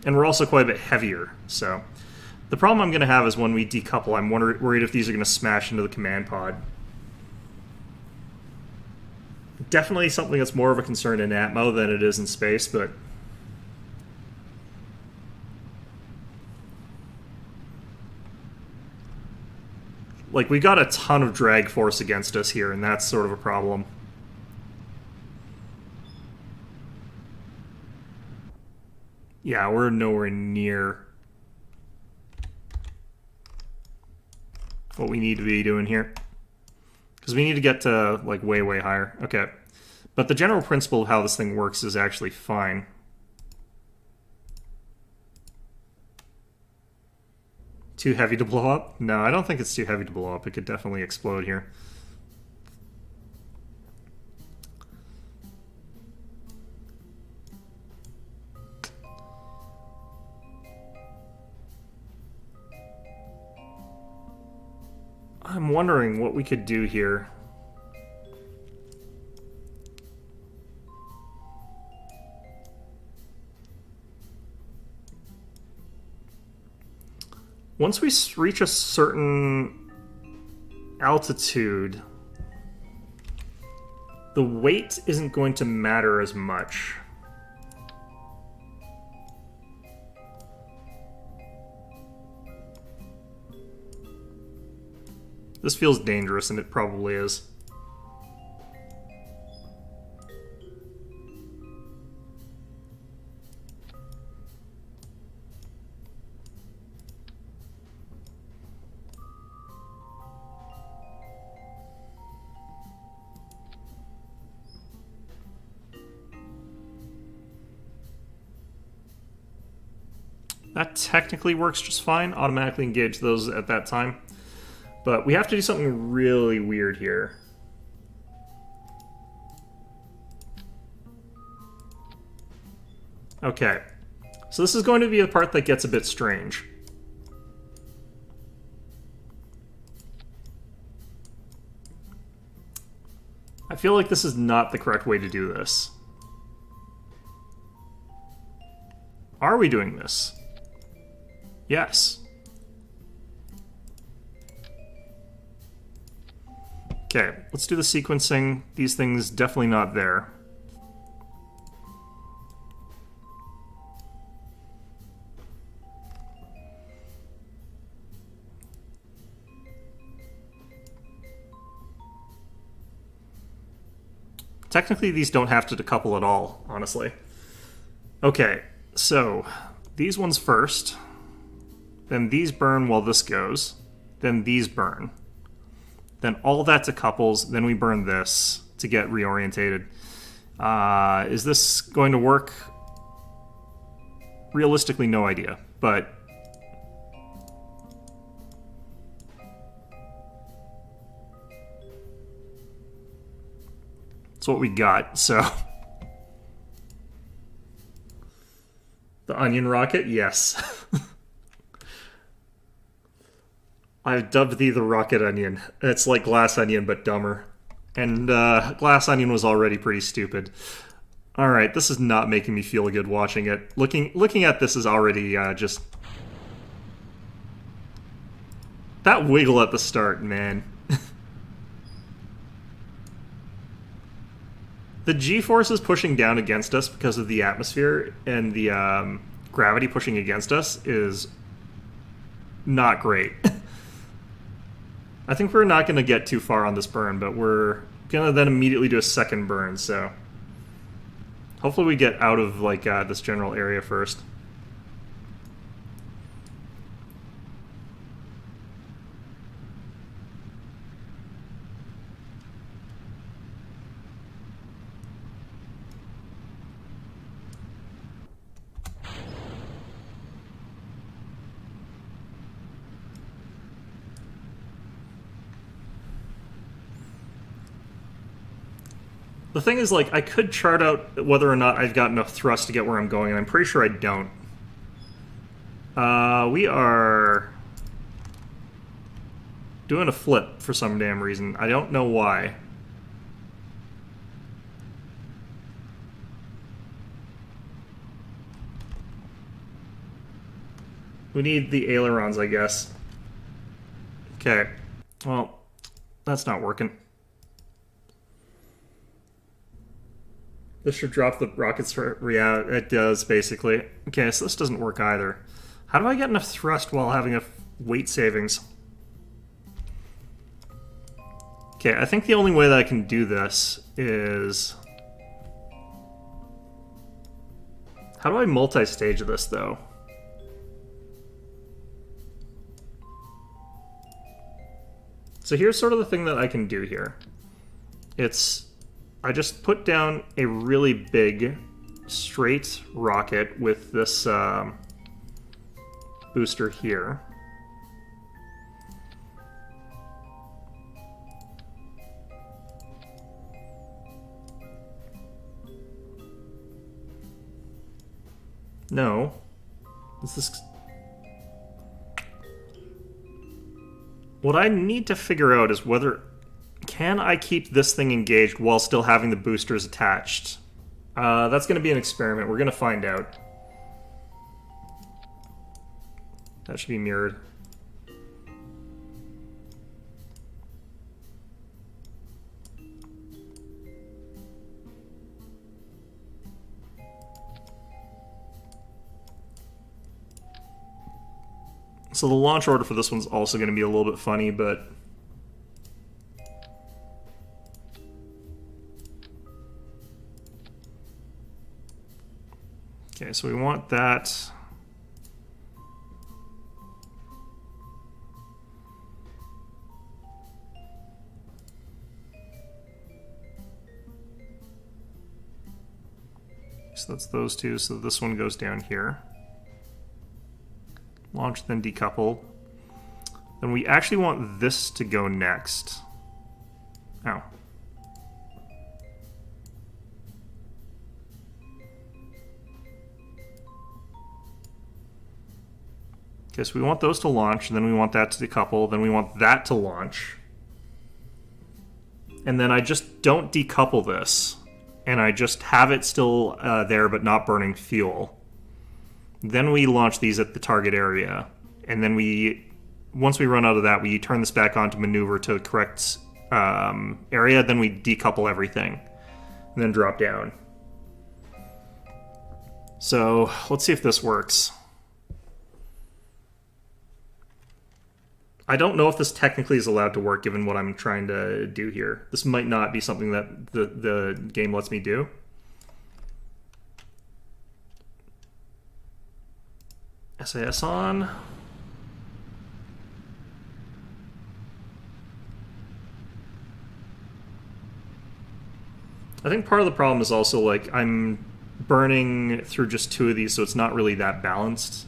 And we're also quite a bit heavier, so... The problem I'm going to have is when we decouple, I'm worried if these are going to smash into the command pod. Definitely something that's more of a concern in Atmo than it is in space, but... Like, we got a ton of drag force against us here, and that's sort of a problem. Yeah, we're nowhere near what we need to be doing here. Because we need to get to, like, way, way higher. Okay. But the general principle of how this thing works is actually fine. Too heavy to blow up? No, I don't think it's too heavy to blow up. It could definitely explode here. I'm wondering what we could do here. Once we reach a certain altitude, the weight isn't going to matter as much. This feels dangerous, and it probably is. That technically works just fine. Automatically engage those at that time. But we have to do something really weird here. Okay. So this is going to be the part that gets a bit strange. I feel like this is not the correct way to do this. Are we doing this? Yes. Okay, let's do the sequencing. These things definitely not there. Technically, these don't have to decouple at all, honestly. Okay, so these ones first. Then these burn while this goes. Then these burn. Then all that decouples. Then we burn this to get reorientated. Is this going to work? Realistically, no idea. But it's what we got, so. The onion rocket? Yes. I've dubbed thee the rocket onion. It's like Glass Onion, but dumber. And Glass Onion was already pretty stupid. Alright, this is not making me feel good watching it. Looking at this is already just... That wiggle at the start, man. The G-force is pushing down against us because of the atmosphere, and the gravity pushing against us is not great. I think we're not going to get too far on this burn, but we're going to then immediately do a second burn, so... Hopefully we get out of like this general area first. The thing is, like, I could chart out whether or not I've got enough thrust to get where I'm going, and I'm pretty sure I don't. We are doing a flip for some damn reason. I don't know why. We need the ailerons, I guess. Okay. Well, that's not working. This should drop the rockets for... Yeah, it does, basically. Okay, so this doesn't work either. How do I get enough thrust while having a weight savings? Okay, I think the only way that I can do this is... How do I multi-stage this, though? So here's sort of the thing that I can do here. It's... I just put down a really big straight rocket with this booster here. No. This is... What I need to figure out is whether... Can I keep this thing engaged while still having the boosters attached? That's going to be an experiment. We're going to find out. That should be mirrored. So the launch order for this one's also going to be a little bit funny, but... Okay, so we want that. So that's those two, so this one goes down here. Launch, then decouple. Then we actually want this to go next. Oh. Okay, so we want those to launch, and then we want that to decouple, then we want that to launch. And then I just don't decouple this, and I just have it still there but not burning fuel. Then we launch these at the target area. And then once we run out of that, we turn this back on to maneuver to the correct area. Then we decouple everything. And then drop down. So let's see if this works. I don't know if this technically is allowed to work given what I'm trying to do here. This might not be something that the game lets me do. SAS on. I think part of the problem is also like I'm burning through just 2 of these, so it's not really that balanced.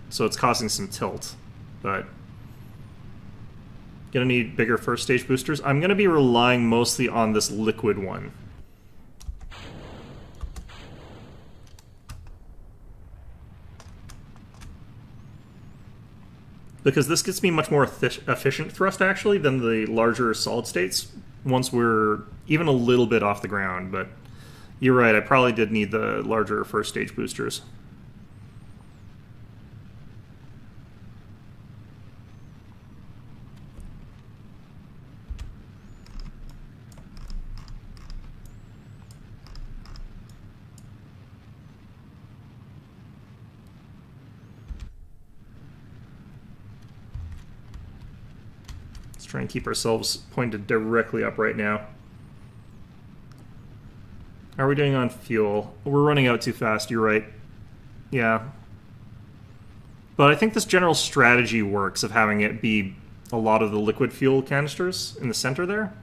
So it's causing some tilt, but gonna need bigger first stage boosters. I'm gonna be relying mostly on this liquid one. Because this gets me much more efficient thrust, actually, than the larger solid states once we're even a little bit off the ground. But you're right, I probably did need the larger first stage boosters. Try and keep ourselves pointed directly up right now. How are we doing on fuel? We're running out too fast, you're right. Yeah. But I think this general strategy works of having it be a lot of the liquid fuel canisters in the center there.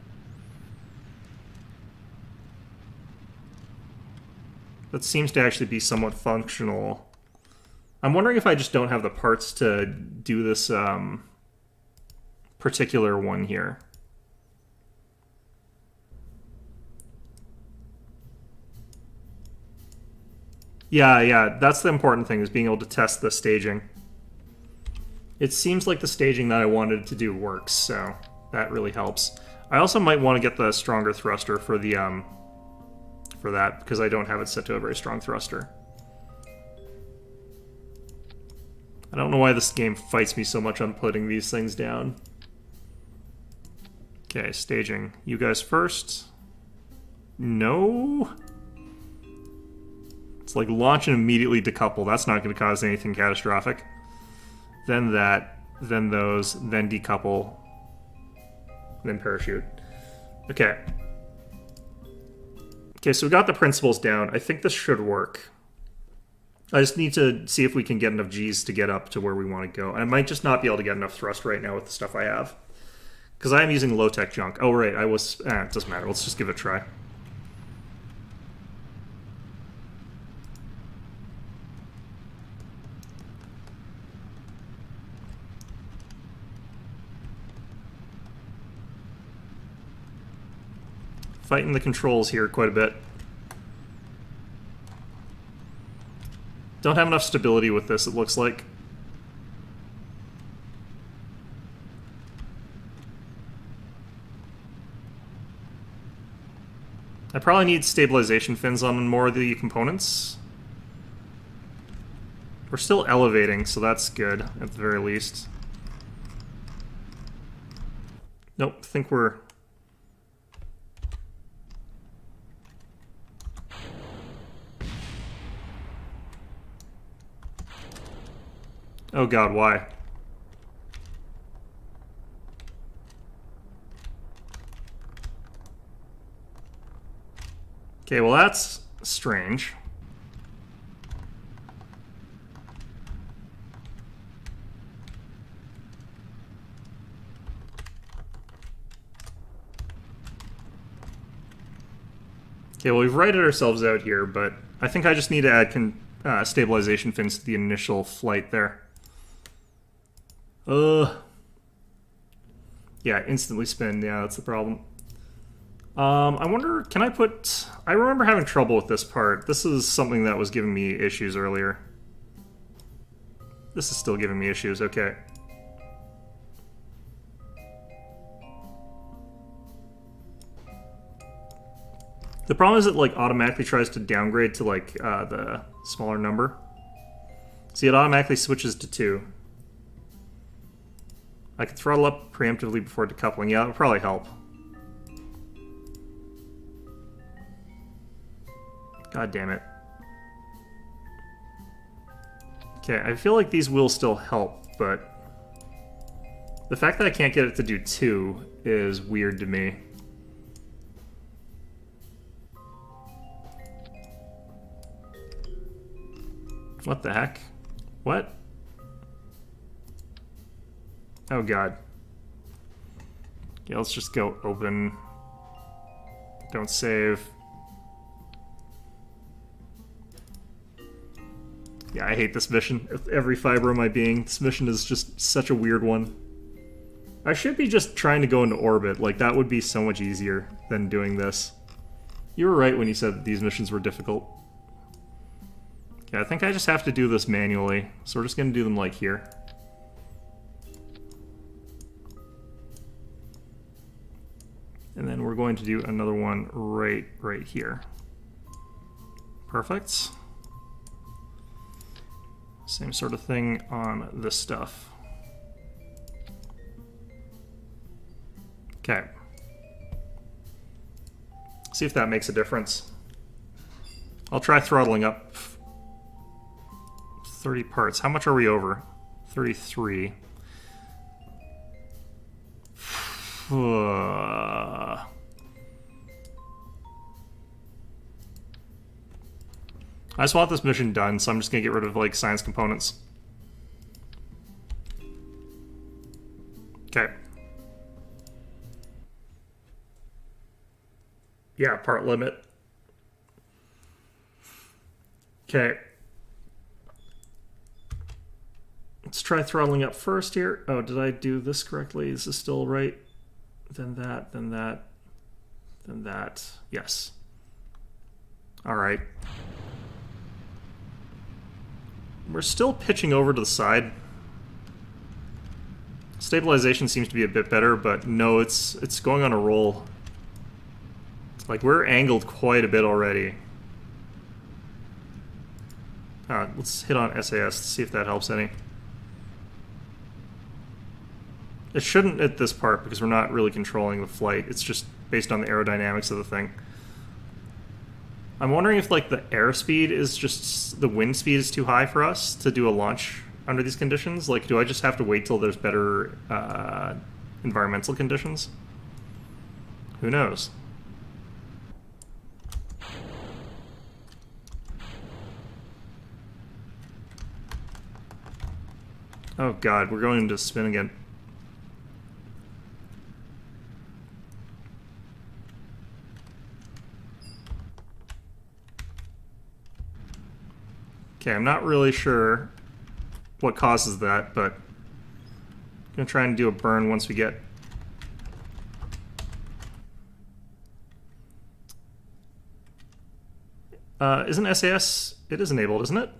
That seems to actually be somewhat functional. I'm wondering if I just don't have the parts to do this particular one here. Yeah, that's the important thing, is being able to test the staging. It seems like the staging that I wanted to do works, so that really helps. I also might want to get the stronger thruster for the for that, because I don't have it set to a very strong thruster. I don't know why this game fights me so much on putting these things down. Okay, staging. You guys first. No. It's like launch and immediately decouple. That's not going to cause anything catastrophic. Then that, then those, then decouple, then parachute. Okay. Okay, so we got the principles down. I think this should work. I just need to see if we can get enough G's to get up to where we want to go. I might just not be able to get enough thrust right now with the stuff I have. Because I am using low-tech junk. Oh, right, I was... it doesn't matter. Let's just give it a try. Fighting the controls here quite a bit. Don't have enough stability with this, it looks like. I probably need stabilization fins on more of the components. We're still elevating, so that's good, at the very least. Nope, I think we're... Oh god, why? Okay, well that's strange. Okay, well we've righted ourselves out here, but I think I just need to add stabilization fins to the initial flight there. Yeah, instantly spin, yeah, that's the problem. I wonder, can I put... I remember having trouble with this part. This is something that was giving me issues earlier. This is still giving me issues, okay. The problem is it like automatically tries to downgrade to like the smaller number. See, it automatically switches to 2. I could throttle up preemptively before decoupling. Yeah, that would probably help. God damn it. Okay, I feel like these will still help, but the fact that I can't get it to do 2 is weird to me. What the heck? What? Oh god. Yeah, let's just go open. Don't save. Yeah, I hate this mission. With every fiber of my being, this mission is just such a weird one. I should be just trying to go into orbit. Like, that would be so much easier than doing this. You were right when you said that these missions were difficult. Yeah, I think I just have to do this manually. So we're just gonna do them like here. And then we're going to do another one right here. Perfect. Same sort of thing on this stuff. Okay. See if that makes a difference. I'll try throttling up 30 parts. How much are we over? 33. I just want this mission done, so I'm just gonna get rid of, like, science components. Okay. Yeah, part limit. Okay. Let's try throttling up first here. Oh, did I do this correctly? Is this still right? Then that, then that, then that. Yes. All right. We're still pitching over to the side. Stabilization seems to be a bit better, but no, it's going on a roll. Like, we're angled quite a bit already. Let's hit on SAS to see if that helps any. It shouldn't at this part because we're not really controlling the flight. It's just based on the aerodynamics of the thing. I'm wondering if, like, the airspeed is just... the wind speed is too high for us to do a launch under these conditions. Like, do I just have to wait till there's better environmental conditions? Who knows? Oh god, we're going into spin again. Okay, I'm not really sure what causes that, but I'm gonna try and do a burn once we get... isn't SAS... it is enabled, isn't it?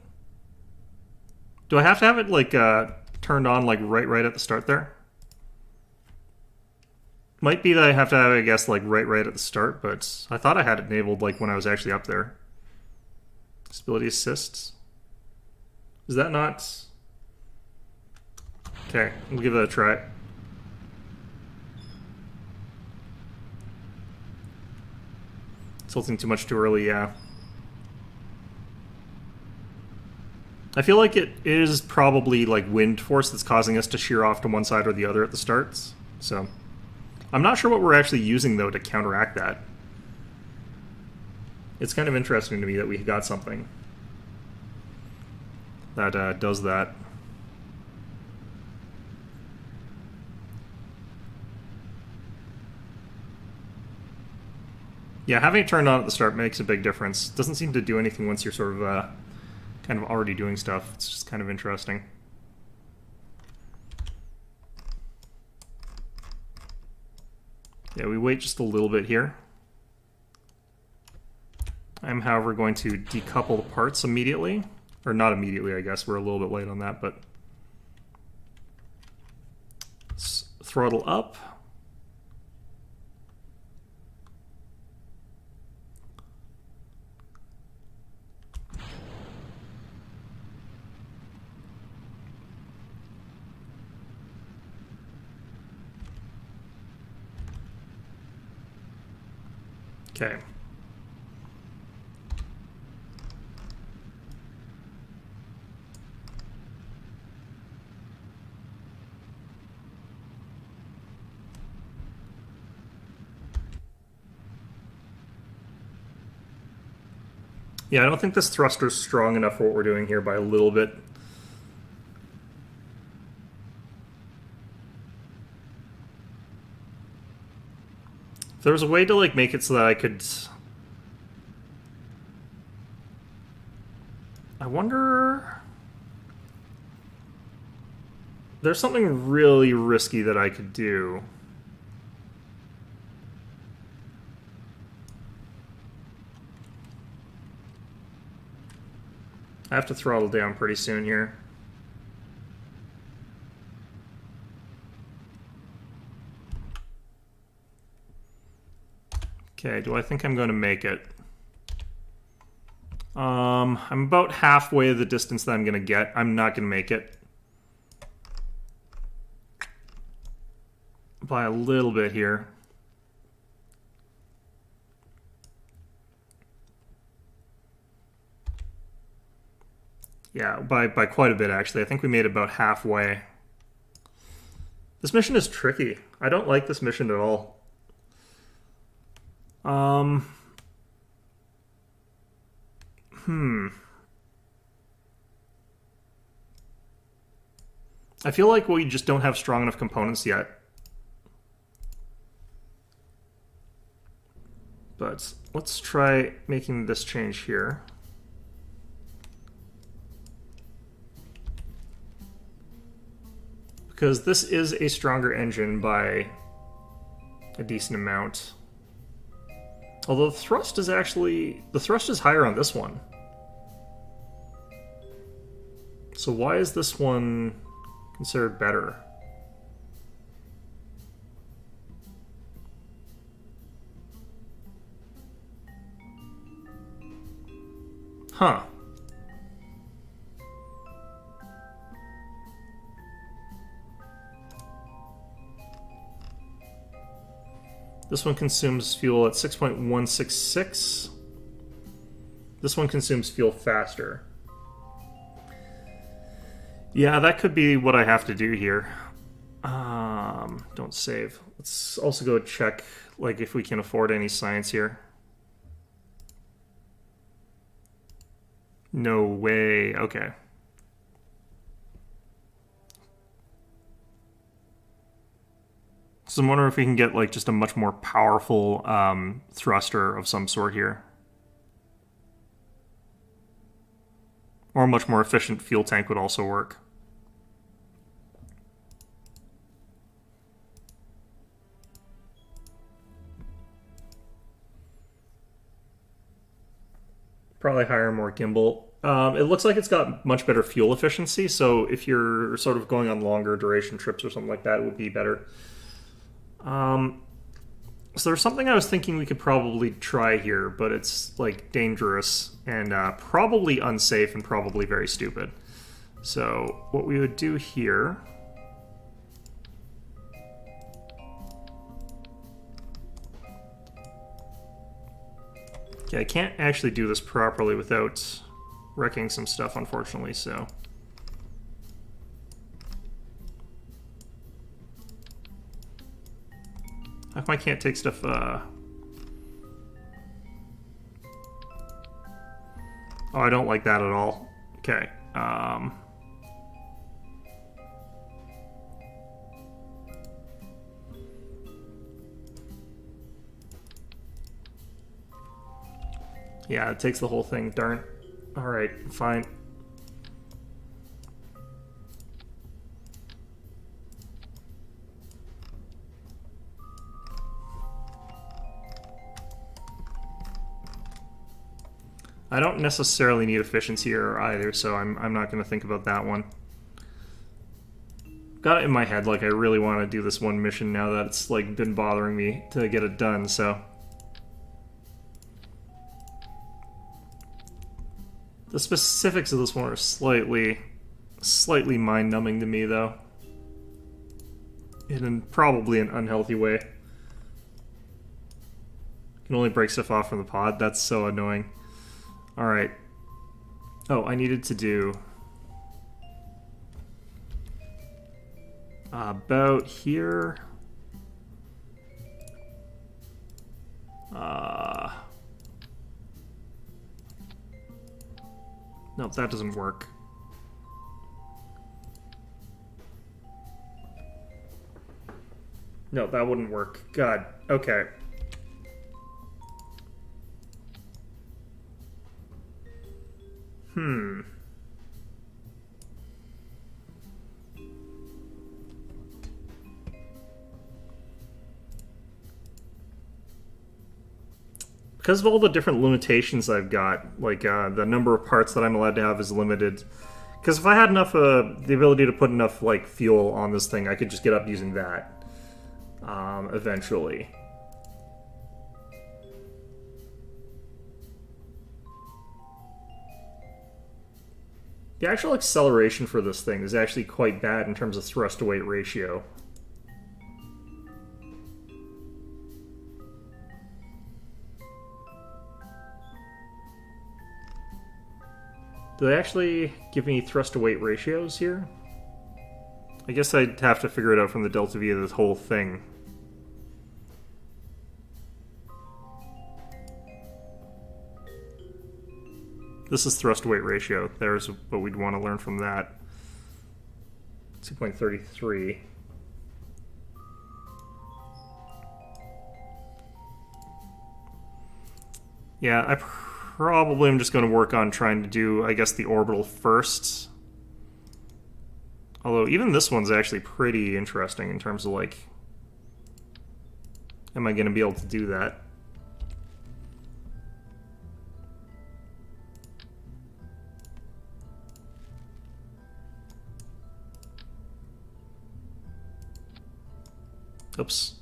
Do I have to have it, like, turned on, like, right at the start there? Might be that I have to have it, I guess, like, right at the start, but I thought I had it enabled, like, when I was actually up there. Stability assists. Is that not... Okay, we'll give that a try. Tilting too much too early, yeah. I feel like it is probably like wind force that's causing us to shear off to one side or the other at the starts. So I'm not sure what we're actually using, though, to counteract that. It's kind of interesting to me that we got something that does that. Yeah, having it turned on at the start makes a big difference. It doesn't seem to do anything once you're sort of kind of already doing stuff. It's just kind of interesting. Yeah, we wait just a little bit here. I'm, however, going to decouple the parts immediately. Or not immediately, I guess. We're a little bit late on that, but... let's throttle up. Okay. Yeah, I don't think this thruster's strong enough for what we're doing here by a little bit. If there was a way to like make it so that I could... I wonder... There's something really risky that I could do. I have to throttle down pretty soon here. Okay, do I think I'm going to make it? I'm about halfway the distance that I'm going to get. I'm not going to make it. By a little bit here. Yeah, by quite a bit, actually. I think we made about halfway. This mission is tricky. I don't like this mission at all. I feel like we just don't have strong enough components yet. But let's try making this change here. Because this is a stronger engine by a decent amount. Although the thrust is actually... the thrust is higher on this one. So why is this one considered better? Huh. This one consumes fuel at 6.166. This one consumes fuel faster. Yeah, that could be what I have to do here. Don't save. Let's also go check, like, if we can afford any science here. No way. Okay. So I'm wondering if we can get, like, just a much more powerful thruster of some sort here. Or a much more efficient fuel tank would also work. Probably hire more gimbal. It looks like it's got much better fuel efficiency, so if you're sort of going on longer duration trips or something like that, it would be better. So there's something I was thinking we could probably try here, but it's like dangerous and probably unsafe and probably very stupid. So what we would do here... Okay, I can't actually do this properly without wrecking some stuff, unfortunately, so... How come I can't take stuff, Oh, I don't like that at all. Okay, Yeah, it takes the whole thing, darn. Alright, fine. I don't necessarily need efficiency here either, so I'm not going to think about that one. Got it in my head, like, I really want to do this one mission now that it's, like, been bothering me to get it done, so... The specifics of this one are slightly mind-numbing to me, though. In probably an unhealthy way. Can only break stuff off from the pod. That's so annoying. Alright. Oh, I needed to do... about here... Nope, that doesn't work. No, that wouldn't work. God, okay. Because of all the different limitations I've got, like the number of parts that I'm allowed to have is limited. Because if I had enough, the ability to put enough like fuel on this thing, I could just get up using that eventually. The actual acceleration for this thing is actually quite bad in terms of thrust to weight ratio. Do they actually give me thrust to weight ratios here? I guess I'd have to figure it out from the delta V of this whole thing. This is thrust to weight ratio. There's what we'd want to learn from that. 2.33. Yeah, I probably am just going to work on trying to do, I guess, the orbital first. Although, even this one's actually pretty interesting in terms of, like, am I going to be able to do that? Oops.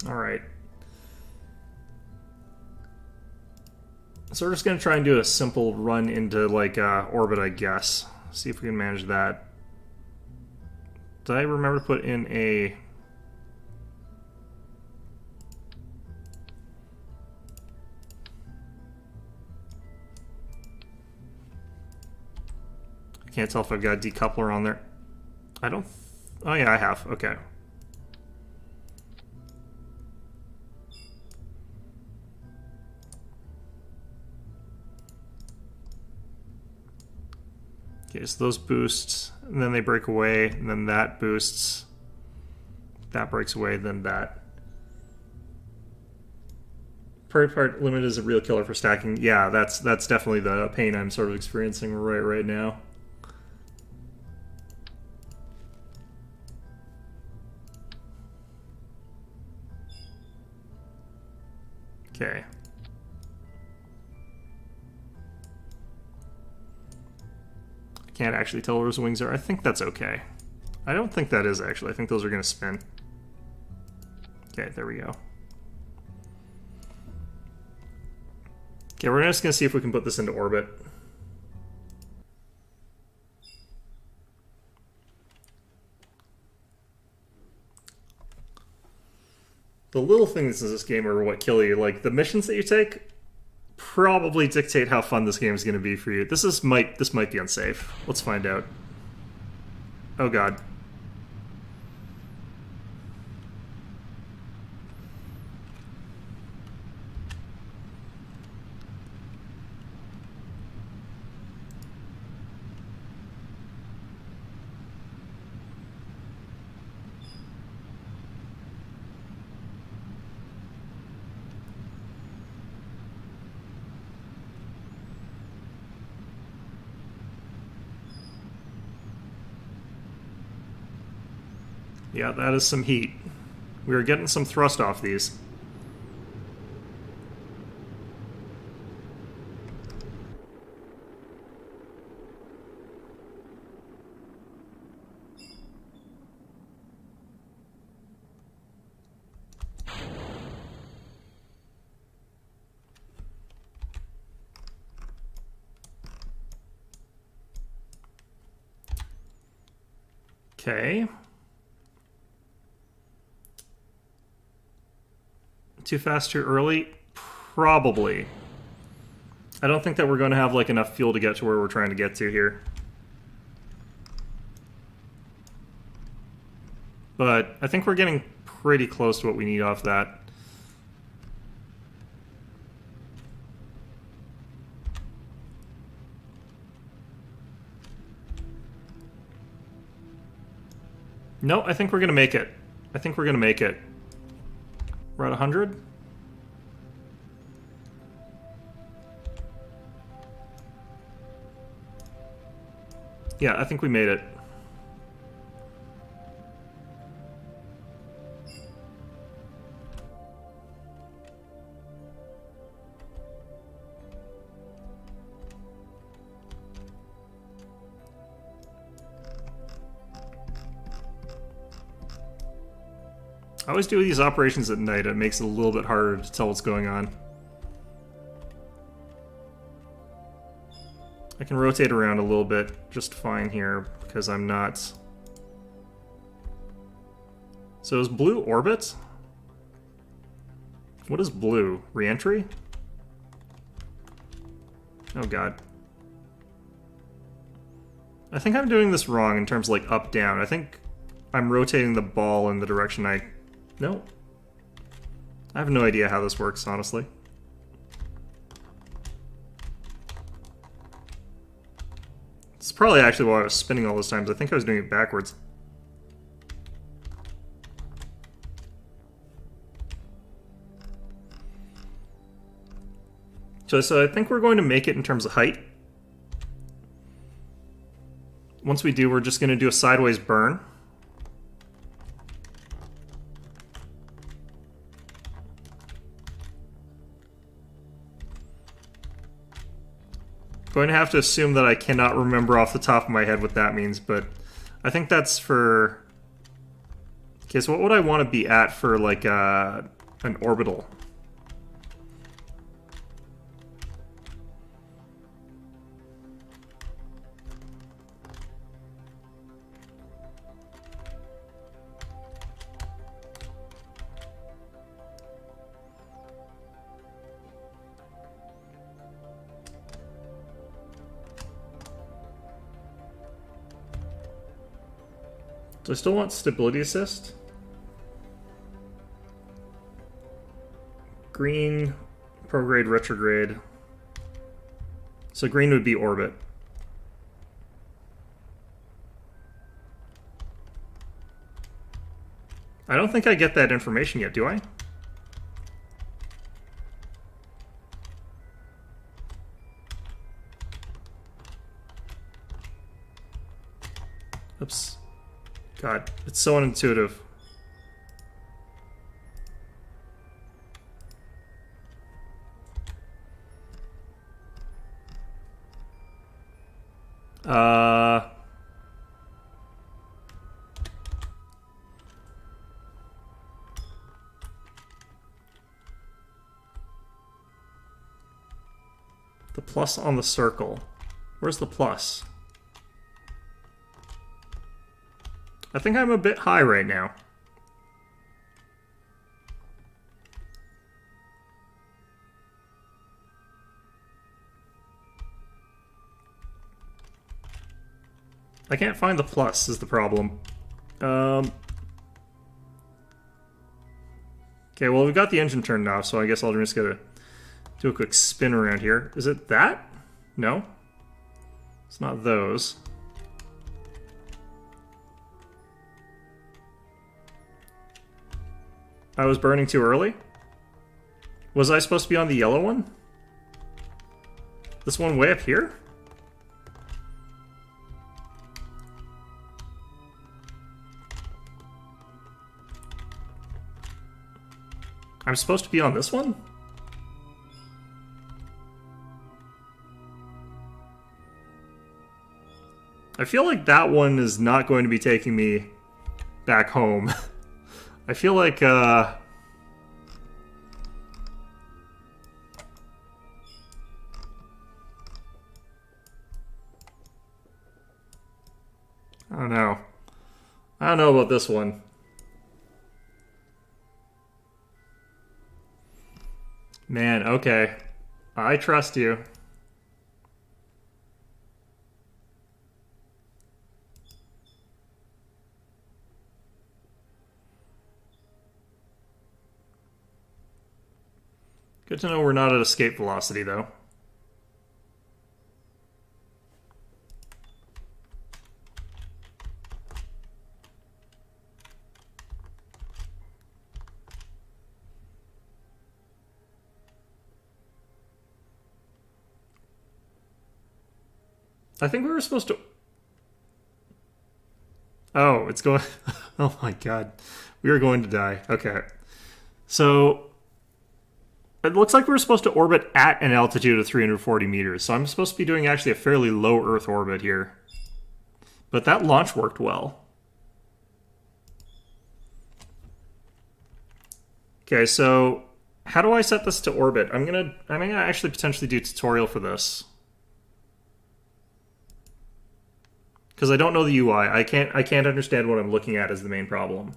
All right. So we're just going to try and do a simple run into, like, orbit, I guess. See if we can manage that. Did I remember to put in a... I can't tell if I've got a decoupler on there. I don't... Oh yeah, I have. Okay. Okay, so those boosts, and then they break away, and then that boosts. That breaks away, then that. Per part limit is a real killer for stacking. Yeah, that's definitely the pain I'm sort of experiencing right now. Okay. Can't actually tell where his wings are. I think that's okay. I don't think that is, actually. I think those are going to spin. Okay, there we go. Okay, we're just going to see if we can put this into orbit. The little things in this game are what kill you. Like, the missions that you take probably dictate how fun this game is going to be for you. This might be unsafe. Let's find out. Oh god. Yeah, that is some heat. We are getting some thrust off these. Okay. Too fast, too early? Probably. I don't think that we're going to have like enough fuel to get to where we're trying to get to here. But I think we're getting pretty close to what we need off that. No, I think we're going to make it. I think we're going to make it. We're at 100? Yeah, I think we made it. I always do these operations at night. It makes it a little bit harder to tell what's going on. I can rotate around a little bit just fine here because I'm not... So is blue orbit? What is blue? Re-entry? Oh god. I think I'm doing this wrong in terms of like up-down. I think I'm rotating the ball in the direction I... No. I have no idea how this works, honestly. It's probably actually why I was spinning all those times. I think I was doing it backwards. So I think we're going to make it in terms of height. Once we do, we're just going to do a sideways burn. Going to have to assume that I cannot remember off the top of my head what that means, but I think that's for... Okay, so what would I want to be at for, like, an orbital? Do I still want stability assist? Green, prograde, retrograde. So green would be orbit. I don't think I get that information yet, do I? Oops. God, it's so unintuitive. The plus on the circle. Where's the plus? I think I'm a bit high right now. I can't find the plus is the problem. Okay, well we've got the engine turned off, so I guess I'll just gotta do a quick spin around here. Is it that? No? It's not those. I was burning too early? Was I supposed to be on the yellow one? This one way up here? I'm supposed to be on this one? I feel like that one is not going to be taking me back home. I feel like, I don't know. I don't know about this one. Man, okay. I trust you. Good to know we're not at escape velocity, though. I think we were supposed to... Oh, it's going... Oh my god. We are going to die. Okay. So... It looks like we're supposed to orbit at an altitude of 340 meters, so I'm supposed to be doing actually a fairly low Earth orbit here. But that launch worked well. Okay, so how do I set this to orbit? I'm gonna actually potentially do a tutorial for this. Because I don't know the UI. I can't understand what I'm looking at is the main problem.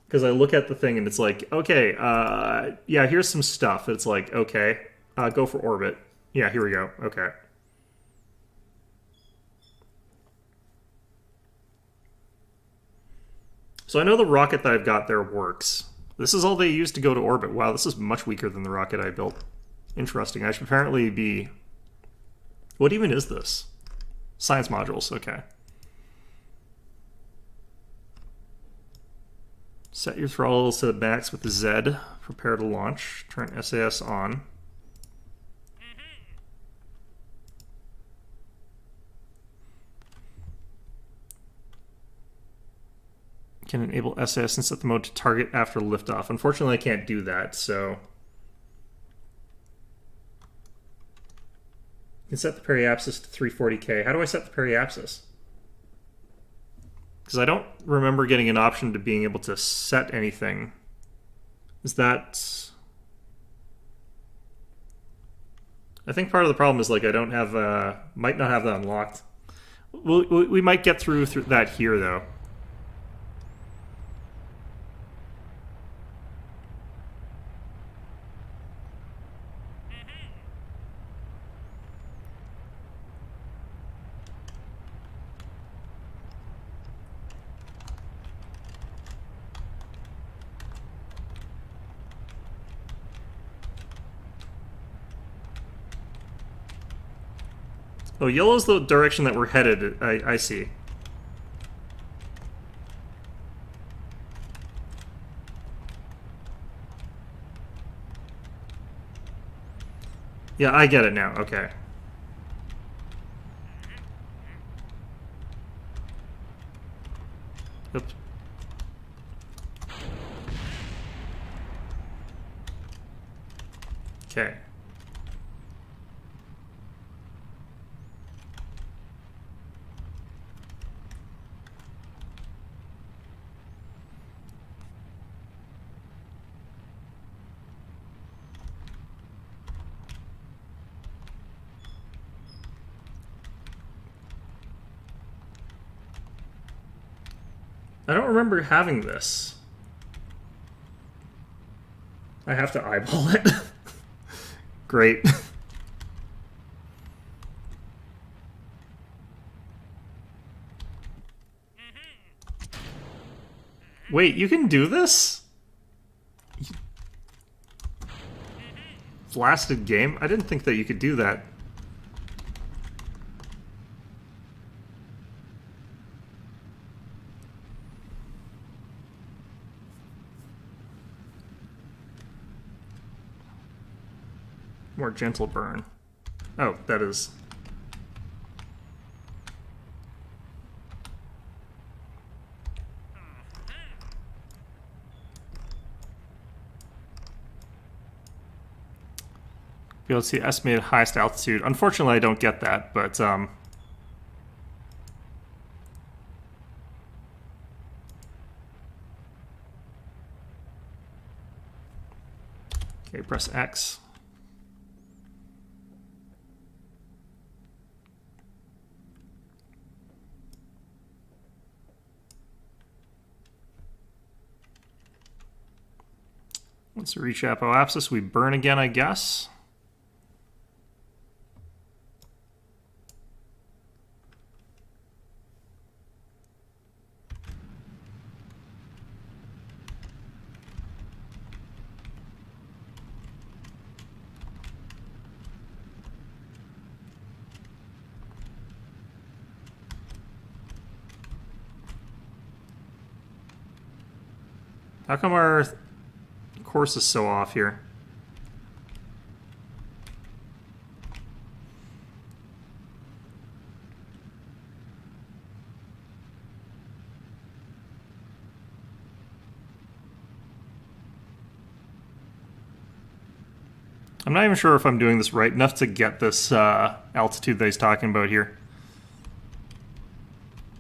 Because I look at the thing and it's like, okay, yeah, here's some stuff. It's like, okay, go for orbit. Yeah, here we go. Okay. So I know the rocket that I've got there works. This is all they use to go to orbit. Wow, this is much weaker than the rocket I built. Interesting. I should apparently be... What even is this? Science modules, okay. Set your throttles to the max with the Z. Prepare to launch. Turn SAS on. Can enable SAS and set the mode to target after liftoff. Unfortunately, I can't do that, so... You can set the periapsis to 340K. How do I set the periapsis? Because I don't remember getting an option to being able to set anything. Is that... I think part of the problem is like I don't have... might not have that unlocked. We might get through that here, though. Oh, yellow's the direction that we're headed. I see. Yeah, I get it now. Okay. Oops. Okay. I don't remember having this. I have to eyeball it. Great. Wait, you can do this? Blasted game? I didn't think that you could do that. More gentle burn. Oh, that is... Be able to see estimated highest altitude. Unfortunately, I don't get that, but... Okay, press X. Once we reach apoapsis, we burn again, I guess. How come our course is so off here? I'm not even sure if I'm doing this right enough to get this altitude that he's talking about here.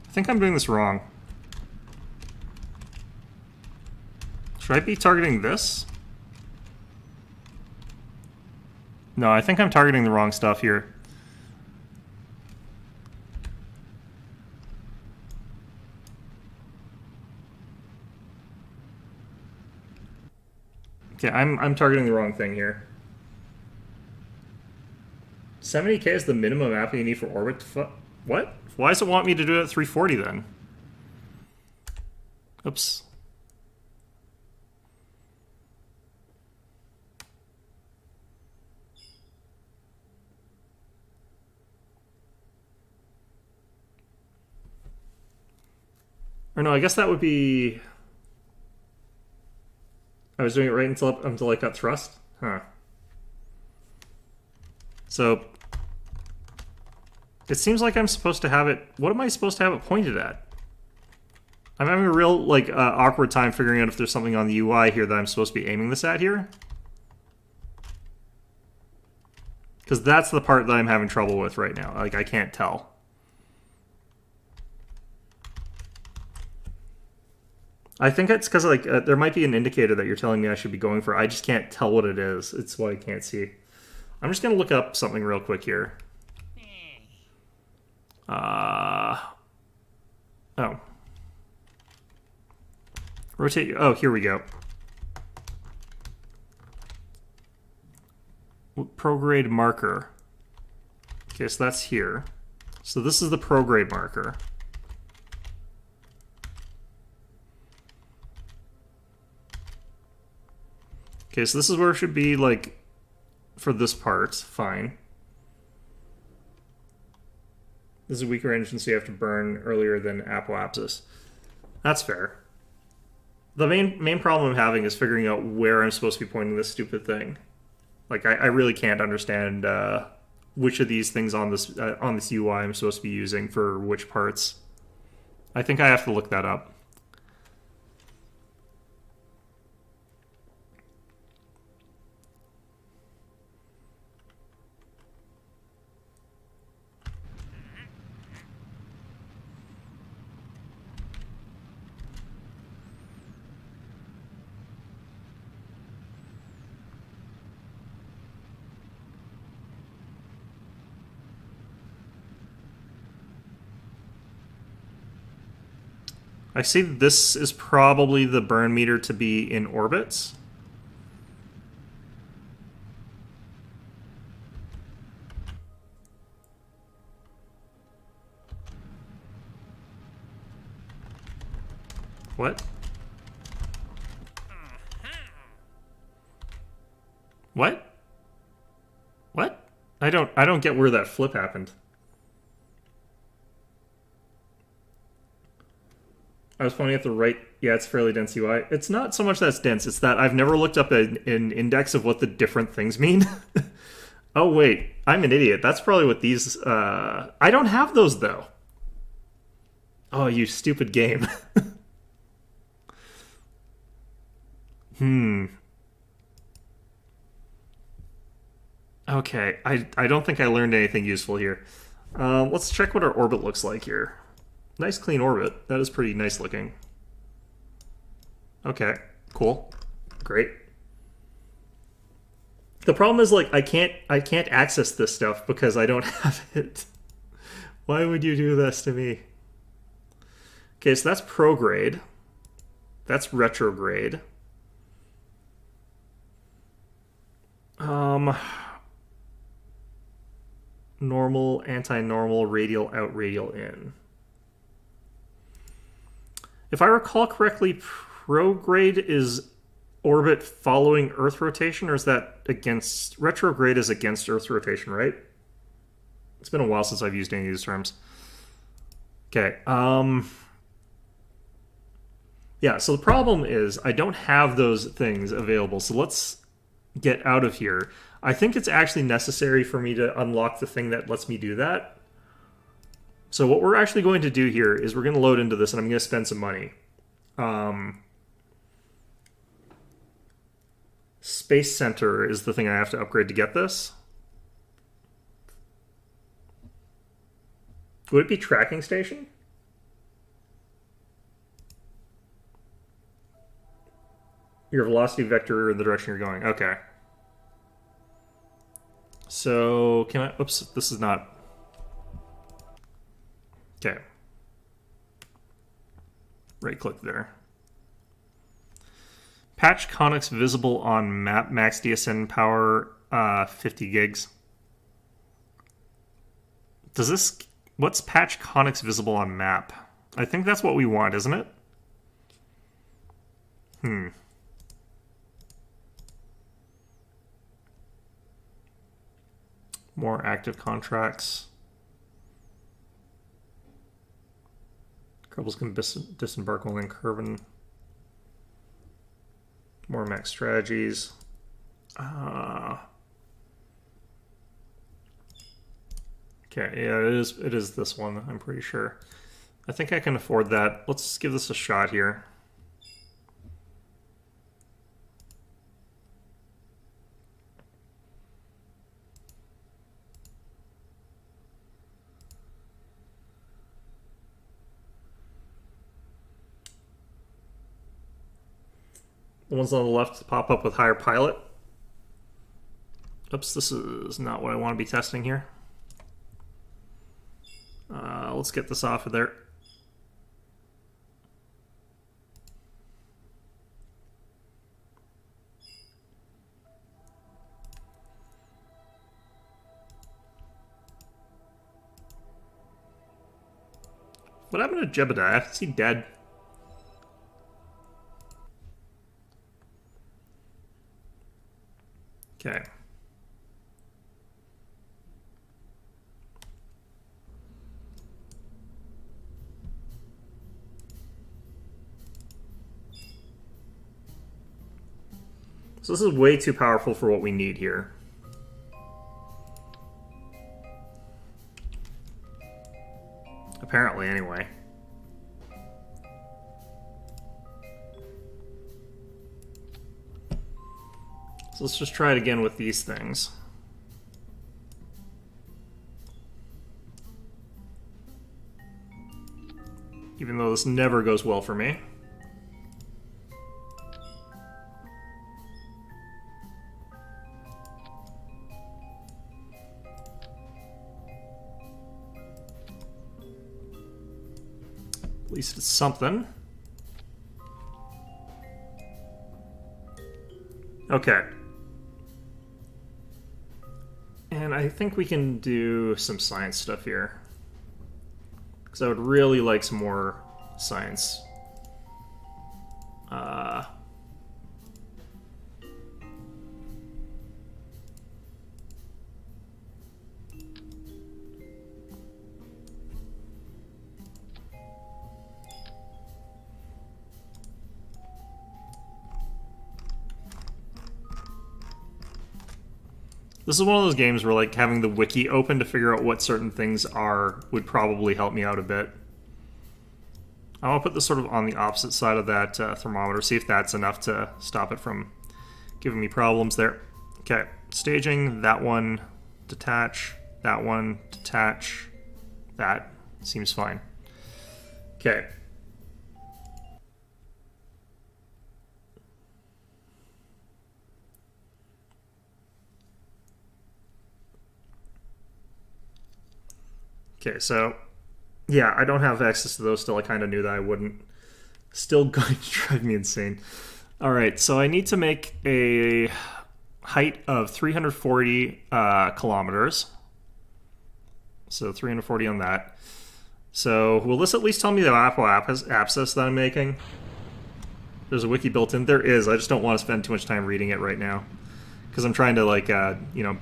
I think I'm doing this wrong. Should I be targeting this? No, I think I'm targeting the wrong stuff here. Okay, I'm targeting the wrong thing here. 70k is the minimum map you need for orbit. What? Why does it want me to do it at 340 then? Oops. Or no, I guess that would be... I was doing it right until I got thrust? Huh. So... It seems like I'm supposed to have it... What am I supposed to have it pointed at? I'm having a real, like, awkward time figuring out if there's something on the UI here that I'm supposed to be aiming this at here. Because that's the part that I'm having trouble with right now. Like, I can't tell. I think it's because like there might be an indicator that you're telling me I should be going for. I just can't tell what it is. It's what I can't see. I'm just going to look up something real quick here. Oh. Rotate. Oh, here we go. Prograde marker. Okay, so that's here. So this is the prograde marker. Okay, so this is where it should be, like, for this part. Fine. This is a weaker engine, so you have to burn earlier than apoapsis. That's fair. The main problem I'm having is figuring out where I'm supposed to be pointing this stupid thing. Like, I really can't understand which of these things on this UI I'm supposed to be using for which parts. I think I have to look that up. I see this is probably the burn meter to be in orbits. What? What? What? I don't get where that flip happened. I was pointing at the right. Yeah, it's fairly dense UI. It's not so much that it's dense, it's that I've never looked up an index of what the different things mean. Oh, wait. I'm an idiot. That's probably what these... I don't have those, though. Oh, you stupid game. Okay, I don't think I learned anything useful here. Let's check what our orbit looks like here. Nice clean orbit. That is pretty nice looking. Okay, cool. Great. The problem is, like, I can't access this stuff because I don't have it. Why would you do this to me? Okay, so that's prograde. That's retrograde. Normal, anti-normal, radial out, radial in. If I recall correctly, prograde is orbit following Earth rotation, or is that against... Retrograde is against Earth's rotation, right? It's been a while since I've used any of these terms. Okay, yeah, so the problem is I don't have those things available, so let's get out of here. I think it's actually necessary for me to unlock the thing that lets me do that. So what we're actually going to do here is we're going to load into this, and I'm going to spend some money. Space Center is the thing I have to upgrade to get this. Would it be Tracking Station? Your velocity vector in the direction you're going. Okay. So, can I... Oops, this is not... Okay. Right-click there. Patch conics visible on map. Max DSN power 50 gigs. Does this... What's patch conics visible on map? I think that's what we want, isn't it? More active contracts. Kerbals can disembark only in Kerbin. More max strategies. Okay, yeah, it is this one, I'm pretty sure. I think I can afford that. Let's give this a shot here. The ones on the left pop up with higher pilot. Oops, this is not what I want to be testing here. Let's get this off of there. What happened to Jebediah? Is he dead? Okay. So this is way too powerful for what we need here. Apparently, anyway. So let's just try it again with these things. Even though this never goes well for me. At least it's something. Okay. And I think we can do some science stuff here. Because I would really like some more science. This is one of those games where, like, having the wiki open to figure out what certain things are would probably help me out a bit. I want to put this sort of on the opposite side of that thermometer, see if that's enough to stop it from giving me problems there. Okay, staging, that one, detach, that one, detach, that seems fine. Okay. Okay, so, yeah, I don't have access to those still. I kind of knew that I wouldn't. Still going to drive me insane. Alright, so I need to make a height of 340 kilometers. So 340 on that. So will this at least tell me the apo-abscess that I'm making? There's a wiki built in. There is. I just don't want to spend too much time reading it right now, because I'm trying to, like,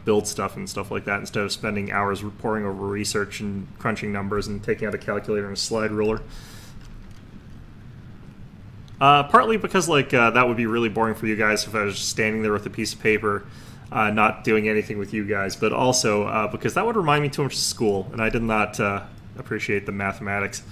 build stuff and stuff like that instead of spending hours poring over research and crunching numbers and taking out a calculator and a slide ruler. Partly because, like, that would be really boring for you guys if I was just standing there with a piece of paper, not doing anything with you guys, but also because that would remind me too much of school, and I did not appreciate the mathematics.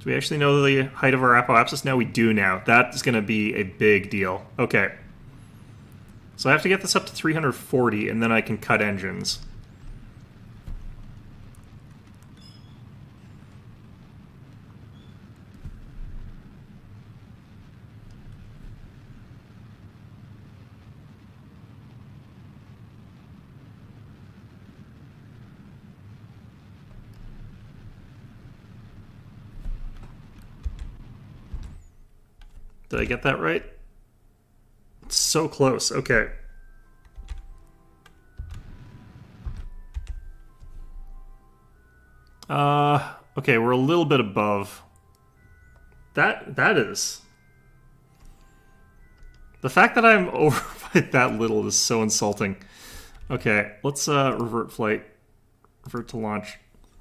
Do we actually know the height of our apoapsis now? We do now. That's going to be a big deal. Okay. So I have to get this up to 340, and then I can cut engines. Did I get that right? It's so close. Okay. Okay, we're a little bit above. That is. The fact that I'm over by that little is so insulting. Okay, let's revert flight. Revert to launch.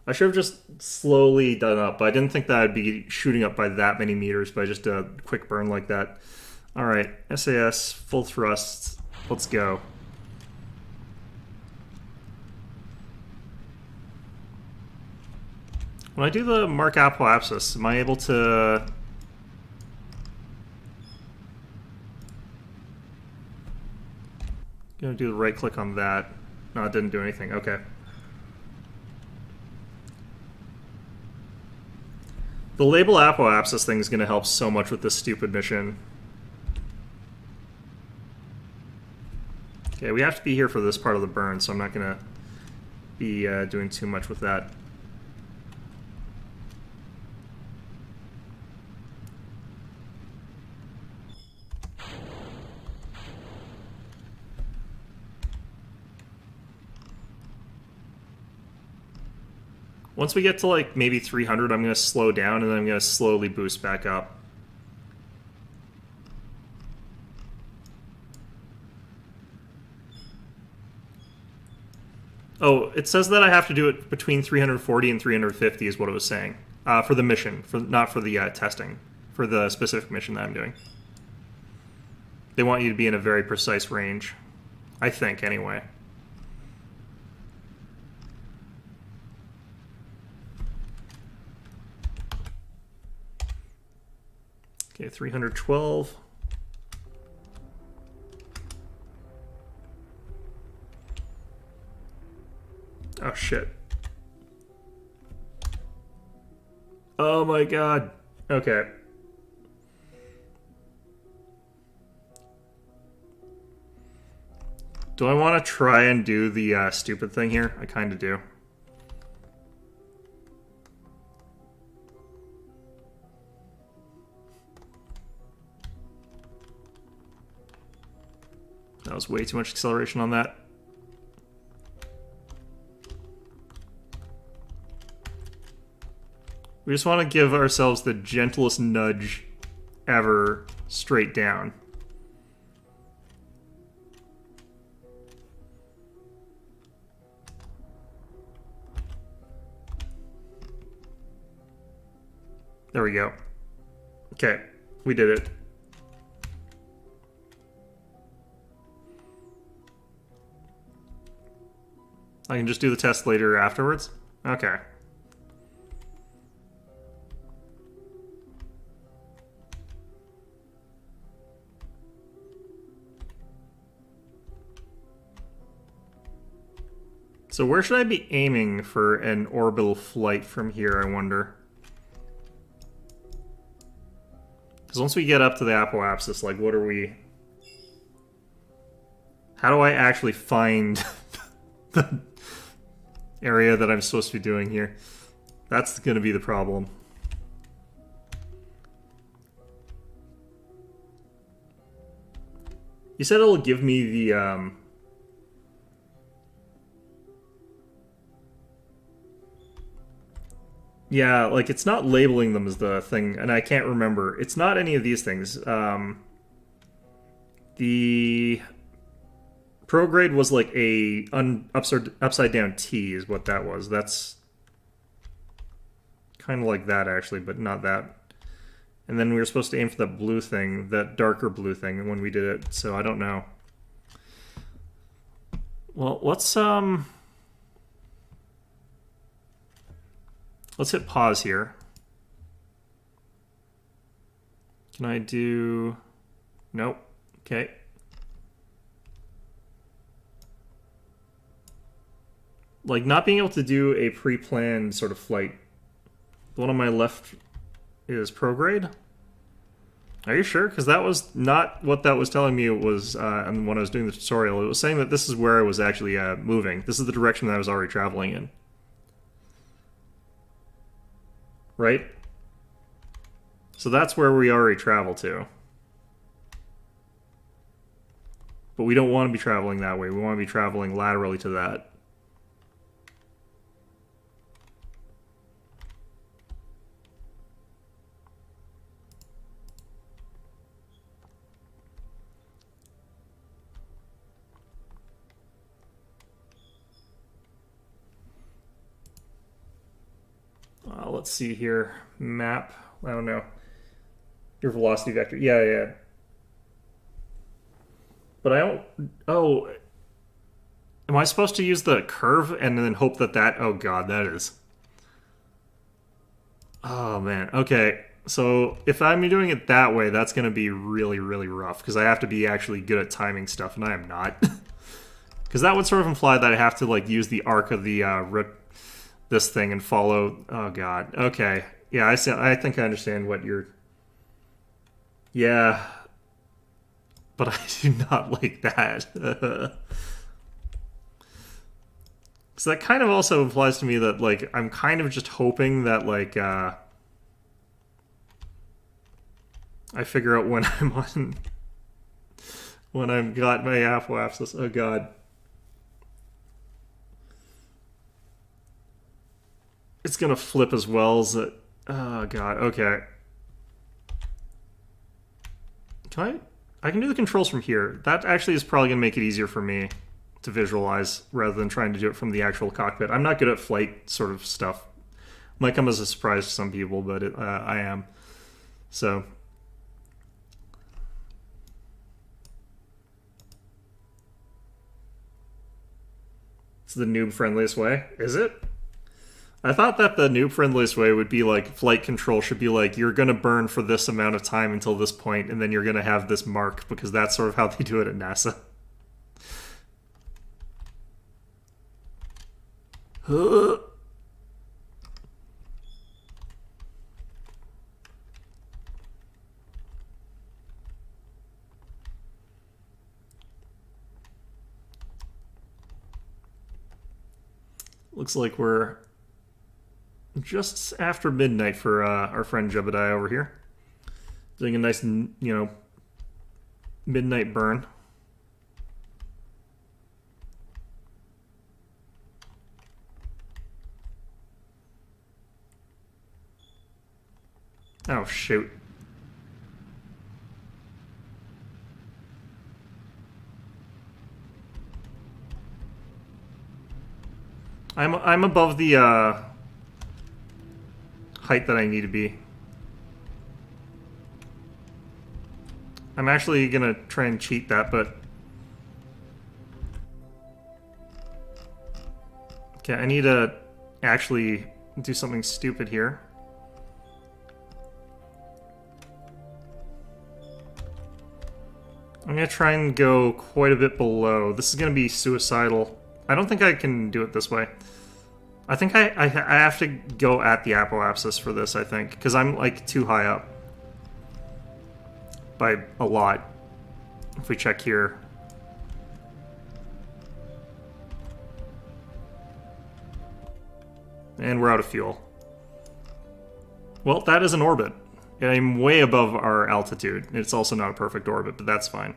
I should have just slowly done up, but I didn't think that I'd be shooting up by that many meters by just a quick burn like that. Alright, SAS, full thrust. Let's go. When I do the mark apoapsis, am I able to... Gonna do the right click on that. No, it didn't do anything. Okay. The label apoapsis thing is going to help so much with this stupid mission. Okay, we have to be here for this part of the burn, so I'm not going to be doing too much with that. Once we get to, like, maybe 300, I'm going to slow down, and then I'm going to slowly boost back up. Oh, it says that I have to do it between 340 and 350 is what it was saying. For the mission, not for the testing. For the specific mission that I'm doing. They want you to be in a very precise range. I think, anyway. Okay, 312. Oh, shit. Oh my god. Okay. Do I want to try and do the stupid thing here? I kind of do. That was way too much acceleration on that. We just want to give ourselves the gentlest nudge ever straight down. There we go. Okay, we did it. I can just do the test later afterwards? Okay. So where should I be aiming for an orbital flight from here, I wonder? Because once we get up to the apoapsis, like, what are we... How do I actually find the area that I'm supposed to be doing here? That's going to be the problem. You said it'll give me the, Yeah, like, it's not labeling them as the thing, and I can't remember. It's not any of these things. The prograde was like a upside down T is what that was. That's kind of like that, actually, but not that. And then we were supposed to aim for that blue thing, that darker blue thing, when we did it, so I don't know. Well, let's hit pause here. Can I do... Nope. Okay. Like, not being able to do a pre-planned sort of flight. The one on my left is prograde? Are you sure? Because that was not what that was telling me it was when I was doing the tutorial. It was saying that this is where I was actually moving. This is the direction that I was already traveling in. Right? So that's where we already travel to. But we don't want to be traveling that way. We want to be traveling laterally to that. Let's see here. Map. I don't know. Your velocity vector. Yeah. But I don't... Oh. Am I supposed to use the curve and then hope that that... Oh god, that is... Oh man. Okay. So if I'm doing it that way, that's going to be really, really rough. Because I have to be actually good at timing stuff, and I am not. Because that would sort of imply that I have to like use the arc of the this thing and follow... Oh god. Okay. Yeah, I think I understand what you're... Yeah. But I do not like that. So that kind of also implies to me that, like, I'm kind of just hoping that, like, I figure out when I'm on... when I've got my apoapsis. Oh god. It's gonna flip as well as it... Oh god, okay. I can do the controls from here. That actually is probably gonna make it easier for me to visualize rather than trying to do it from the actual cockpit. I'm not good at flight sort of stuff. Might come as a surprise to some people, but I am. So... It's the noob-friendliest way. Is it? I thought that the noob-friendliest way would be like flight control should be like you're going to burn for this amount of time until this point, and then you're going to have this mark, because that's sort of how they do it at NASA. Looks like we're just after midnight for our friend Jebediah over here. Doing a nice, midnight burn. Oh, shoot. I'm above the height that I need to be. I'm actually gonna try and cheat that, but... Okay, I need to actually do something stupid here. I'm gonna try and go quite a bit below. This is gonna be suicidal. I don't think I can do it this way. I think I have to go at the apoapsis for this, I think, because I'm, like, too high up. By a lot. If we check here. And we're out of fuel. Well, that is an orbit. I'm way above our altitude. It's also not a perfect orbit, but that's fine.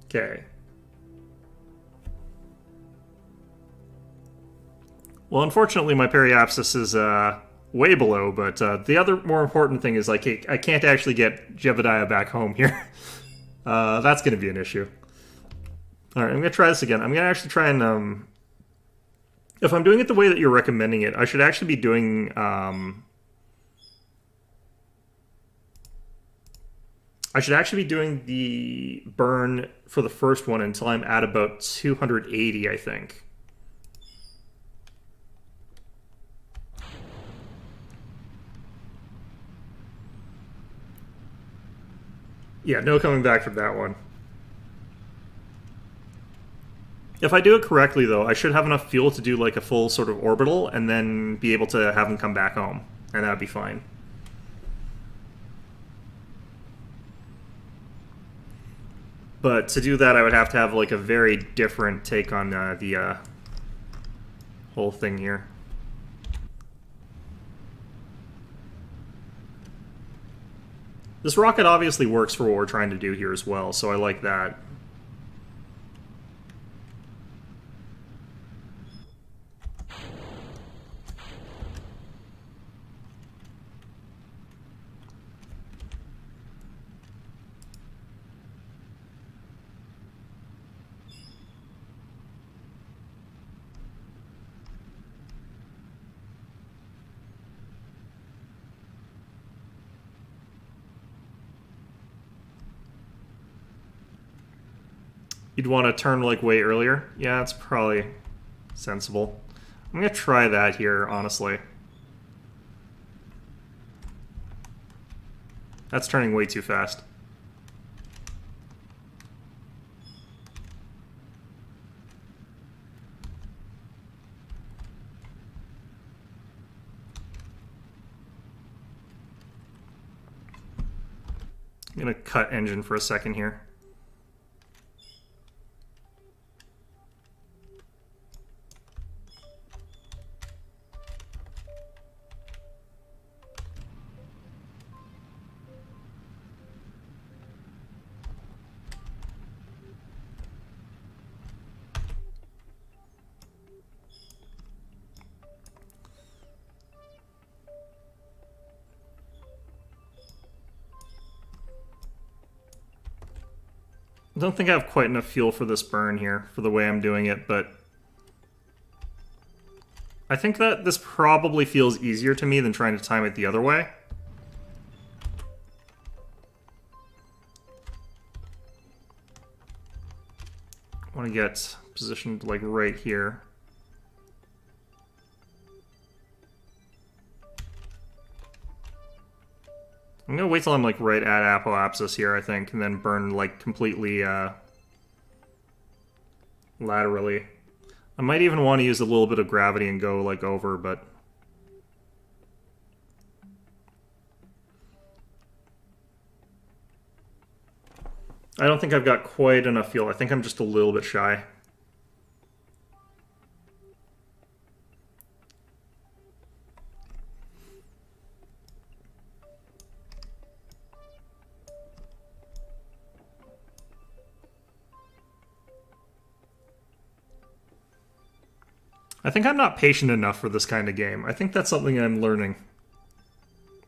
Okay. Well, unfortunately, my periapsis is way below, but the other more important thing is, like, I can't actually get Jebediah back home here. That's going to be an issue. Alright, I'm going to try this again. I'm going to actually try and... if I'm doing it the way that you're recommending it, I should actually be doing... I should actually be doing the burn for the first one until I'm at about 280, I think. Yeah, no coming back from that one. If I do it correctly, though, I should have enough fuel to do like a full sort of orbital and then be able to have him come back home. And that'd be fine. But to do that, I would have to have like a very different take on the whole thing here. This rocket obviously works for what we're trying to do here as well, so I like that. You'd want to turn like way earlier? Yeah, that's probably sensible. I'm gonna try that here, honestly. That's turning way too fast. I'm gonna cut engine for a second here. I don't think I have quite enough fuel for this burn here, for the way I'm doing it, but... I think that this probably feels easier to me than trying to time it the other way. I want to get positioned, like, right here. I'm gonna wait till I'm like right at apoapsis here, I think, and then burn like completely laterally. I might even want to use a little bit of gravity and go like over, but I don't think I've got quite enough fuel. I think I'm just a little bit shy. I think I'm not patient enough for this kind of game. I think that's something I'm learning.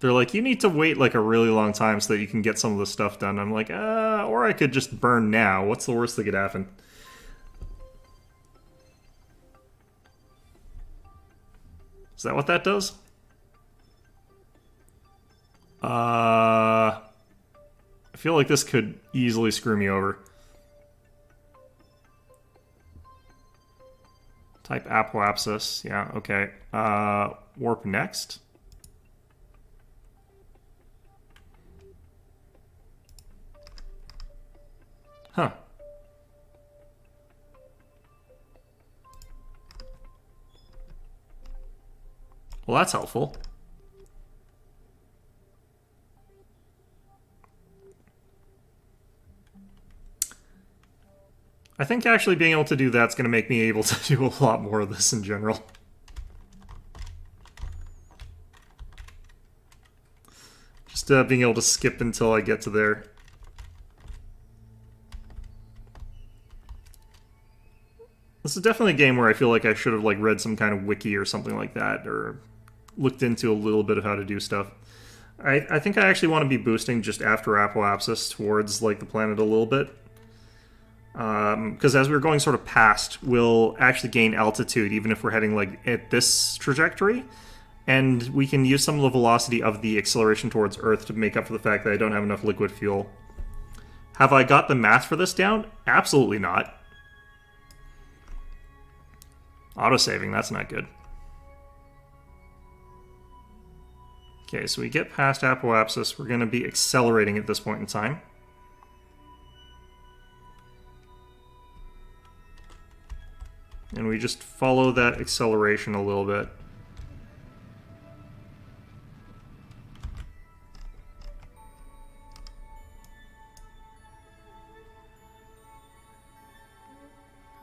They're like, you need to wait like a really long time so that you can get some of the stuff done. I'm like, or I could just burn now. What's the worst that could happen? Is that what that does? I feel like this could easily screw me over. Type apoapsis. Yeah, okay. Warp next. Huh. Well, that's helpful. I think actually being able to do that's going to make me able to do a lot more of this in general. Just being able to skip until I get to there. This is definitely a game where I feel like I should have like read some kind of wiki or something like that, or looked into a little bit of how to do stuff. I think I actually want to be boosting just after Apoapsis towards like the planet a little bit. Because as we're going sort of past, we'll actually gain altitude even if we're heading like at this trajectory. And we can use some of the velocity of the acceleration towards Earth to make up for the fact that I don't have enough liquid fuel. Have I got the math for this down? Absolutely not. Autosaving, that's not good. Okay, so we get past Apoapsis. We're going to be accelerating at this point in time. And we just follow that acceleration a little bit.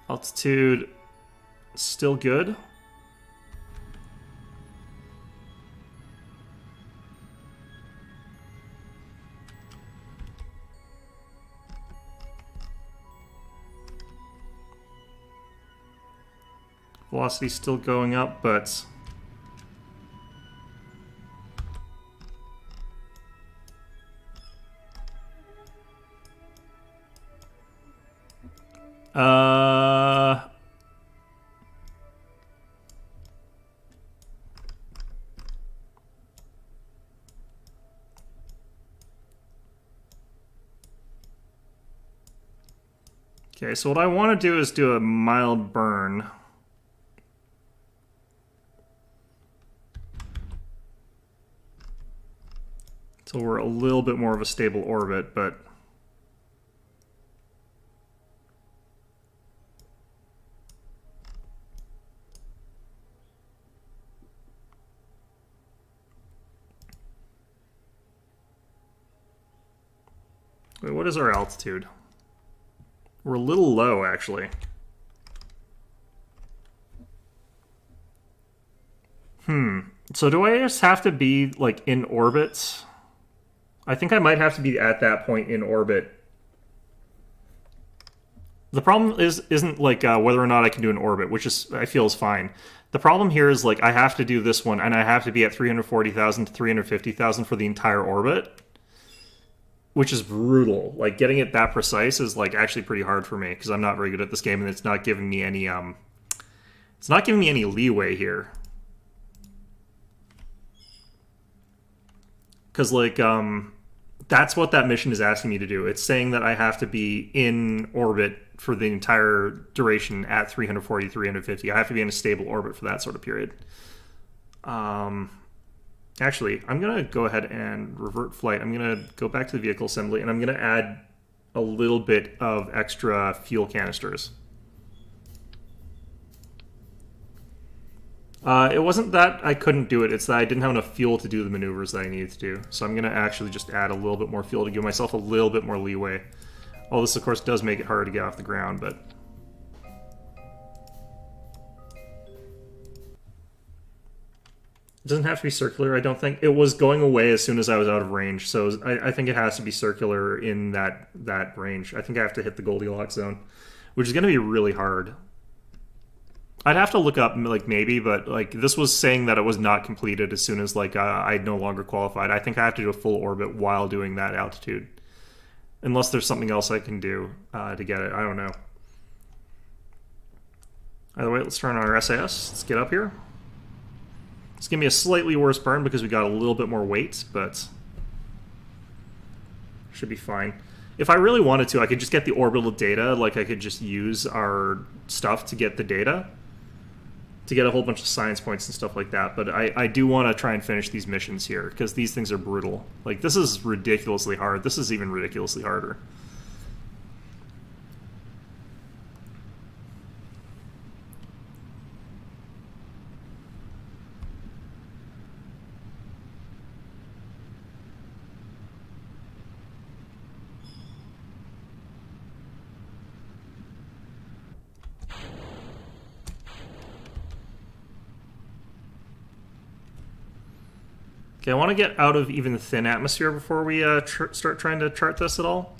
Altitude, still good. Velocity still going up, but okay, so what I want to do is do a mild burn. So we're a little bit more of a stable orbit, but wait, what is our altitude? We're a little low, actually. So do I just have to be, like, in orbit? I think I might have to be at that point in orbit. The problem isn't like whether or not I can do an orbit, which is I feel is fine. The problem here is like I have to do this one, and I have to be at 340,000 to 350,000 for the entire orbit, which is brutal. Like getting it that precise is like actually pretty hard for me because I'm not very good at this game, and it's not giving me any leeway here. Because like that's what that mission is asking me to do. It's saying that I have to be in orbit for the entire duration at 340, 350. I have to be in a stable orbit for that sort of period. Actually, I'm going to go ahead and revert flight. I'm going to go back to the vehicle assembly, and I'm going to add a little bit of extra fuel canisters. It wasn't that I couldn't do it, it's that I didn't have enough fuel to do the maneuvers that I needed to do. So I'm going to actually just add a little bit more fuel to give myself a little bit more leeway. All this, of course, does make it hard to get off the ground, but... It doesn't have to be circular, I don't think. It was going away as soon as I was out of range, so I think it has to be circular in that range. I think I have to hit the Goldilocks zone, which is going to be really hard. I'd have to look up, like, maybe, but, like, this was saying that it was not completed as soon as, like, I no longer qualified. I think I have to do a full orbit while doing that altitude. Unless there's something else I can do to get it. I don't know. Either way, let's turn on our SAS. Let's get up here. It's going to be a slightly worse burn because we got a little bit more weight, but should be fine. If I really wanted to, I could just get the orbital data. Like, I could just use our stuff to get the data, to get a whole bunch of science points and stuff like that. But I do want to try and finish these missions here, because these things are brutal. Like, this is ridiculously hard. This is even ridiculously harder. Okay, I want to get out of even the thin atmosphere before we start trying to chart this at all.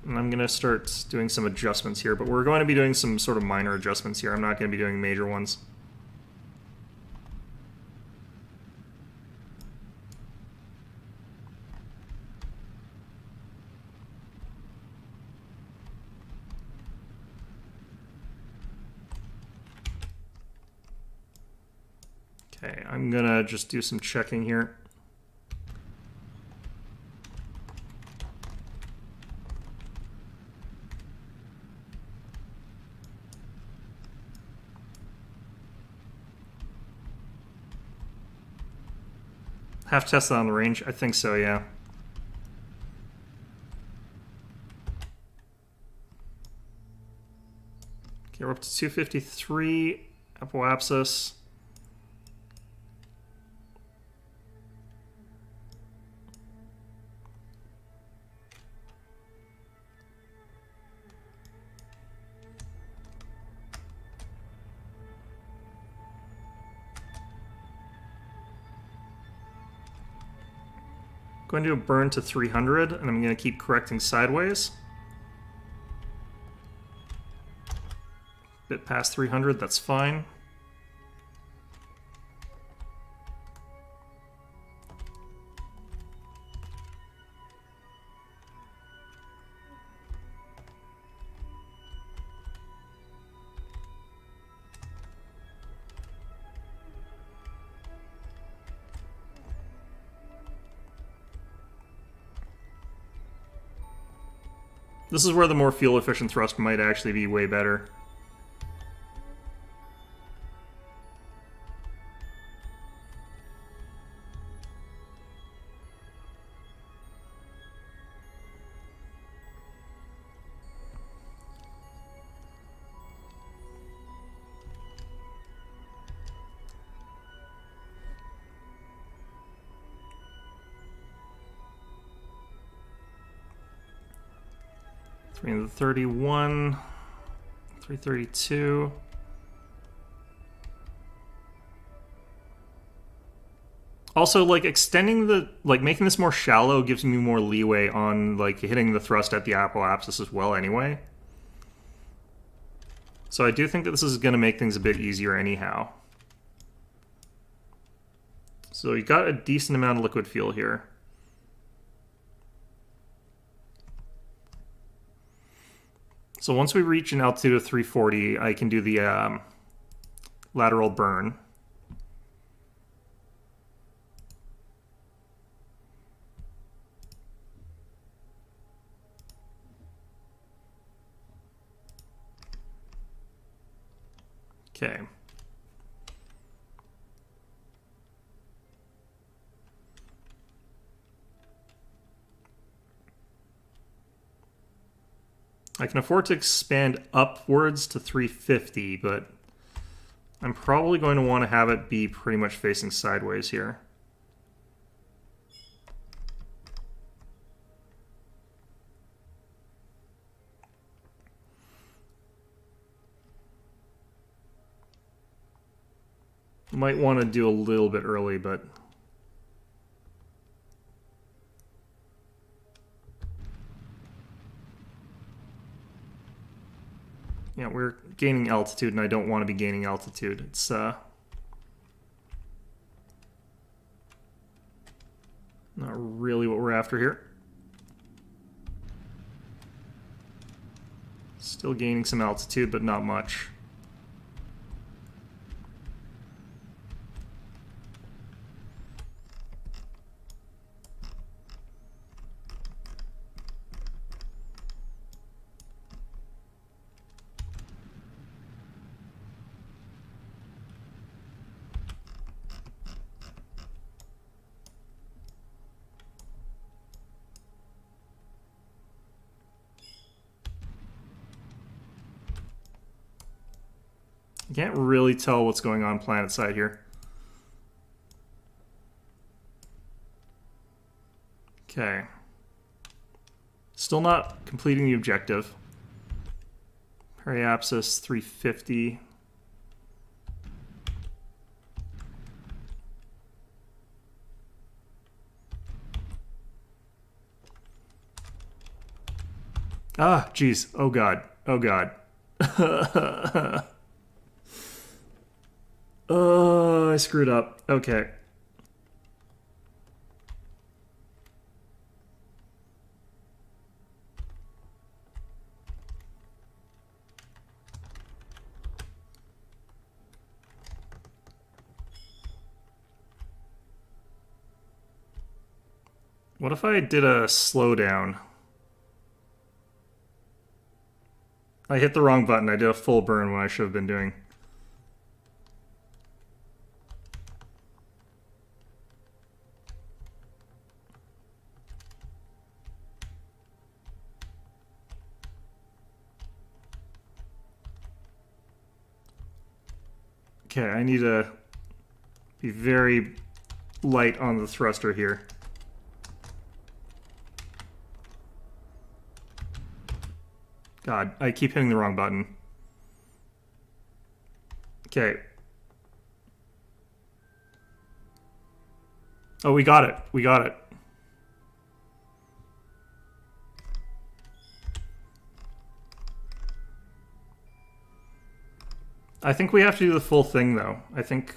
And I'm going to start doing some adjustments here, but we're going to be doing some sort of minor adjustments here. I'm not going to be doing major ones. Okay, I'm going to just do some checking here. Have tested on the range? I think so, yeah. Okay, we're up to 253, apoapsis. Going to do a burn to 300, and I'm going to keep correcting sideways. Bit past 300, that's fine. This is where the more fuel-efficient thrust might actually be way better. Into 31, 332. Also, like, extending the, like, making this more shallow gives me more leeway on, like, hitting the thrust at the apoapsis as well anyway. So I do think that this is going to make things a bit easier anyhow. So you got a decent amount of liquid fuel here. So once we reach an altitude of 340, I can do the lateral burn. Okay. I can afford to expand upwards to 350, but I'm probably going to want to have it be pretty much facing sideways here. Might want to do a little bit early, but yeah, we're gaining altitude, and I don't want to be gaining altitude. It's not really what we're after here. Still gaining some altitude, but not much. I can't really tell what's going on planet side here. Okay. Still not completing the objective. Periapsis 350. Ah, jeez. Oh god. Oh god. Oh, I screwed up. Okay. What if I did a slowdown? I hit the wrong button. I did a full burn when I should have been doing. Okay, I need to be very light on the thruster here. God, I keep hitting the wrong button. Okay. Oh, we got it. We got it. I think we have to do the full thing, though. I think...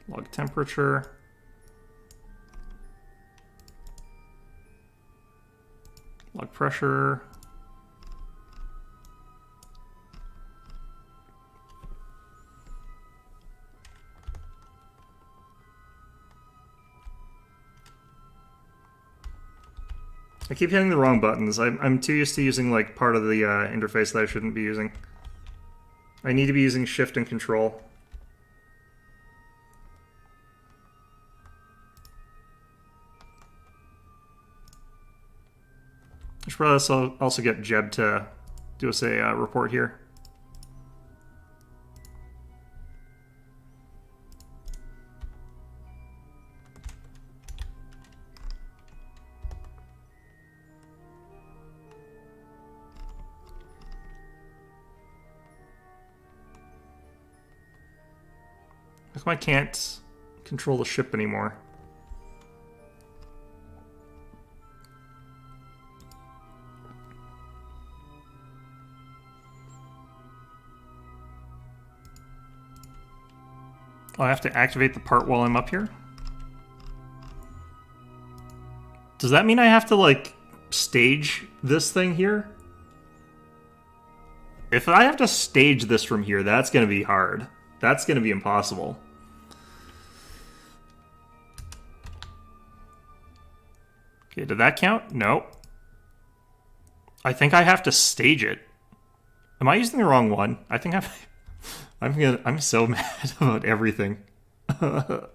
Log temperature. Log pressure. I keep hitting the wrong buttons. I'm too used to using like part of the interface that I shouldn't be using. I need to be using shift and control. I should probably also get Jeb to do us a report here. How come I can't control the ship anymore? Oh, I have to activate the part while I'm up here? Does that mean I have to, like, stage this thing here? If I have to stage this from here, that's gonna be hard. That's gonna be impossible. Okay, did that count? No. I think I have to stage it. Am I using the wrong one? I think I'm so mad about everything. At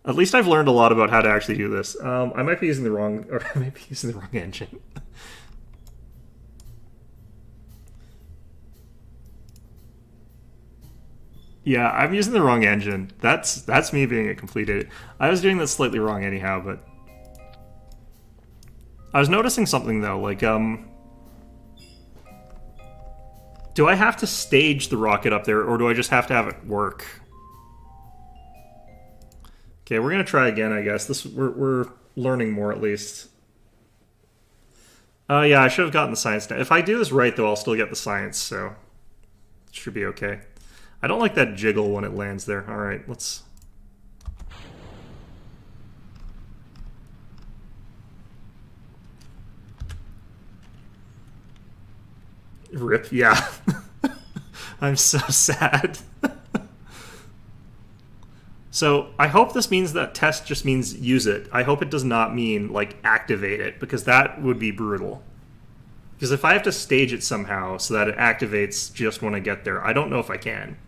least I've learned a lot about how to actually do this. I might be using the wrong, or I might be using the wrong engine. Yeah, I'm using the wrong engine. That's me being a complete idiot. I was doing this slightly wrong anyhow, but I was noticing something though, like do I have to stage the rocket up there, or do I just have to have it work? Okay, we're gonna try again, I guess. We're learning more at least. Yeah, I should have gotten the science now. If I do this right, though, I'll still get the science, so it should be okay. I don't like that jiggle when it lands there. All right, let's. Rip, yeah. I'm so sad. So I hope this means that test just means use it. I hope it does not mean, like, activate it, because that would be brutal. Because if I have to stage it somehow so that it activates just when I get there, I don't know if I can.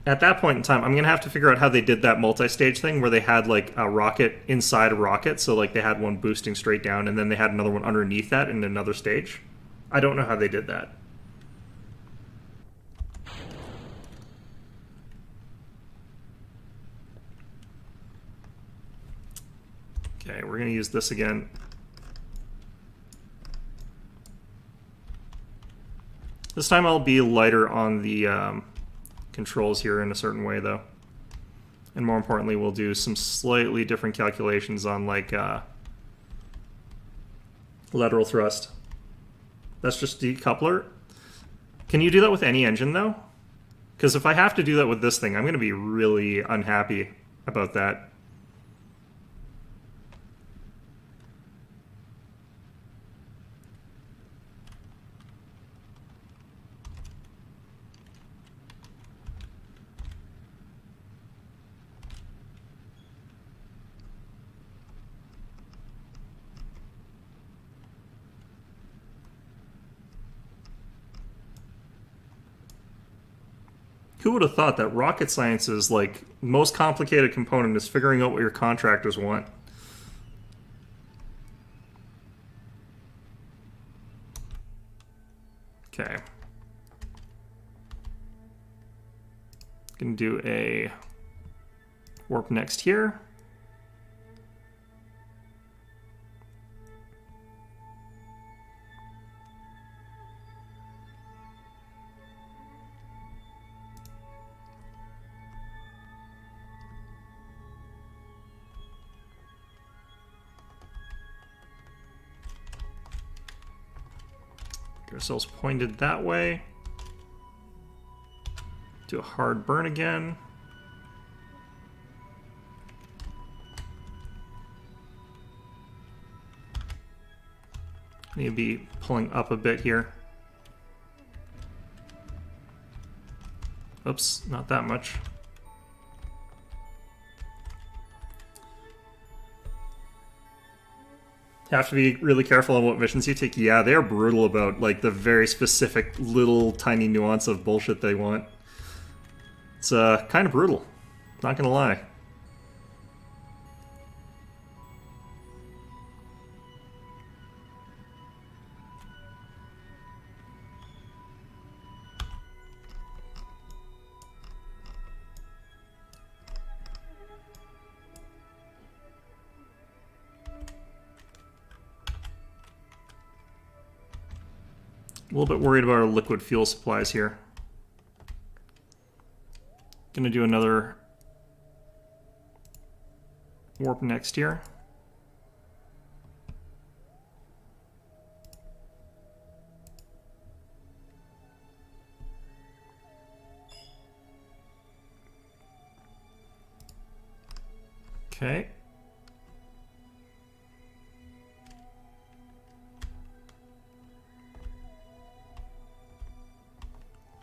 At that point in time, I'm going to have to figure out how they did that multi-stage thing where they had, like, a rocket inside a rocket. So, like, they had one boosting straight down, and then they had another one underneath that in another stage. I don't know how they did that. Okay, we're going to use this again. This time I'll be lighter on the controls here in a certain way, though. And more importantly, we'll do some slightly different calculations on, like, lateral thrust. That's just decoupler. Can you do that with any engine, though? Because if I have to do that with this thing, I'm going to be really unhappy about that. Who would have thought that rocket science's like most complicated component is figuring out what your contractors want? Okay. Gonna do a warp next here. Get ourselves pointed that way. Do a hard burn again. Need to be pulling up a bit here. Oops, not that much. Have to be really careful on what missions you take. Yeah, they're brutal about like the very specific little tiny nuance of bullshit they want. It's kind of brutal, not gonna lie. A little bit worried about our liquid fuel supplies here. Gonna do another warp next here. Okay.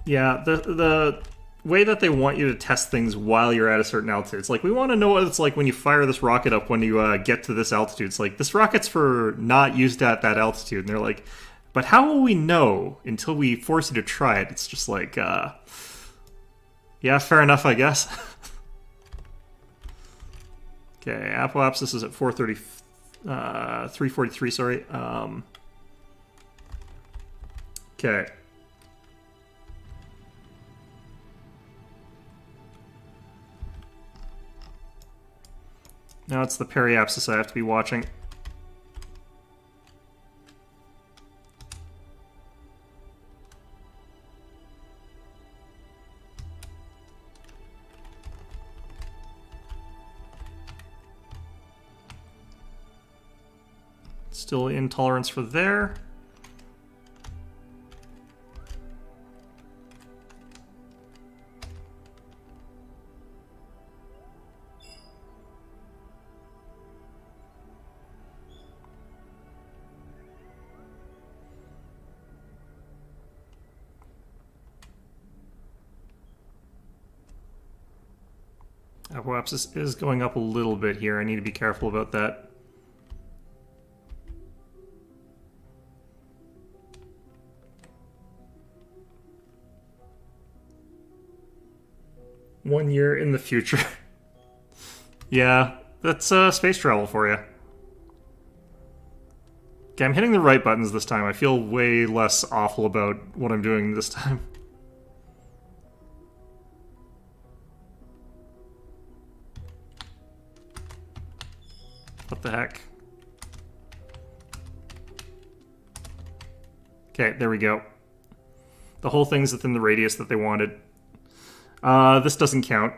Yeah, the way that they want you to test things while you're at a certain altitude. It's like, we want to know what it's like when you fire this rocket up when you get to this altitude. It's like, this rocket's for not used at that altitude. And they're like, but how will we know until we force you to try it? It's just like, yeah, fair enough, I guess. Okay, apoapsis is at 430, 343, sorry. Okay. Now it's the periapsis I have to be watching. Still intolerance for there. Apoapsis is going up a little bit here. I need to be careful about that. One year in the future. Yeah, that's space travel for you. Okay, I'm hitting the right buttons this time. I feel way less awful about what I'm doing this time. What the heck? Okay, there we go. The whole thing's within the radius that they wanted. This doesn't count.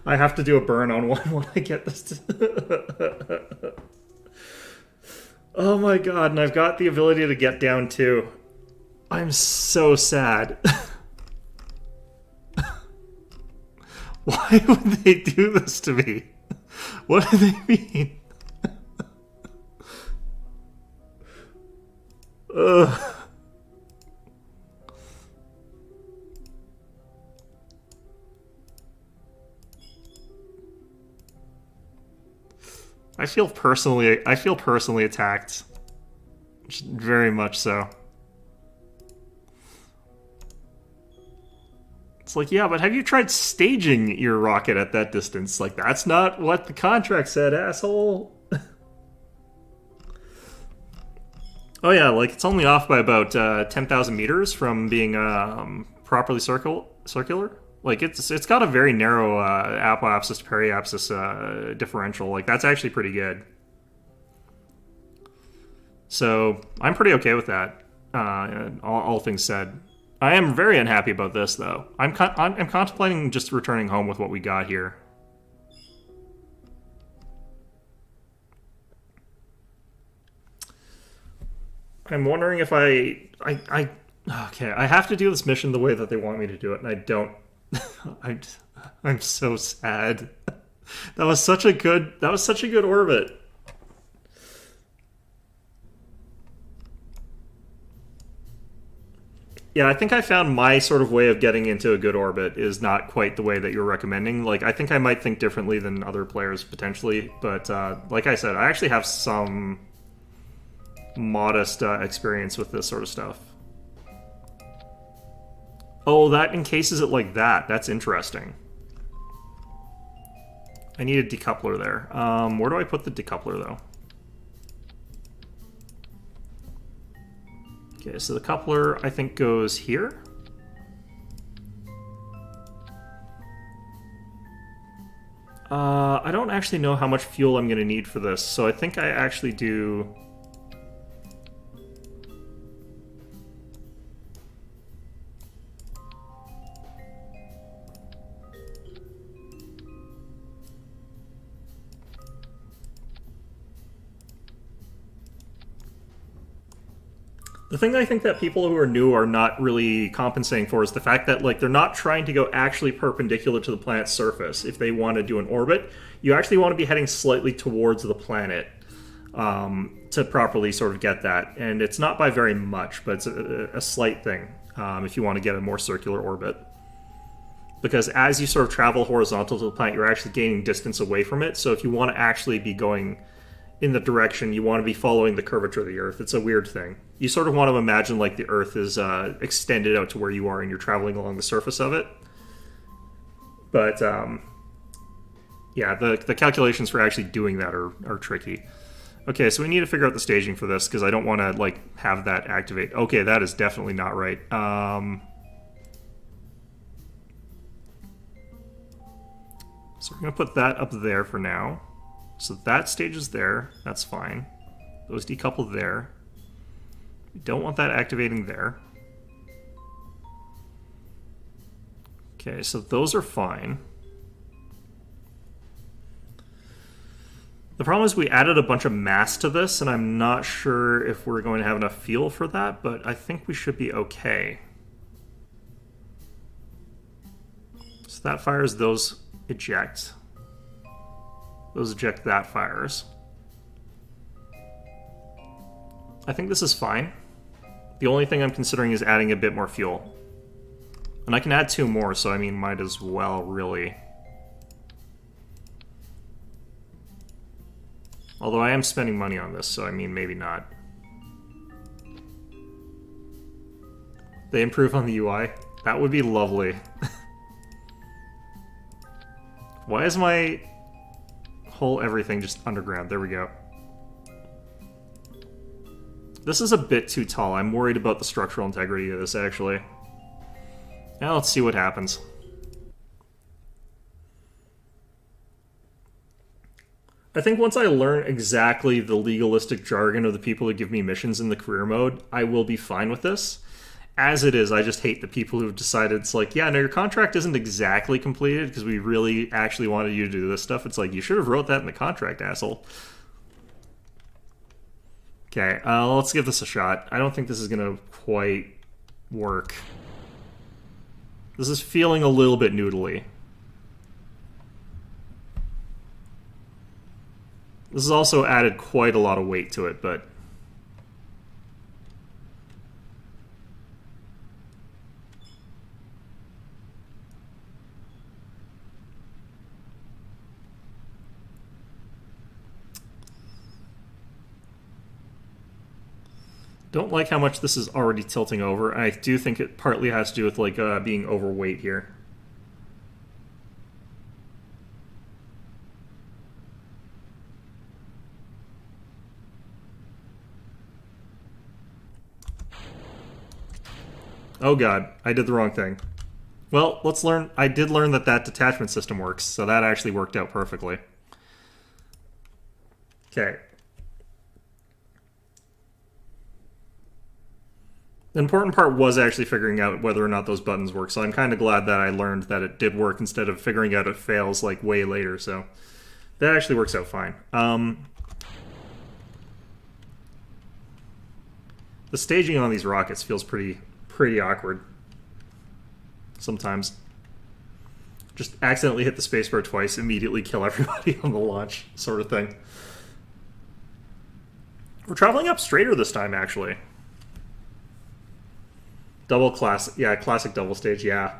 I have to do a burn on one when I get this. Oh my god, and I've got the ability to get down too. I'm so sad. Why would they do this to me? What do they mean? Ugh. I feel personally attacked. Very much so. It's like, yeah, but have you tried staging your rocket at that distance? Like, that's not what the contract said, asshole. Oh yeah, like, it's only off by about 10,000 meters from being properly circular. Like, it's got a very narrow apoapsis to periapsis differential. Like, that's actually pretty good. So, I'm pretty okay with that, all things said. I am very unhappy about this, though. I'm contemplating just returning home with what we got here. I'm wondering if okay, I have to do this mission the way that they want me to do it, and I don't. I'm so sad. That was such a good orbit. Yeah, I think I found my sort of way of getting into a good orbit is not quite the way that you're recommending. Like, I think I might think differently than other players potentially, but like I said, I actually have some modest experience with this sort of stuff. Oh, that encases it like that. That's interesting. I need a decoupler there. Where do I put the decoupler, though? Okay, so the coupler, I think, goes here. I don't actually know how much fuel I'm going to need for this, so I think I actually do... The thing I think that people who are new are not really compensating for is the fact that, like, they're not trying to go actually perpendicular to the planet's surface. If they want to do an orbit, you actually want to be heading slightly towards the planet to properly sort of get that. And it's not by very much, but it's a slight thing if you want to get a more circular orbit. Because as you sort of travel horizontal to the planet, you're actually gaining distance away from it. So if you want to actually be going in the direction, you want to be following the curvature of the Earth. It's a weird thing. You sort of want to imagine like the Earth is extended out to where you are and you're traveling along the surface of it. But yeah, the calculations for actually doing that are tricky. Okay, so we need to figure out the staging for this because I don't want to like have that activate. Okay, that is definitely not right. So we're going to put that up there for now. So that stage is there. That's fine. Those decouple there. We don't want that activating there. Okay, so those are fine. The problem is we added a bunch of mass to this, and I'm not sure if we're going to have enough fuel for that, but I think we should be okay. So that fires, those eject. Those eject, that fires. I think this is fine. The only thing I'm considering is adding a bit more fuel. And I can add 2 more, so I mean, might as well, really. Although I am spending money on this, so I mean, maybe not. They improve on the UI? That would be lovely. Why is my whole everything just underground? There we go. This is a bit too tall. I'm worried about the structural integrity of this, actually. Now let's see what happens. I think once I learn exactly the legalistic jargon of the people who give me missions in the career mode, I will be fine with this. as it is, I just hate the people who've decided it's like, yeah, no, your contract isn't exactly completed because we really actually wanted you to do this stuff. It's like, you should have wrote that in the contract, asshole. Okay, let's give this a shot. I don't think this is going to quite work. This is feeling a little bit noodly. This has also added quite a lot of weight to it, but... don't like how much this is already tilting over. I do think it partly has to do with like being overweight here. Oh god, I did the wrong thing. Well, let's learn. I did learn that that detachment system works, so that actually worked out perfectly. Okay. The important part was actually figuring out whether or not those buttons work, so I'm kind of glad that I learned that it did work instead of figuring out it fails like way later, so that actually works out fine. The staging on these rockets feels pretty awkward sometimes. Just accidentally hit the spacebar twice, immediately kill everybody on the launch, sort of thing. We're traveling up straighter this time, actually. Double class, yeah, classic double stage, yeah.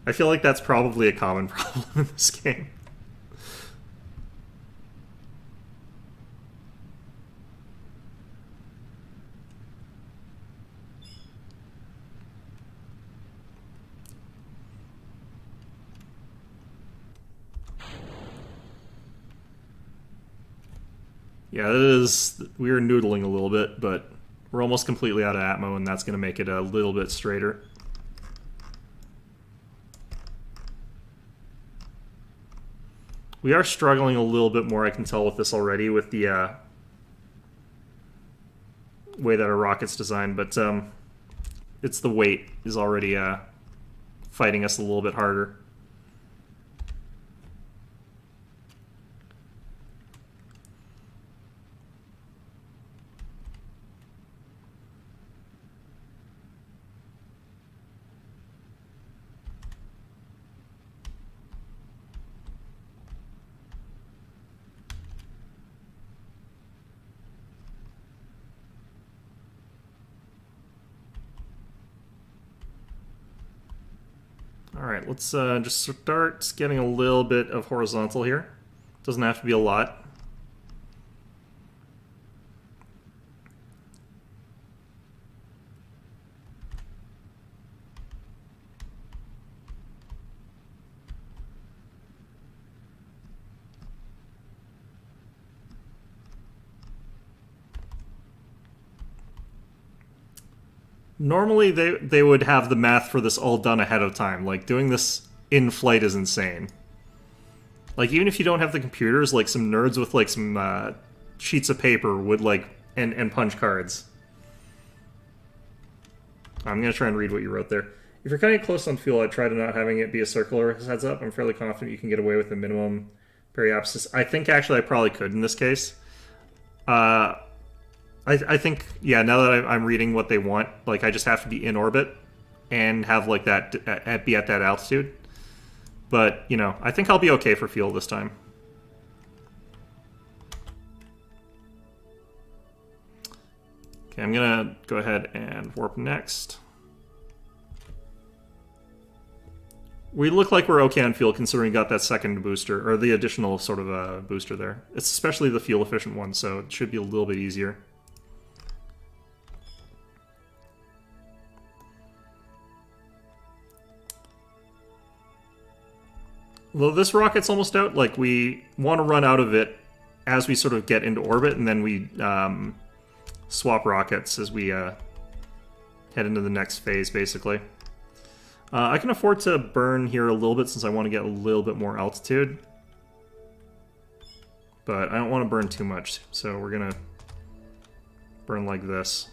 I feel like that's probably a common problem in this game. Yeah, it is. We are noodling a little bit, but we're almost completely out of atmo, and that's going to make it a little bit straighter. We are struggling a little bit more, I can tell with this already, with the way that our rocket's designed, but it's the weight is already fighting us a little bit harder. Alright, let's just start getting a little bit of horizontal here. Doesn't have to be a lot. Normally, they would have the math for this all done ahead of time. Like, doing this in flight is insane. Like, even if you don't have the computers, like, some nerds with, like, some sheets of paper would, like, and punch cards. I'm going to try and read what you wrote there. If you're cutting it close on fuel, I'd try to not having it be a circular heads up. I'm fairly confident you can get away with the minimum periapsis. I think, actually, I probably could in this case. I think, yeah, now that I'm reading what they want, like, I just have to be in orbit and have, like, that, be at that altitude. But, you know, I think I'll be okay for fuel this time. Okay, I'm gonna go ahead and warp next. We look like we're okay on fuel considering we got that second booster, or the additional sort of booster there. It's especially the fuel efficient one, so it should be a little bit easier. Though this rocket's almost out, like, we want to run out of it as we sort of get into orbit, and then we swap rockets as we head into the next phase, basically. I can afford to burn here a little bit since I want to get a little bit more altitude. But I don't want to burn too much, so we're going to burn like this.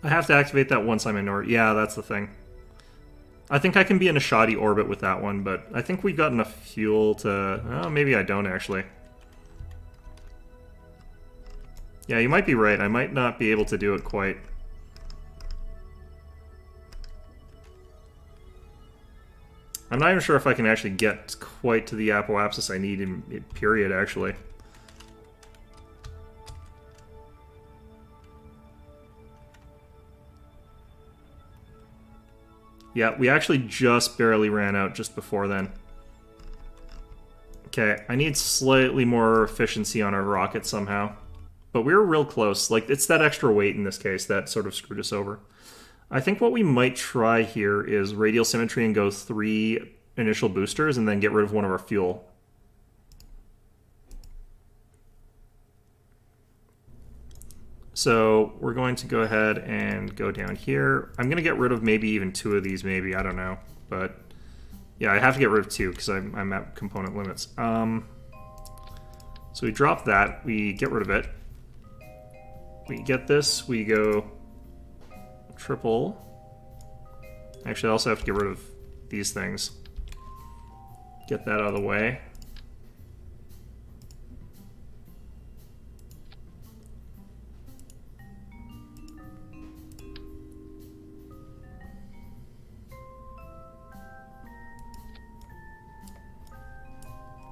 I have to activate that once I'm in orbit. Yeah, that's the thing. I think I can be in a shoddy orbit with that one, but I think we've got enough fuel to... Oh, maybe I don't, actually. Yeah, you might be right. I might not be able to do it quite. I'm not even sure if I can actually get quite to the apoapsis I need in period, actually. Yeah, we actually just barely ran out just before then. Okay, I need slightly more efficiency on our rocket somehow. But we were real close. Like, it's that extra weight in this case that sort of screwed us over. I think what we might try here is radial symmetry and go 3 initial boosters and then get rid of one of our fuel. So we're going to go ahead and go down here. I'm going to get rid of maybe even 2 of these, maybe. I don't know. But yeah, I have to get rid of 2 because I'm at component limits. So we drop that. We get rid of it. We get this. We go triple. Actually, I also have to get rid of these things. Get that out of the way.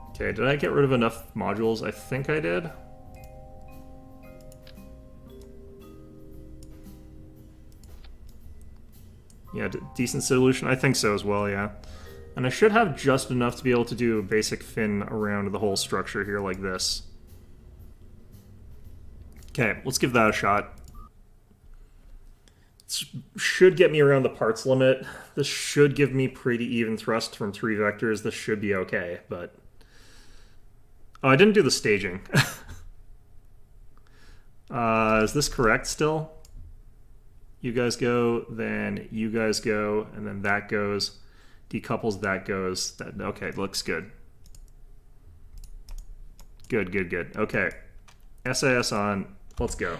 Okay, did I get rid of enough modules? I think I did. Yeah, decent solution. I think so as well, yeah. And I should have just enough to be able to do a basic fin around the whole structure here like this. Okay, let's give that a shot. This should get me around the parts limit. This should give me pretty even thrust from 3 vectors. This should be okay, but... Oh, I didn't do the staging. Is this correct still? You guys go, then you guys go, and then that goes. Decouples, that goes. That, okay, looks good. Good, good, good. Okay. SAS on. Let's go.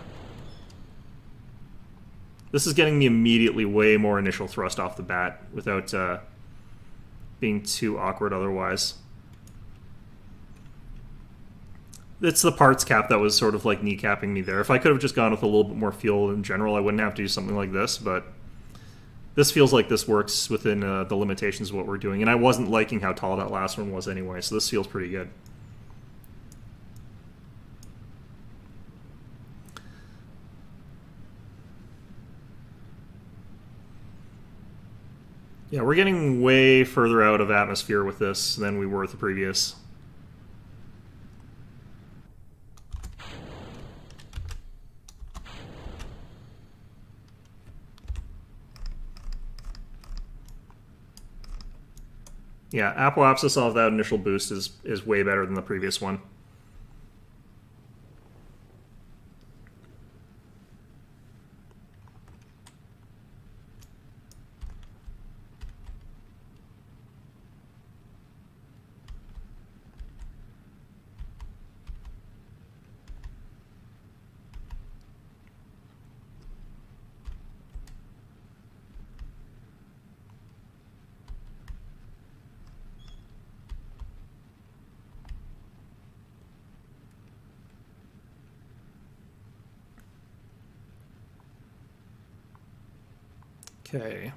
This is getting me immediately way more initial thrust off the bat without being too awkward otherwise. It's the parts cap that was sort of like kneecapping me there. If I could have just gone with a little bit more fuel in general, I wouldn't have to do something like this, but this feels like this works within the limitations of what we're doing. And I wasn't liking how tall that last one was anyway, so this feels pretty good. Yeah, we're getting way further out of atmosphere with this than we were with the previous. Yeah, apoapsis off that initial boost is way better than the previous one. Okay.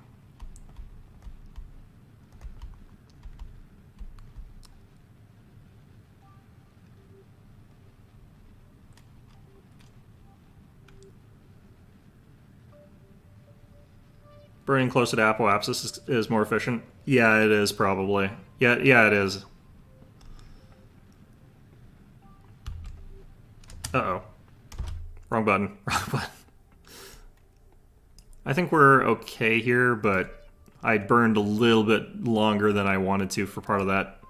Burning closer to apoapsis is more efficient. Yeah, it is probably. Yeah, it is. Uh-oh. Wrong button. Wrong button. I think we're okay here, but I burned a little bit longer than I wanted to for part of that.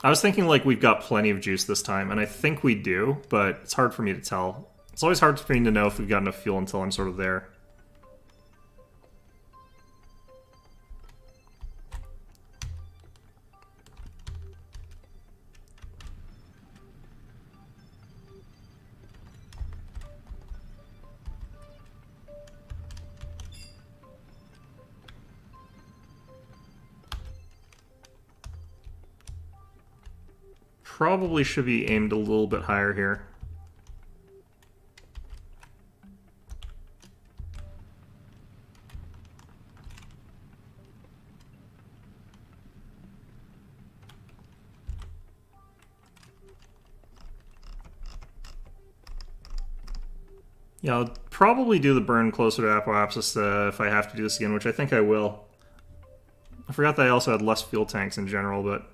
I was thinking like we've got plenty of juice this time, and I think we do, but it's hard for me to tell. It's always hard for me to know if we've got enough fuel until I'm sort of there. probably should be aimed a little bit higher here. Yeah, I'll probably do the burn closer to Apoapsis if I have to do this again, which I think I will. I forgot that I also had less fuel tanks in general, but...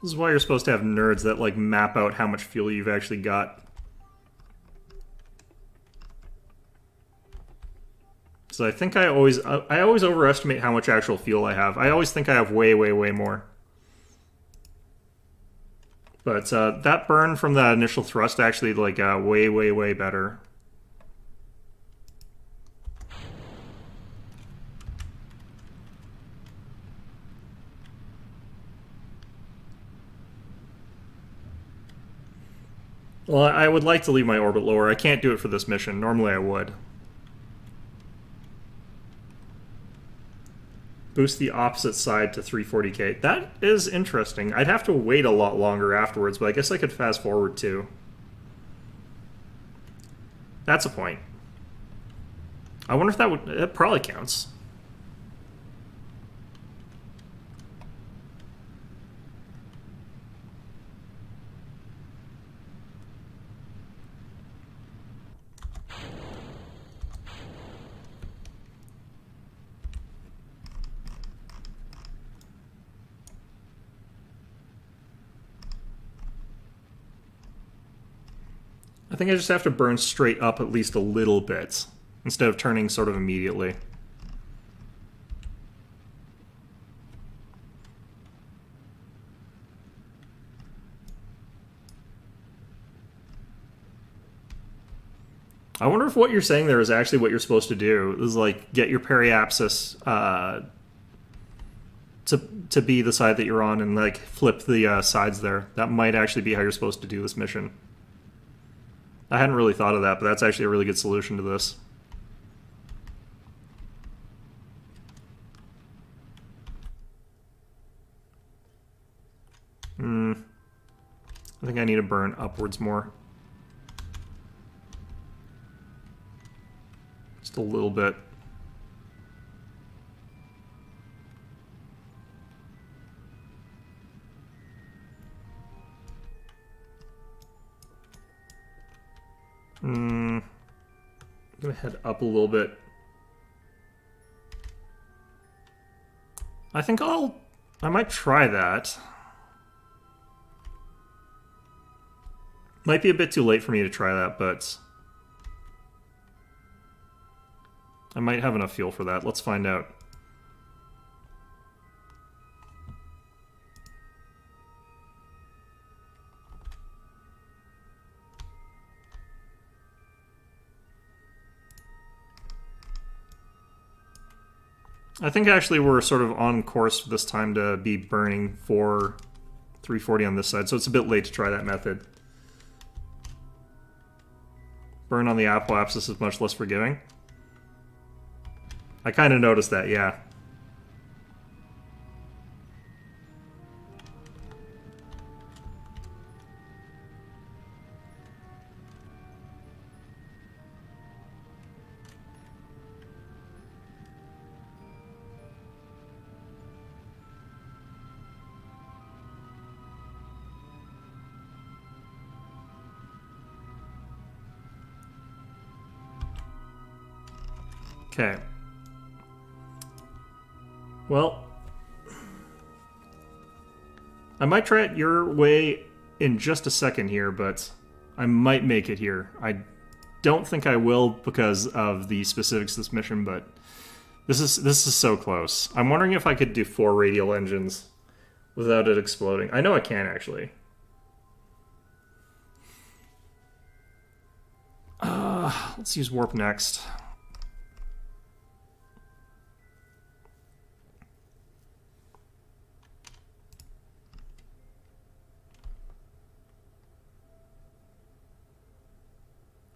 This is why you're supposed to have nerds that, like, map out how much fuel you've actually got. So I think I always overestimate how much actual fuel I have. I always think I have way, way, way more. But that burn from the initial thrust actually, like, way, way, way better. Well, I would like to leave my orbit lower. I can't do it for this mission. Normally I would. Boost the opposite side to 340k. That is interesting. I'd have to wait a lot longer afterwards, but I guess I could fast forward too. That's a point. I wonder if that would... It probably counts. I think I just have to burn straight up at least a little bit, instead of turning sort of immediately. I wonder if what you're saying there is actually what you're supposed to do. Is like get your periapsis to be the side that you're on and like flip the sides there. That might actually be how you're supposed to do this mission. I hadn't really thought of that, but that's actually a really good solution to this. I think I need to burn upwards more. Just a little bit. I'm gonna head up a little bit. I think I might try that. Might be a bit too late for me to try that, but I might have enough fuel for that. Let's find out. I think actually we're sort of on course this time to be burning for 340 on this side, so it's a bit late to try that method. Burn on the apoapsis is much less forgiving. I kind of noticed that, yeah. Okay. Well, I might try it your way in just a second here, but I might make it here. I don't think I will because of the specifics of this mission, but this is so close. I'm wondering if I could do 4 radial engines without it exploding. I know I can, actually. Let's use warp next.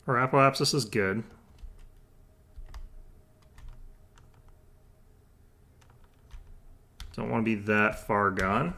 Our apoapsis is good. Don't want to be that far gone.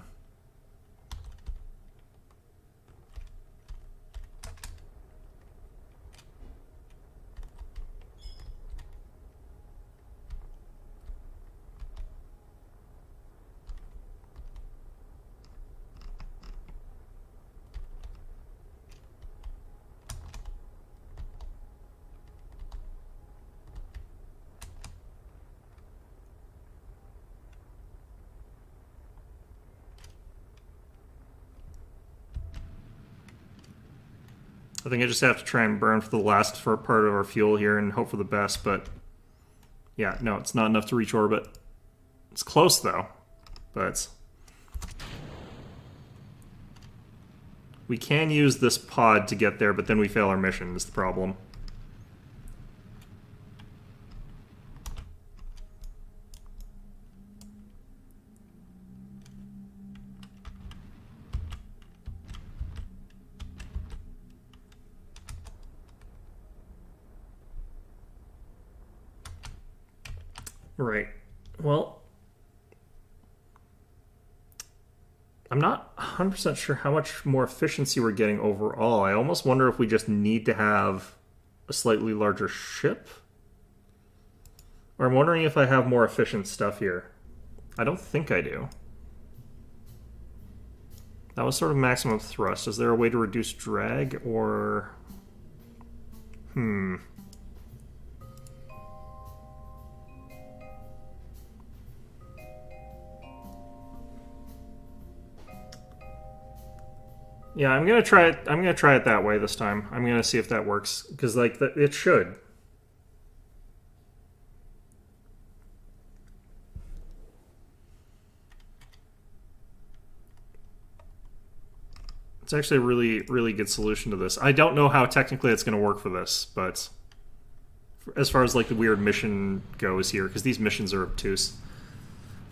I think I just have to try and burn for the last part of our fuel here and hope for the best, but yeah, no, it's not enough to reach orbit. It's close, though, but we can use this pod to get there, but then we fail our mission is the problem. Right. Well, I'm not 100% sure how much more efficiency we're getting overall. I almost wonder if we just need to have a slightly larger ship. Or I'm wondering if I have more efficient stuff here. I don't think I do. That was sort of maximum thrust. Is there a way to reduce drag, or... Yeah, I'm gonna try it. I'm gonna try it that way this time. I'm gonna see if that works, because like it should. It's actually a really, really good solution to this. I don't know how technically it's gonna work for this, but as far as like the weird mission goes here, because these missions are obtuse.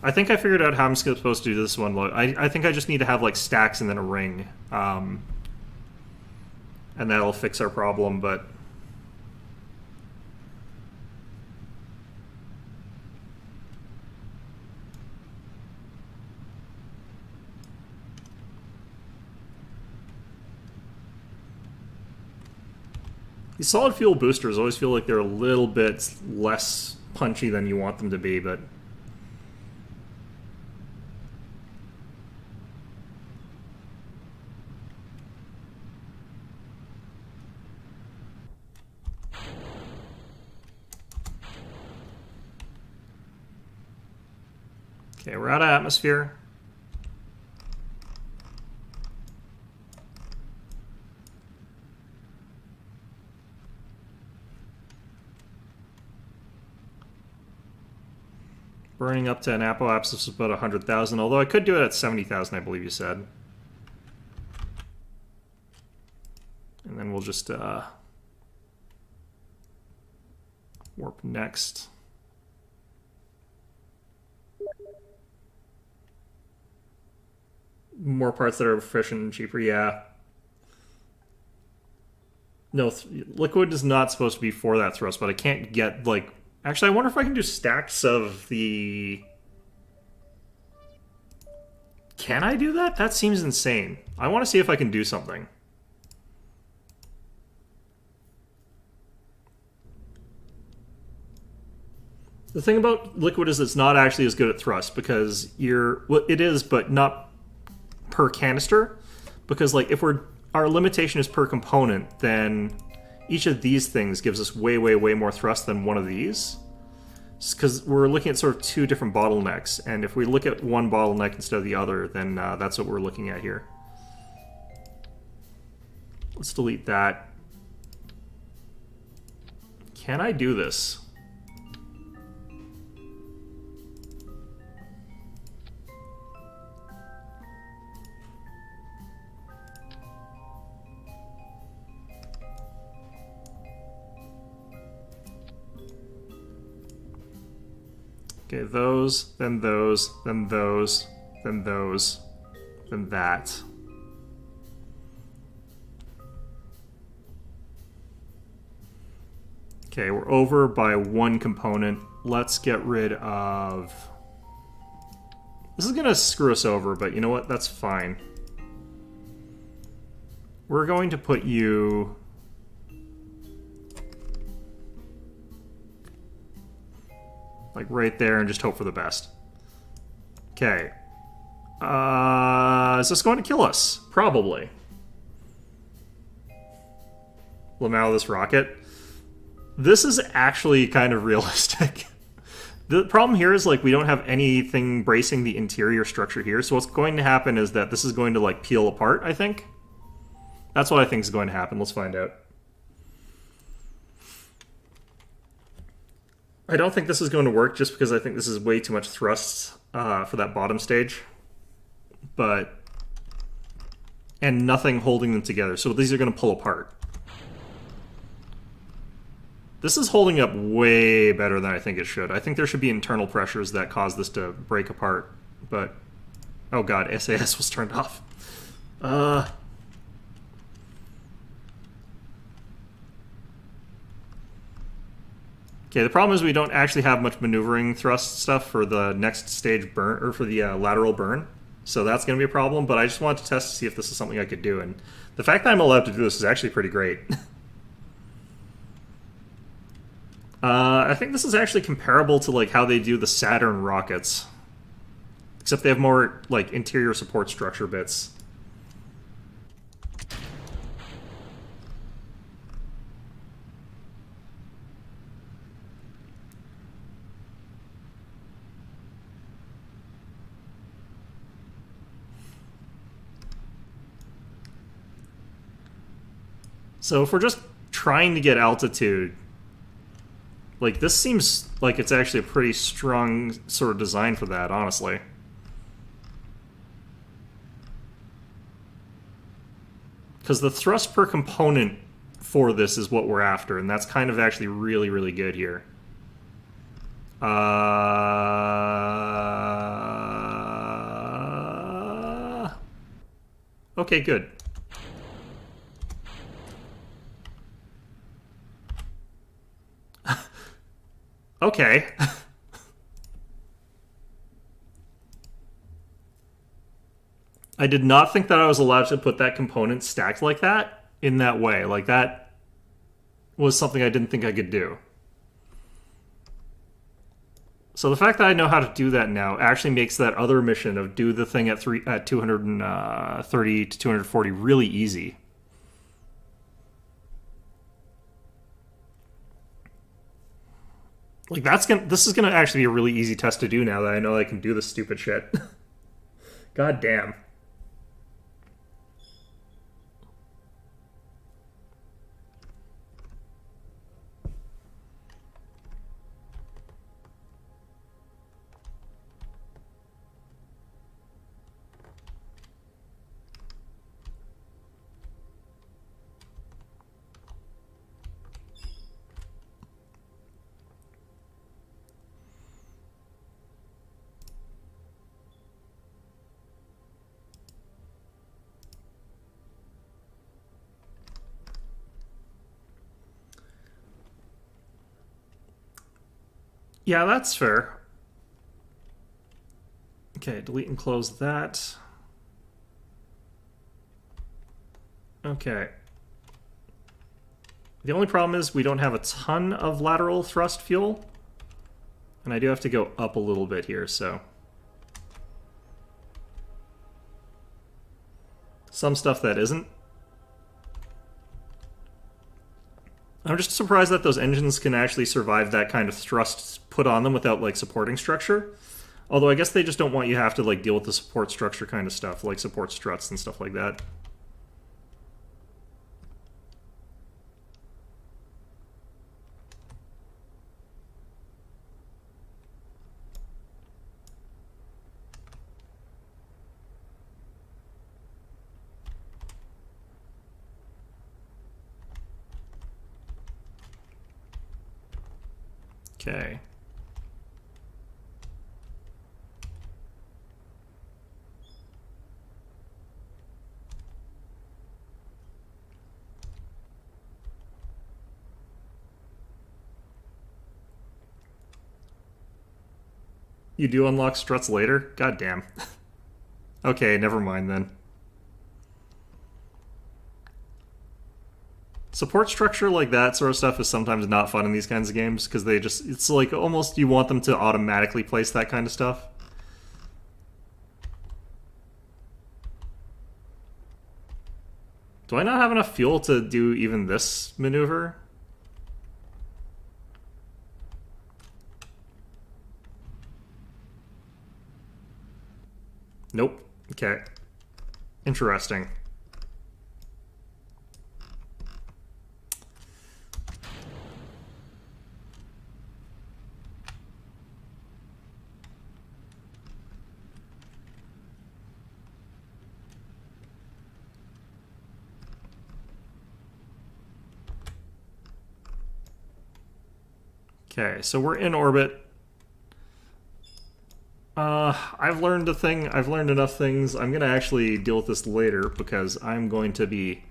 I think I figured out how I'm supposed to do this one. I think I just need to have like stacks and then a ring. And that'll fix our problem, but... These solid fuel boosters always feel like they're a little bit less punchy than you want them to be, but... Okay, we're out of atmosphere. Burning up to an apoapsis is about 100,000, although I could do it at 70,000, I believe you said. And then we'll just warp next. More parts that are efficient and cheaper, yeah. No, liquid is not supposed to be for that thrust, but I can't get, like... Actually, I wonder if I can do stacks of the... Can I do that? That seems insane. I want to see if I can do something. The thing about liquid is it's not actually as good at thrust, because you're... Well, it is, but not per canister. Because, like, if our limitation is per component, then each of these things gives us way, way, way more thrust than one of these. Because we're looking at sort of two different bottlenecks, and if we look at one bottleneck instead of the other, then that's what we're looking at here. Let's delete that. Can I do this? Okay, those, then those, then those, then those, then that. Okay, we're over by one component. Let's get rid of... This is gonna screw us over, but you know what? That's fine. We're going to put you... like right there and just hope for the best. Okay. Is this going to kill us? Probably. Lamau this rocket. This is actually kind of realistic. The problem here is, like, we don't have anything bracing the interior structure here, so what's going to happen is that this is going to, like, peel apart, I think. That's what I think is going to happen. Let's find out. I don't think this is going to work just because I think this is way too much thrust for that bottom stage. But... and nothing holding them together, so these are going to pull apart. This is holding up way better than I think it should. I think there should be internal pressures that cause this to break apart, but... oh god, SAS was turned off. Okay, the problem is we don't actually have much maneuvering thrust stuff for the next stage burn, or for the lateral burn. So that's going to be a problem, but I just wanted to test to see if this is something I could do, and the fact that I'm allowed to do this is actually pretty great. I think this is actually comparable to like how they do the Saturn rockets. Except they have more like interior support structure bits. So if we're just trying to get altitude, like this seems like it's actually a pretty strong sort of design for that, honestly. Because the thrust per component for this is what we're after, and that's kind of actually really, really good here. Okay, good. Okay. I did not think that I was allowed to put that component stacked like that, in that way. Like, that was something I didn't think I could do. So the fact that I know how to do that now actually makes that other mission of do the thing at 230 to 240 really easy. Like, this is gonna actually be a really easy test to do now that I know I can do this stupid shit. God damn. Yeah, that's fair. Okay, delete and close that. Okay. The only problem is we don't have a ton of lateral thrust fuel. And I do have to go up a little bit here, so... some stuff that isn't. I'm just surprised that those engines can actually survive that kind of thrust put on them without, like, supporting structure. Although I guess they just don't want you to have to, like, deal with the support structure kind of stuff, like support struts and stuff like that. Okay. You do unlock struts later? God damn. Okay, never mind then. Support structure like that sort of stuff is sometimes not fun in these kinds of games because they just, it's like almost you want them to automatically place that kind of stuff. Do I not have enough fuel to do even this maneuver? Nope. Okay. Interesting. Okay, so we're in orbit. I've learned enough things. I'm gonna actually deal with this later because I'm going to be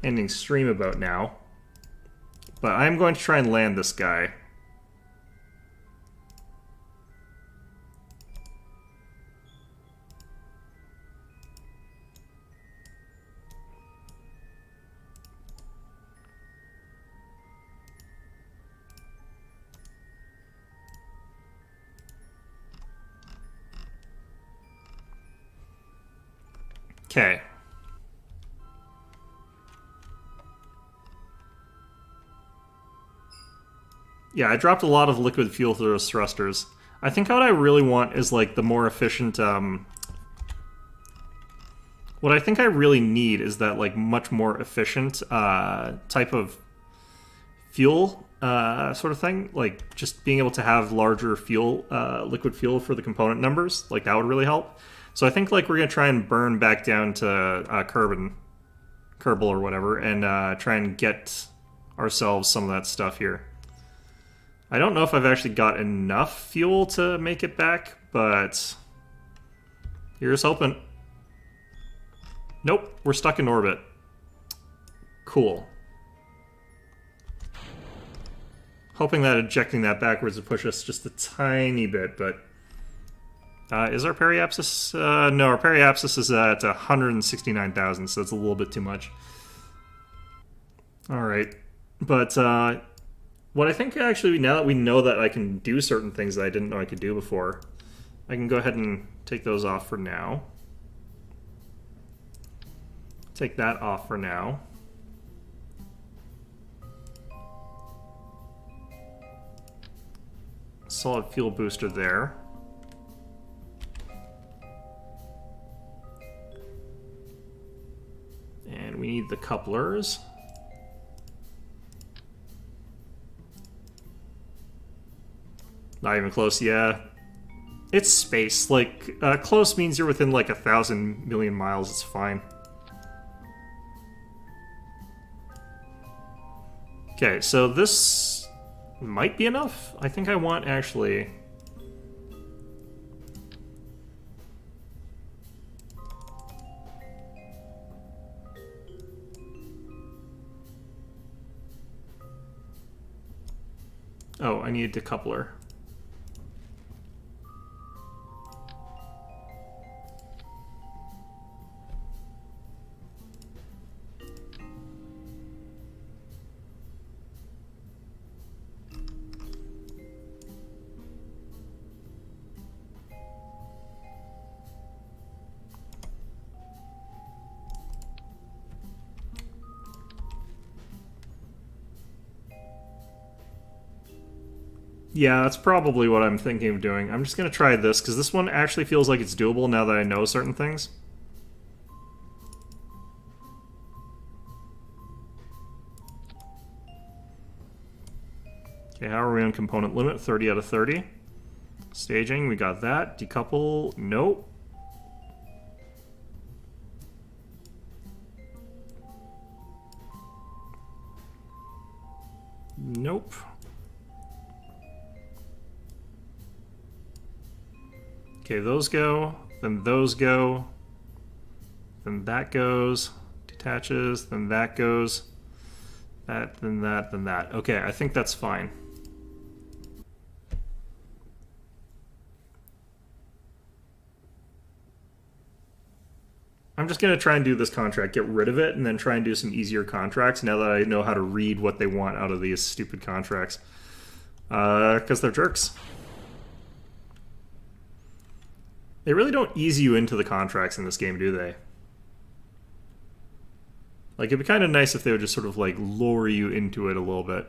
ending stream about now. But I'm going to try and land this guy. Okay. Yeah, I dropped a lot of liquid fuel through those thrusters. I think what I really want is like the more efficient, what I think I really need is that like much more efficient type of fuel sort of thing. Like just being able to have larger fuel, liquid fuel for the component numbers. Like that would really help. So I think like we're gonna try and burn back down to Kerbal or whatever, and try and get ourselves some of that stuff here. I don't know if I've actually got enough fuel to make it back, but here's hoping. Nope, we're stuck in orbit. Cool. Hoping that ejecting that backwards would push us just a tiny bit, but is our periapsis? No, our periapsis is at 169,000, so that's a little bit too much. Alright. But what I think actually, now that we know that I can do certain things that I didn't know I could do before, I can go ahead and take those off for now. Take that off for now. Solid fuel booster there. And we need the couplers. Not even close, yeah. It's space. Like, close means you're within like 1,000 million miles. It's fine. Okay, so this might be enough. I think I want actually... Oh, I need a decoupler. Yeah, that's probably what I'm thinking of doing. I'm just going to try this, because this one actually feels like it's doable now that I know certain things. Okay, how are we on component limit? 30 out of 30. Staging, we got that. Decouple, nope. Nope. Okay, those go, then those go, then that goes, detaches, then that goes, that, then that, then that. Okay, I think that's fine. I'm just going to try and do this contract, get rid of it, and then try and do some easier contracts now that I know how to read what they want out of these stupid contracts. Because they're jerks. They really don't ease you into the contracts in this game, do they? Like, it'd be kind of nice if they would just sort of, like, lure you into it a little bit.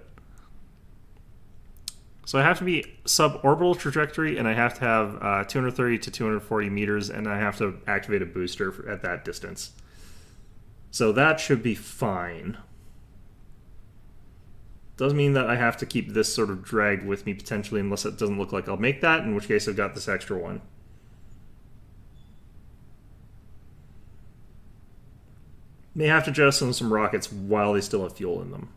So I have to be suborbital trajectory, and I have to have 230 to 240 meters, and I have to activate a booster at that distance. So that should be fine. Does mean that I have to keep this sort of drag with me, potentially, unless it doesn't look like I'll make that, in which case I've got this extra one. May have to jettison some rockets while they still have fuel in them.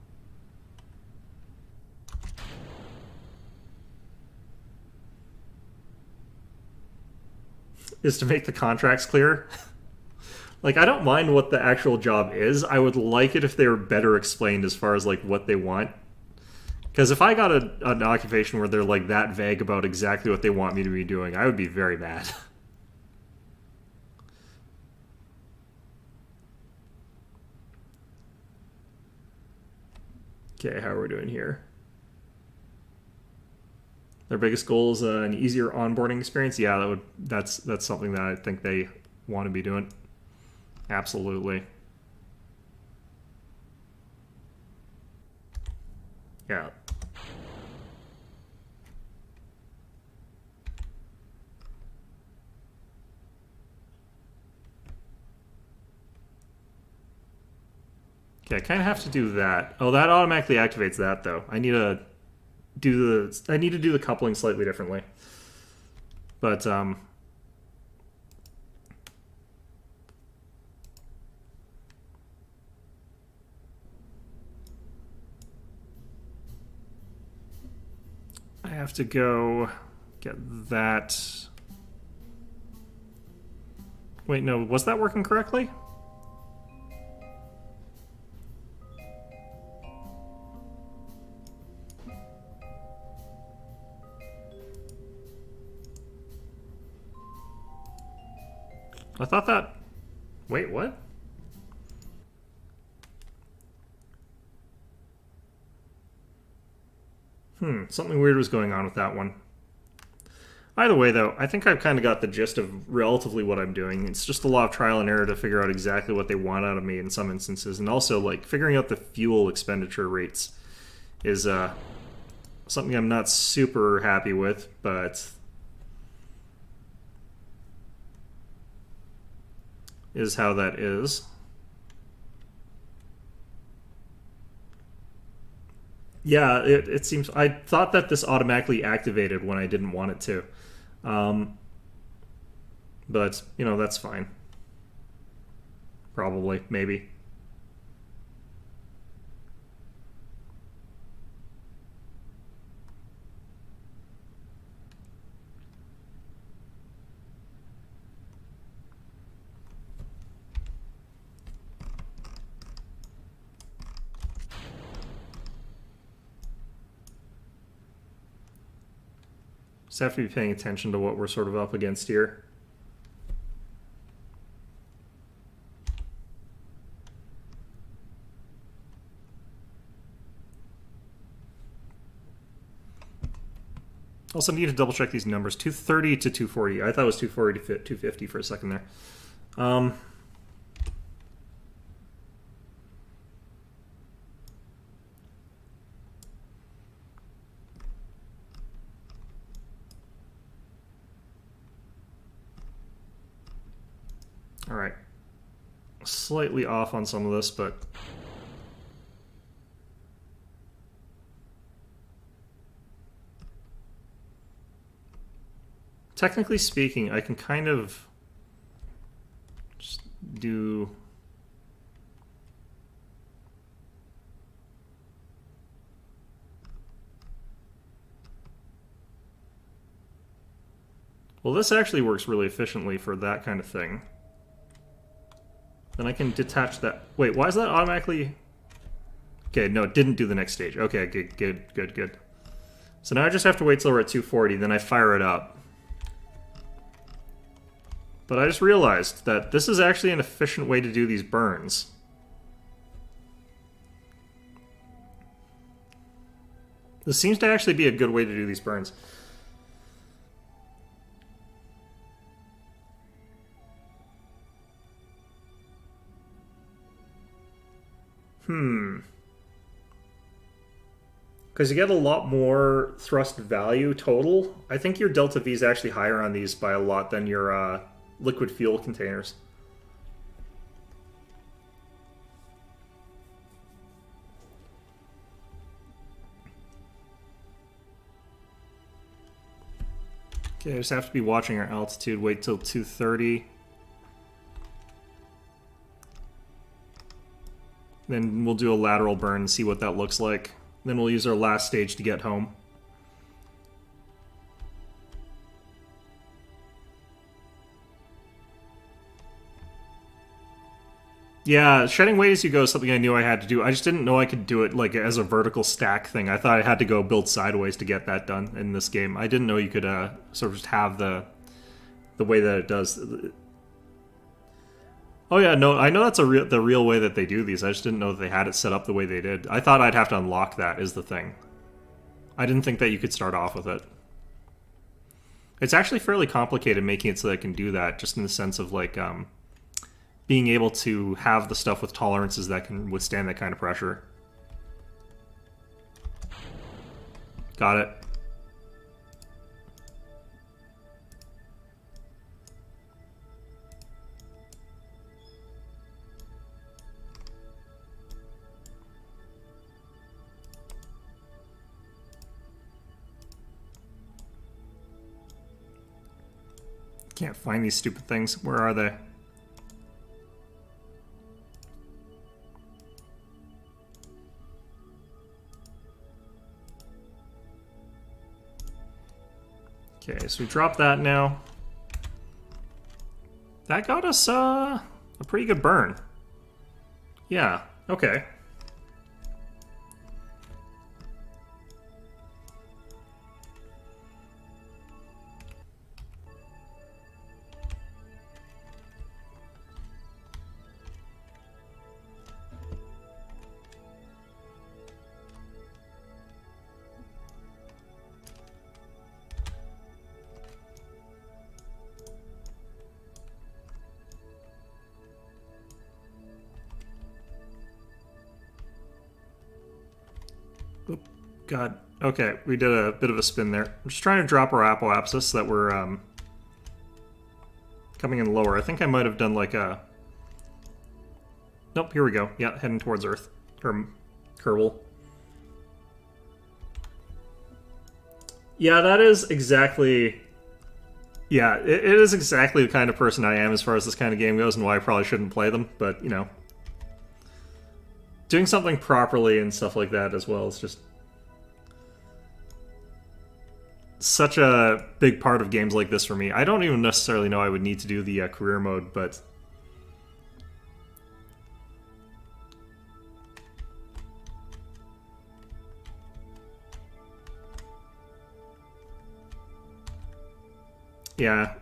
Is to make the contracts clear. Like, I don't mind what the actual job is. I would like it if they were better explained as far as, like, what they want. Because if I got an occupation where they're, like, that vague about exactly what they want me to be doing, I would be very mad. Okay, how are we doing here? Their biggest goal is an easier onboarding experience. Yeah, that's something that I think they want to be doing. Absolutely. Yeah. Okay, I kind of have to do that. Oh, that automatically activates that though. I need to do the coupling slightly differently. But I have to go get that. Wait, no, was that working correctly? I thought that... Wait, what? Something weird was going on with that one. Either way, though, I think I've kind of got the gist of relatively what I'm doing. It's just a lot of trial and error to figure out exactly what they want out of me in some instances. And also, like, figuring out the fuel expenditure rates is something I'm not super happy with, but... is how that is. Yeah, it seems... I thought that this automatically activated when I didn't want it to. But, you know, that's fine. Probably, maybe. Just have to be paying attention to what we're sort of up against here. Also need to double check these numbers. 230 to 240. I thought it was 240 to 250 for a second there. All right. Slightly off on some of this, but... technically speaking, I can kind of just do... well, this actually works really efficiently for that kind of thing. Then I can detach that... wait, why is that automatically... okay, no, it didn't do the next stage. Okay, good. So now I just have to wait till we're at 240, then I fire it up. But I just realized that this is actually an efficient way to do these burns. This seems to actually be a good way to do these burns. Because you get a lot more thrust value total. I think your Delta V is actually higher on these by a lot than your liquid fuel containers. Okay, I just have to be watching our altitude. Wait till 230. Then we'll do a lateral burn and see what that looks like. Then we'll use our last stage to get home. Yeah, shedding weight as you go is something I knew I had to do. I just didn't know I could do it like as a vertical stack thing. I thought I had to go build sideways to get that done in this game. I didn't know you could sort of just have the way that it does. Oh yeah, no, I know that's the real way that they do these. I just didn't know that they had it set up the way they did. I thought I'd have to unlock that is the thing. I didn't think that you could start off with it. It's actually fairly complicated making it so that it can do that, just in the sense of like being able to have the stuff with tolerances that can withstand that kind of pressure. Got it. Can't find these stupid things. Where are they? Okay, so we drop that now. That got us a pretty good burn. Yeah, okay. God. Okay, we did a bit of a spin there. I'm just trying to drop our apoapsis so that we're coming in lower. I think I might have done like a... Nope, here we go. Yeah, heading towards Earth. Or Kerbal. Yeah, that is exactly... Yeah, it is exactly the kind of person I am as far as this kind of game goes and why I probably shouldn't play them, but, you know. Doing something properly and stuff like that as well is just... such a big part of games like this for me. I don't even necessarily know I would need to do the career mode, but... Yeah,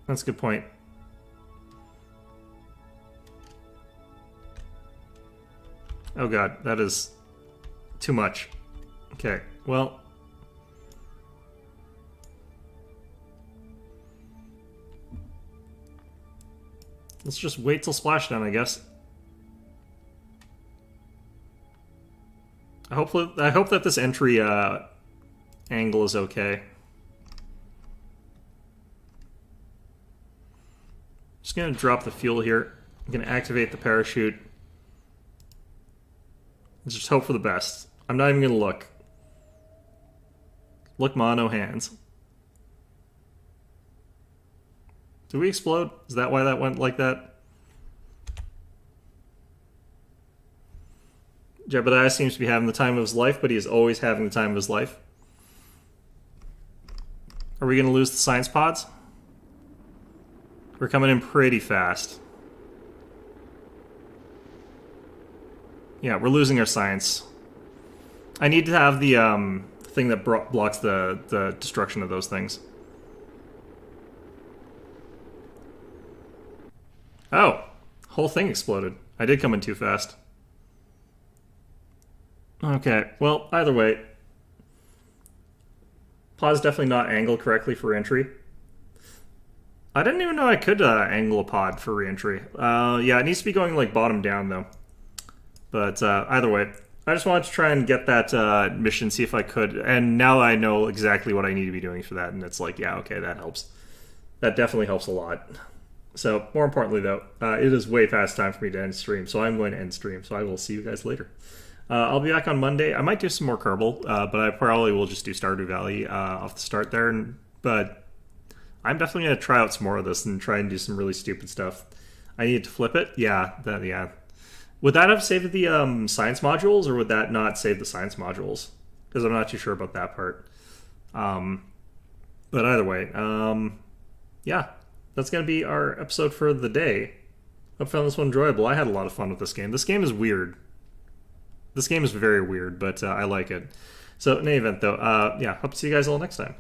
that's a good point. Oh god, that is too much. Okay, well... let's just wait till splashdown, I guess. I hope that this entry angle is okay. Just gonna drop the fuel here. I'm gonna activate the parachute. Let's just hope for the best. I'm not even gonna look. Look, ma, no hands. Did we explode? Is that why that went like that? Jebediah seems to be having the time of his life, but he is always having the time of his life. Are we going to lose the science pods? We're coming in pretty fast. Yeah, we're losing our science. I need to have the thing that blocks the destruction of those things. Oh, whole thing exploded. I did come in too fast. Okay, well, either way, pod's definitely not angled correctly for entry. I didn't even know I could angle a pod for re-entry. Yeah, it needs to be going like bottom down though. But either way, I just wanted to try and get that mission, see if I could. And now I know exactly what I need to be doing for that. And it's like, yeah, okay, that helps. That definitely helps a lot. So more importantly though, it is way past time for me to end stream. So I'm going to end stream. So I will see you guys later. I'll be back on Monday. I might do some more Kerbal, but I probably will just do Stardew Valley off the start there. But I'm definitely going to try out some more of this and try and do some really stupid stuff. I need to flip it? Yeah. Would that have saved the science modules, or would that not save the science modules? Because I'm not too sure about that part. But either way, yeah. That's going to be our episode for the day. I found this one enjoyable. I had a lot of fun with this game. This game is weird. This game is very weird, but I like it. So in any event, though, yeah, hope to see you guys all next time.